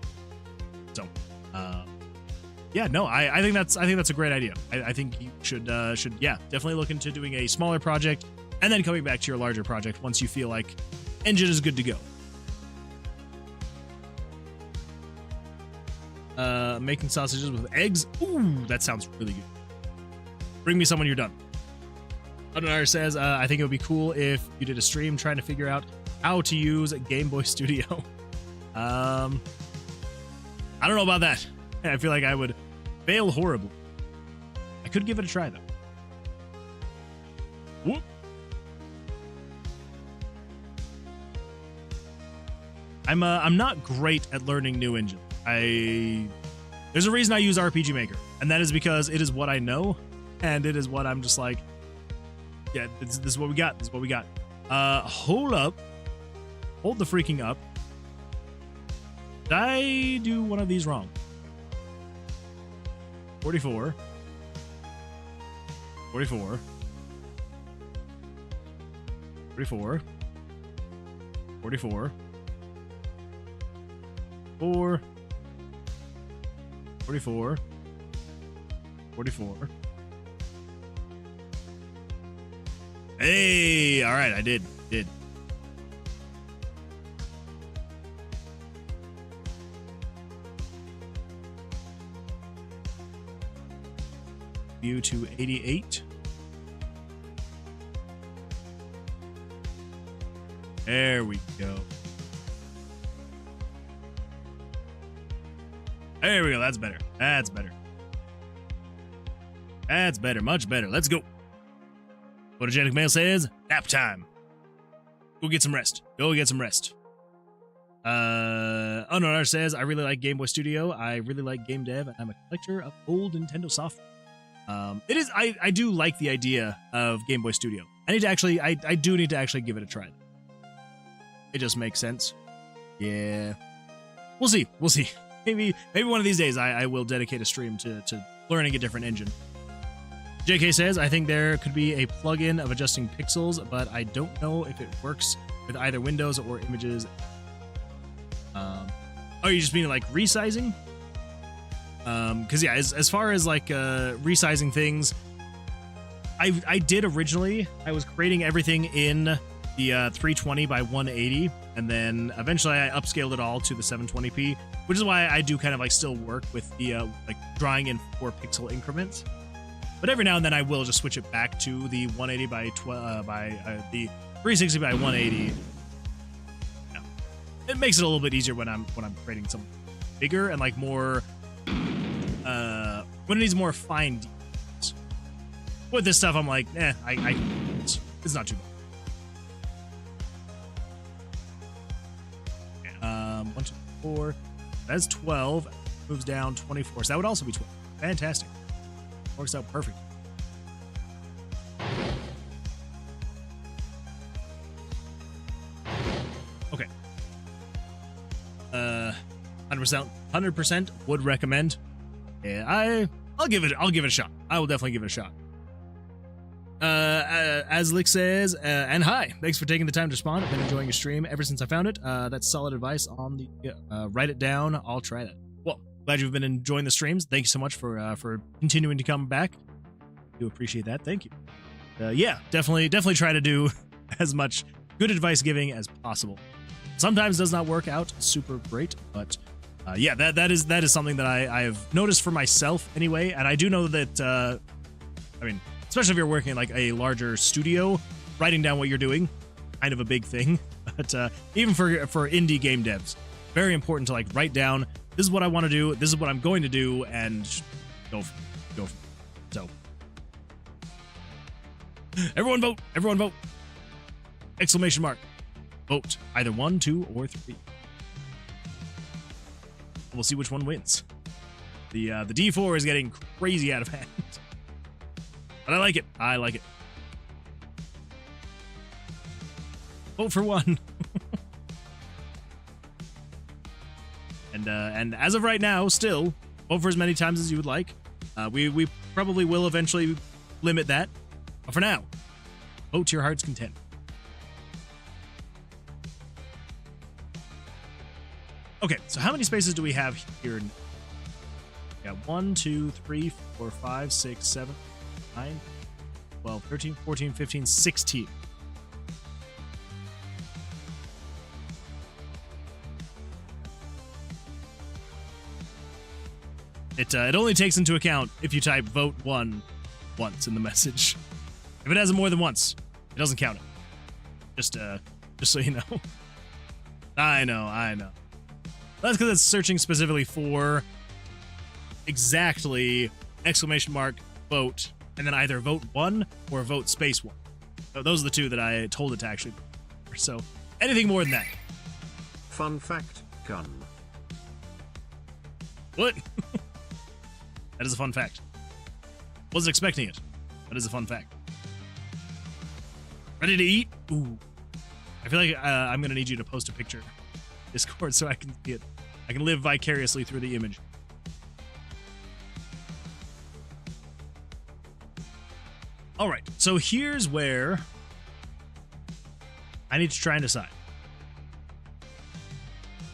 So, yeah, no, I think that's a great idea. I think you should yeah, definitely look into doing a smaller project and then coming back to your larger project once you feel like engine is good to go. Making sausages with eggs. Ooh, that sounds really good. Bring me some when you're done. Unar says, I think it would be cool if you did a stream trying to figure out how to use Game Boy Studio. I don't know about that. I feel like I would fail horribly. I could give it a try though. Whoop. I'm not great at learning new engines. There's a reason I use RPG Maker, and that is because it is what I know, and it is what I'm just like, yeah, this is what we got. This is what we got. Hold up. Hold the freaking up. Did I do one of these wrong? 44. 44. 44. 44. 4. 44. 44. Hey, all right, I did. View to 88. There we go. There we go. That's better. That's better. That's better. Much better. Let's go. Photogenic Mail says, nap time. Go get some rest. Go get some rest. Unknown says, I really like Game Boy Studio. I really like game dev, and I'm a collector of old Nintendo software. It is. I do like the idea of Game Boy Studio. I do need to actually give it a try. It just makes sense. Yeah. We'll see. We'll see. Maybe one of these days I will dedicate a stream to learning a different engine. JK says, I think there could be a plugin of adjusting pixels, but I don't know if it works with either Windows or images. Oh, you just mean like resizing? Because yeah, as far as like resizing things, I did originally. I was creating everything in the 320 by 180, and then eventually I upscaled it all to the 720p, which is why I do kind of like still work with the like drawing in 4 pixel increments. But every now and then I will just switch it back to the 180 by the 360 by 180. Yeah. It makes it a little bit easier when I'm creating something bigger and like more. When it needs more fine details. With this stuff, I'm like, it's not too bad. 1, 2, 4. That's 12. Moves down 24. So that would also be 12. Fantastic. Works out perfect. Okay. 100% would recommend. Yeah, I'll give it a shot. I will definitely give it a shot. As Lick says, and hi, thanks for taking the time to respond. I've been enjoying your stream ever since I found it. That's solid advice on the write it down. I'll try that. Well, glad you've been enjoying the streams. Thank you so much for continuing to come back. Do appreciate that. Thank you. Yeah, definitely try to do as much good advice giving as possible. Sometimes does not work out super great, but yeah, that is something that I have noticed for myself anyway, and I do know that I mean, especially if you're working in like a larger studio, writing down what you're doing, kind of a big thing. But even for indie game devs, very important to like write down, this is what I want to do, this is what I'm going to do, and go for it. So everyone vote! Exclamation mark. Vote either 1, 2, or 3. We'll see which one wins. The D4 is getting crazy out of hand. But I like it. I like it. Vote for 1. And as of right now, still, vote for as many times as you would like. We probably will eventually limit that. But for now, vote to your heart's content. Okay, so how many spaces do we have here? We got 1, 2, 3, 4, 5, 6, 7, 9, 12, 13, 14, 15, 16. It only takes into account if you type vote 1 once in the message. If it has it more than once, it doesn't count it. Just so you know. I know. That's because it's searching specifically for exactly exclamation mark vote, and then either vote 1 or vote space 1. So those are the two that I told it to actually. So anything more than that. Fun fact, gun. What? That is a fun fact. Wasn't expecting it. That is a fun fact. Ready to eat? Ooh. I feel like I'm going to need you to post a picture in Discord so I can see it. I can live vicariously through the image. All right, so here's where I need to try and decide.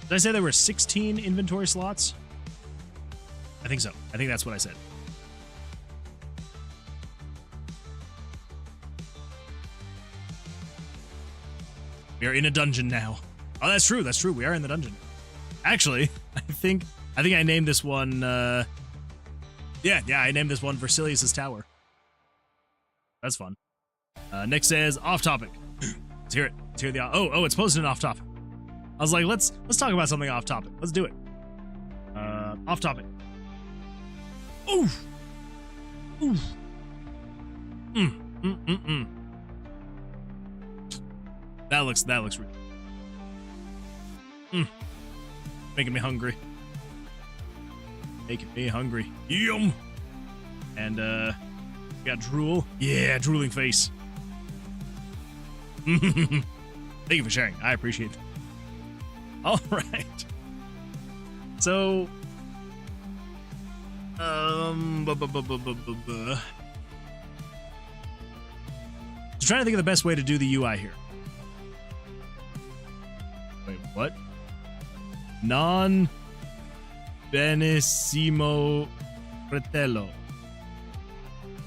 Did I say there were 16 inventory slots? I think so. I think that's what I said. We are in a dungeon now. Oh, that's true. That's true. We are in the dungeon. Actually, I think I named this one. Yeah, I named this one Vercilias' Tower. That's fun. Nick says off topic. Let's hear it. Let's hear the. Oh, it's posted in off topic. I was like, let's talk about something off topic. Let's do it. Off topic. Oof. Oof. That looks really. Making me hungry. Making me hungry. Yum. And got drool. Yeah, drooling face. Thank you for sharing. I appreciate it. All right. So, just trying to think of the best way to do the UI here. Wait, what? Non benissimo fratello.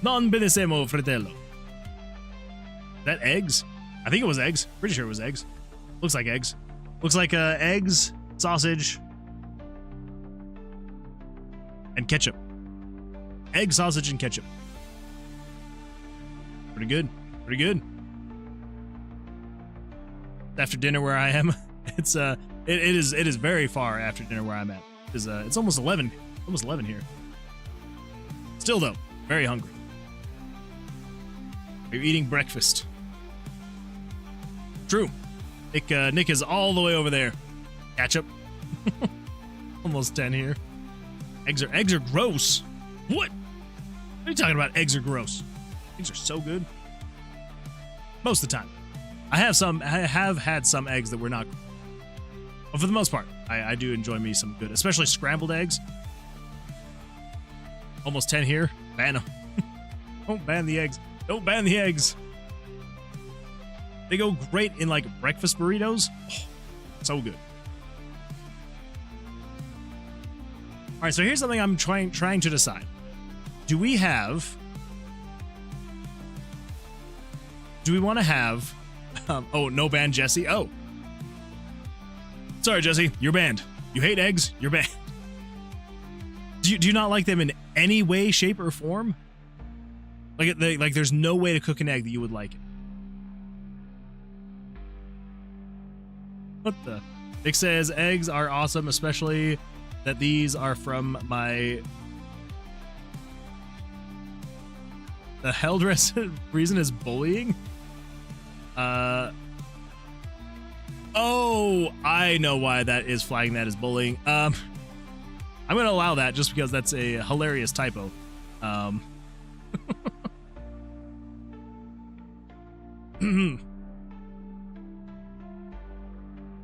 Non benissimo fratello. Is that eggs? I think it was eggs. Pretty sure it was eggs. Looks like eggs. Looks like eggs, sausage, and ketchup. Egg, sausage, and ketchup. Pretty good. Pretty good. After dinner where I am, it is very far after dinner where I'm at. It's almost 11. Almost 11 here. Still though, very hungry. Are you eating breakfast? True. Nick is all the way over there. Ketchup. Almost 10 here. Eggs are gross. What? What are you talking about? Eggs are gross. Eggs are so good. Most of the time. I have had some eggs that were not good. But for the most part, I do enjoy me some good, especially scrambled eggs. Almost 10 here. Ban them. Don't ban the eggs. Don't ban the eggs. They go great in like breakfast burritos. Oh, so good. All right, so here's something I'm trying to decide. Do we want to have oh, no ban Jesse? Oh. Sorry, Jesse, you're banned. You hate eggs, you're banned. Do you not like them in any way, shape, or form? Like there's no way to cook an egg that you would like it. What the? Nick says eggs are awesome, especially that these are from my. The hell reason is bullying. Oh, I know why that is flagging that as bullying. I'm gonna allow that just because that's a hilarious typo.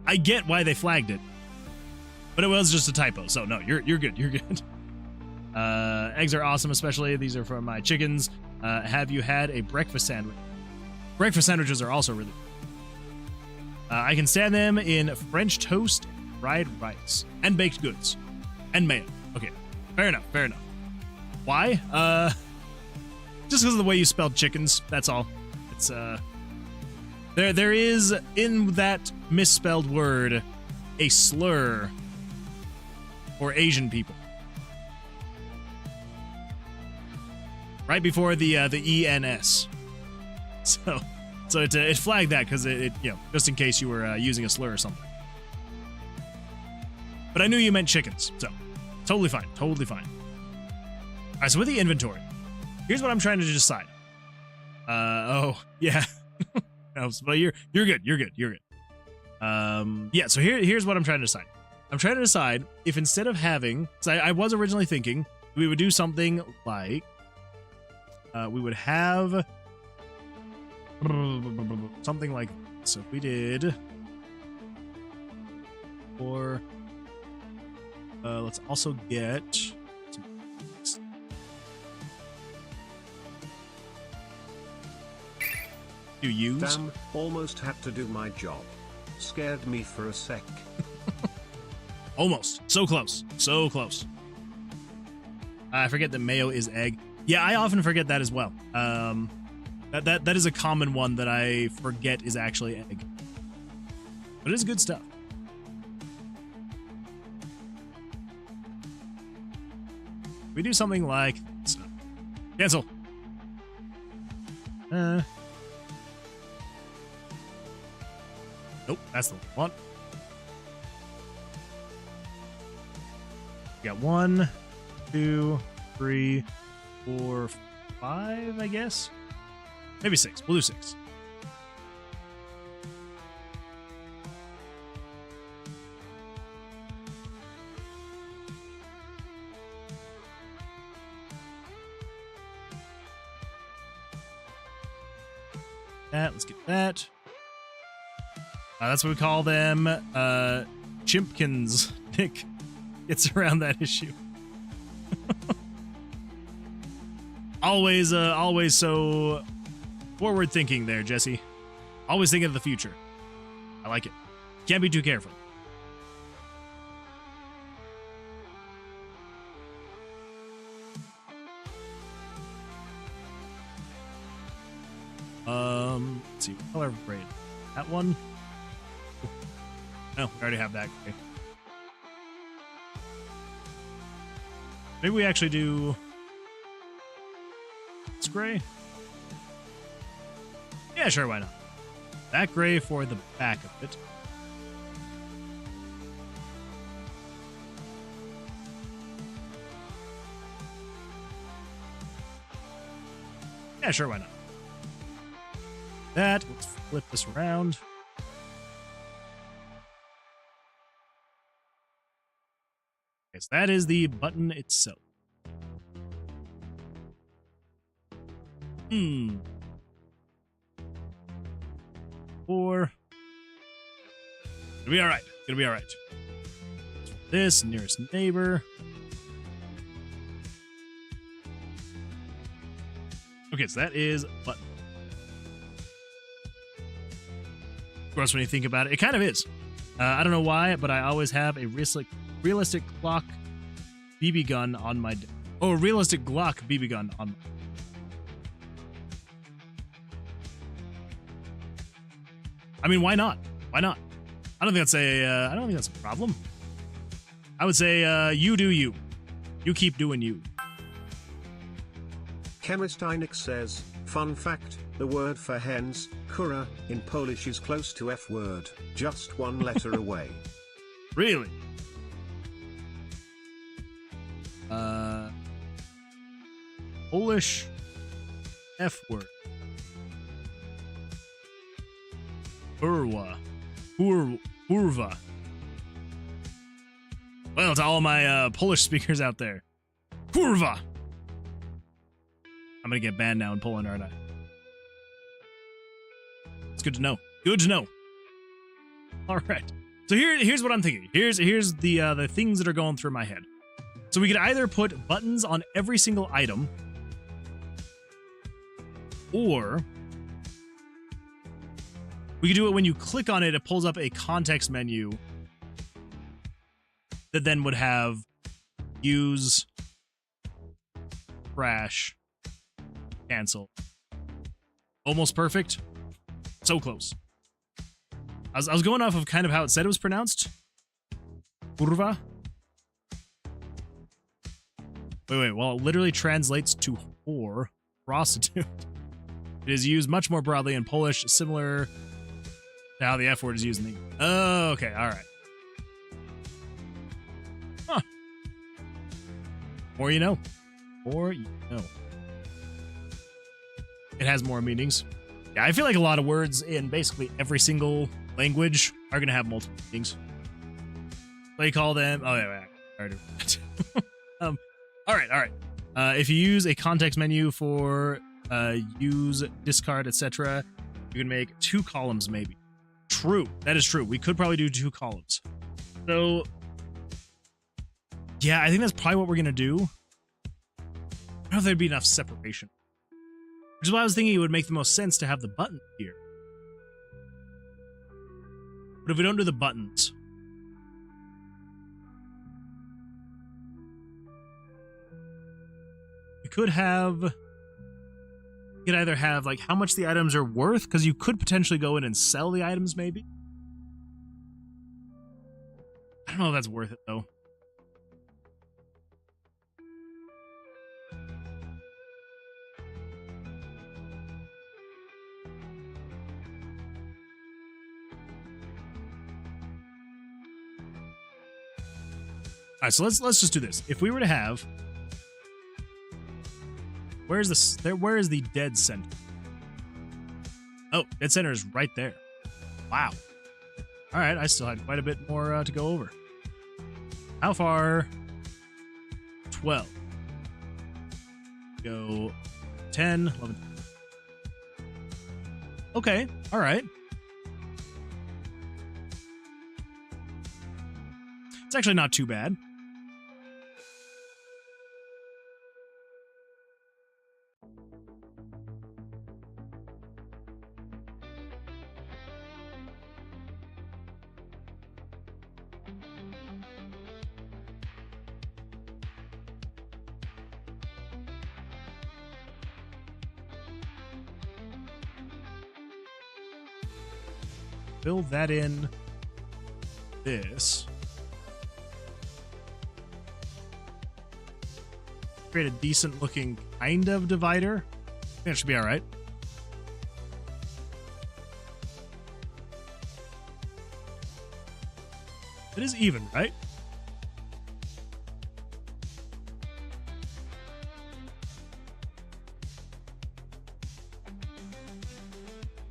I get why they flagged it, but it was just a typo. So no, you're good. You're good. Eggs are awesome, especially these are from my chickens. Have you had a breakfast sandwich? Breakfast sandwiches are also really good. I can stand them in French toast, fried rice, and baked goods, and mayo. Okay, fair enough. Fair enough. Why? Just because of the way you spelled chickens. That's all. It's There is, in that misspelled word, a slur for Asian people. Right before the ENS. So it flagged that because it just in case you were using a slur or something. But I knew you meant chickens, so totally fine. Totally fine. All right, so with the inventory, here's what I'm trying to decide. Oh, yeah. But you're good. You're good. You're good. Yeah, so here's what I'm trying to decide. I'm trying to decide if instead of having, so I was originally thinking we would do something like we would have something like, so if we did, or let's also get some, Do use? Damn, almost had to do my job. Scared me for a sec. Almost. So close. So close. I forget that mayo is egg. Yeah, I often forget that as well. That is a common one that I forget is actually egg. But it is good stuff. We do something like this. Cancel. Nope, that's the one. We got 1, 2, 3, 4, 5, I guess. Maybe 6. We'll do 6. Let's get that. That's what we call them. Chimpkins. Nick gets around that issue. always so forward thinking there, Jesse. Always thinking of the future. I like it. Can't be too careful. Let's see, what color of braid? That one? No, we already have that. Okay. Maybe we actually do this gray? Yeah, sure, why not? That gray for the back of it. Yeah, sure, why not? That. Let's flip this around. Okay, so that is the button itself. Four. It'll be alright. It'll be alright. This, nearest neighbor. Okay, so that is button. Of course, when you think about it, it kind of is. I don't know why, but I always have a realistic clock BB gun on my... Oh, a realistic Glock BB gun on my... I mean, why not? Why not? I don't think that's a problem. I would say, you do you. You keep doing you. Chemist Inik says, fun fact, the word for hens, kura, in Polish is close to F word, just one letter away. Really? Polish F word. Urwa. Urva. Well, to all my Polish speakers out there. Kurwa. I'm gonna get banned now in Poland, aren't I? It's good to know. Good to know. All right. So here's what I'm thinking. Here's the things that are going through my head. So we could either put buttons on every single item, or we could do it when you click on it, it pulls up a context menu that then would have use, crash, cancel. Almost perfect. So close. I was going off of kind of how it said it was pronounced. Kurwa. Wait. Well, it literally translates to whore, prostitute. It is used much more broadly in Polish, similar to how the F word is used in the... Oh, okay, all right. Huh. More you know. More you know. It has more meanings. Yeah, I feel like a lot of words in basically every single language are going to have multiple meanings. They call them... Oh, yeah, I already read that. All right. If you use a context menu for use, discard, etc., you can make 2 columns, maybe. True. That is true. We could probably do 2 columns. So, yeah, I think that's probably what we're going to do. I don't know if there'd be enough separation. Which is why I was thinking it would make the most sense to have the button here. But if we don't do the buttons, we could have... You could either have, like, how much the items are worth, because you could potentially go in and sell the items, maybe. I don't know if that's worth it, though. All right, so let's just do this. If we were to have, where is the dead center? Oh, dead center is right there. Wow. All right, I still had quite a bit more to go over. How far? 12. Go 10, 11. Okay, all right. It's actually not too bad. Fill that in this. Create a decent looking kind of divider. I think that should be all right. It is even, right?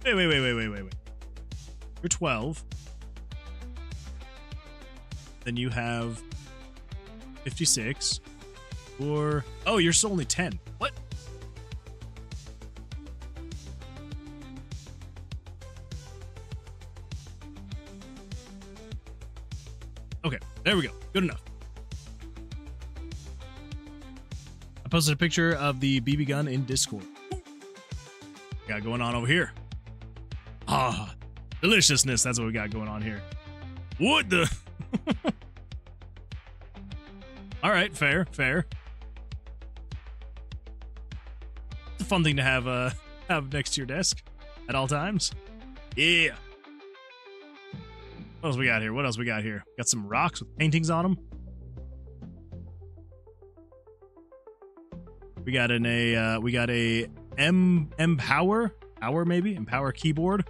Wait. You're 12. Then you have 56. Or... Oh, you're still only 10. What? Okay, there we go. Good enough. I posted a picture of the BB gun in Discord. Got going on over here. Ah, deliciousness. That's what we got going on here. What the? All right, fair. It's a fun thing to have next to your desk at all times. Yeah. What else we got here? Got some rocks with paintings on them. We got a Empower keyboard.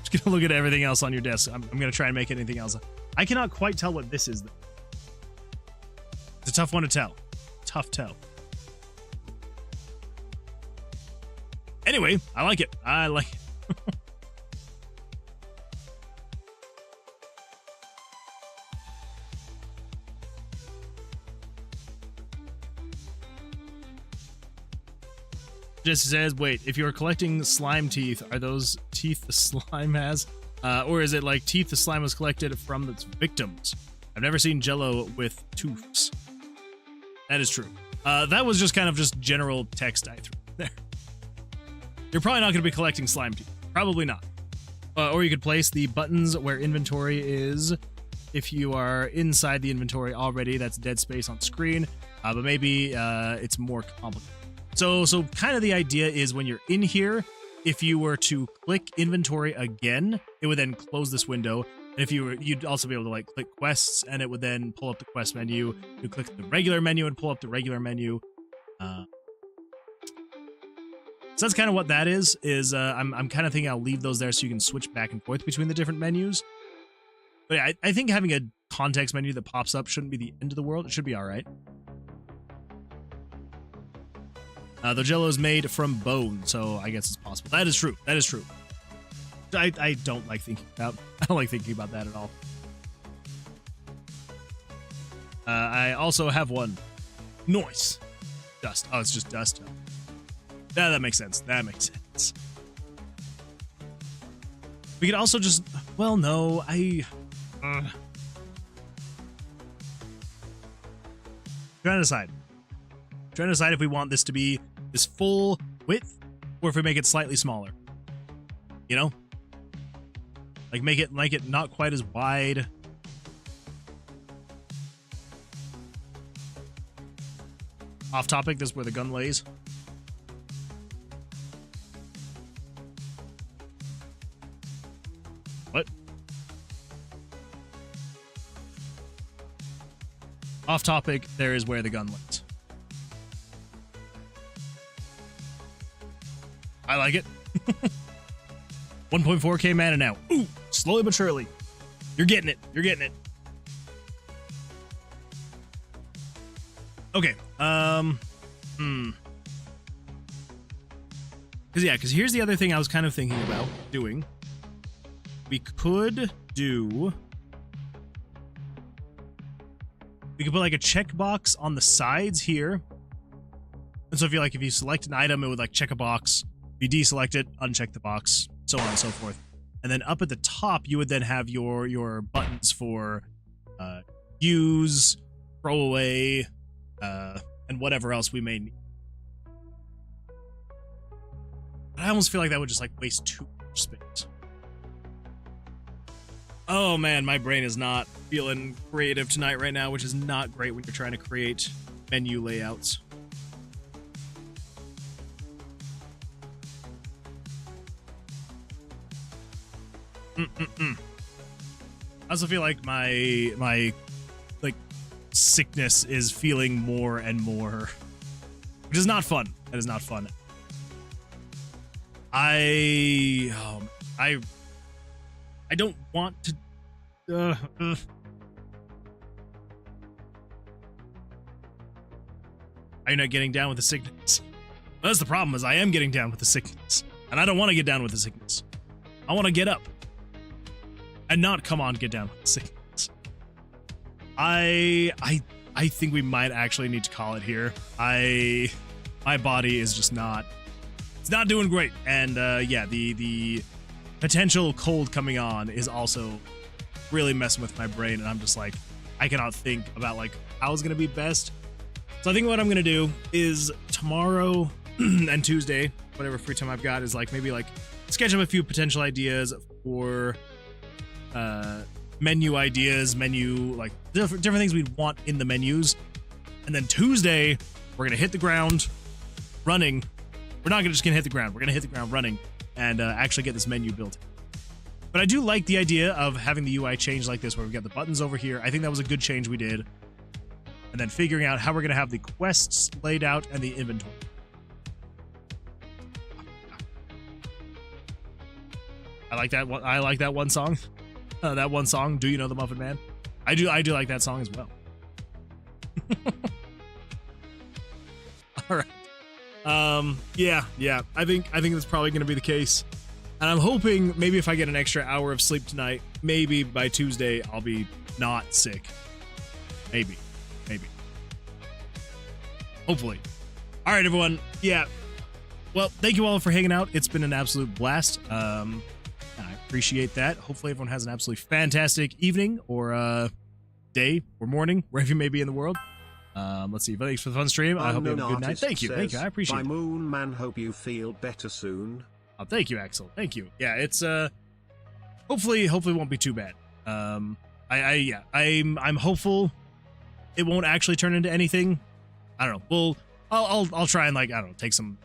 Just gonna look at everything else on your desk. I'm gonna try and make anything else. I cannot quite tell what this is. It's a tough one to tell. Tough tell. Anyway, I like it. Jesse says, wait, if you're collecting slime teeth, are those teeth the slime has? Or is it like teeth the slime was collected from its victims? I've never seen Jello with tooths. That is true. That was just kind of just general text I threw there. You're probably not going to be collecting slime teeth. Probably not. Or you could place the buttons where inventory is. If you are inside the inventory already, that's dead space on screen. But maybe it's more complicated. So kind of the idea is when you're in here, if you were to click inventory again, it would then close this window. And if you'd also be able to like click quests, and it would then pull up the quest menu. You click the regular menu and pull up the regular menu. So that's kind of what that is. I'm kind of thinking I'll leave those there so you can switch back and forth between the different menus. But yeah, I think having a context menu that pops up shouldn't be the end of the world. It should be all right. The Jello is made from bone, so I guess it's possible. That is true. I don't like thinking about. I don't like thinking about that at all. I also have one. Noise. Dust. Oh, it's just dust. Yeah, that makes sense. We could also just. Well, no, Trying to decide. Trying to decide if we want this to be this full width or if we make it slightly smaller. You know? Like make it not quite as wide. Off topic, this is where the gun lays. What? Off topic, there is where the gun lays. I like it. 1.4k mana now. Ooh, slowly but surely. You're getting it. You're getting it. Okay. Because here's the other thing I was kind of thinking about doing. We could put like a checkbox on the sides here. And so if you select an item, it would like check a box. If you deselect it, uncheck the box, so on and so forth. And then up at the top, you would then have your buttons for use, throw away, and whatever else we may need. But I almost feel like that would just like waste too much space. Oh man, my brain is not feeling creative tonight right now, which is not great when you're trying to create menu layouts. I also feel like my like sickness is feeling more and more, which is not fun. That is not fun. I don't want to. Are you not getting down with the sickness? That's the problem. Is I am getting down with the sickness, and I don't want to get down with the sickness. I want to get up. And not come on, get down with the sickness. I think we might actually need to call it here. My body is just not. It's not doing great, and yeah, the potential cold coming on is also really messing with my brain, and I'm just like, I cannot think about like how it's gonna be best. So I think what I'm gonna do is tomorrow and Tuesday, whatever free time I've got, is like maybe like sketch up a few potential ideas for menu ideas, like different things we'd want in the menus. And then Tuesday, we're gonna hit the ground running. We're not just gonna hit the ground. We're gonna hit the ground running and actually get this menu built. But I do like the idea of having the UI change like this, where we've got the buttons over here. I think that was a good change we did. And then figuring out how we're gonna have the quests laid out and the inventory. I like that one song. That one song, Do You Know the Muffin Man? I do like that song as well. All right. Yeah. I think that's probably going to be the case. And I'm hoping maybe if I get an extra hour of sleep tonight, maybe by Tuesday I'll be not sick. Maybe. Hopefully. All right, everyone. Yeah. Well, thank you all for hanging out. It's been an absolute blast. I appreciate that. Hopefully everyone has an absolutely fantastic evening or day or morning, wherever you may be in the world. Let's see. Thanks for the fun stream. I hope you have a good night. Thank you. I appreciate it. By Moon Man, hope you feel better soon. Oh, thank you, Axel. Thank you. Yeah, it's hopefully it won't be too bad. I'm hopeful it won't actually turn into anything. I don't know. Well, I'll try and like, I don't know, take some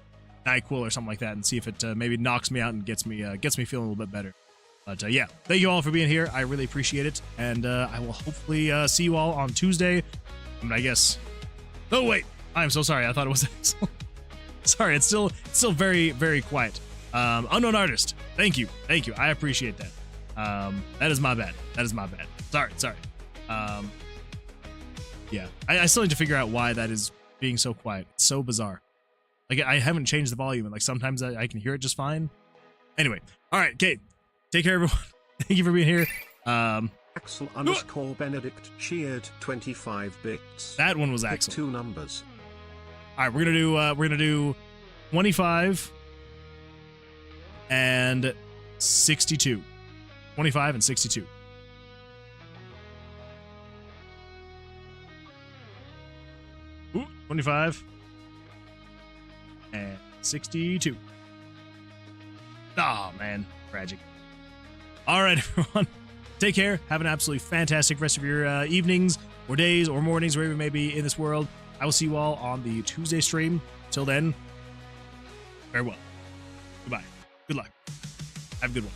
NyQuil or something like that and see if it maybe knocks me out and gets me feeling a little bit better. But yeah, thank you all for being here. I really appreciate it, and I will hopefully see you all on Tuesday. I guess. Oh wait, I'm so sorry. I thought it was. Sorry, it's still very, very quiet. Unknown artist. Thank you. I appreciate that. That is my bad. Sorry. Yeah, I still need to figure out why that is being so quiet. It's so bizarre. Like, I haven't changed the volume, and like sometimes I can hear it just fine. Anyway, all right, Kate, take care, everyone. Thank you for being here. Axel _ Benedict cheered 25 bits. That one was Pick Axel. 2 numbers. All right, we're gonna do 25 and 62. 25 and 62. 25. And 62. Oh, man. Tragic. All right, everyone. Take care. Have an absolutely fantastic rest of your evenings or days or mornings, wherever you may be in this world. I will see you all on the Tuesday stream. Till then, farewell. Goodbye. Good luck. Have a good one.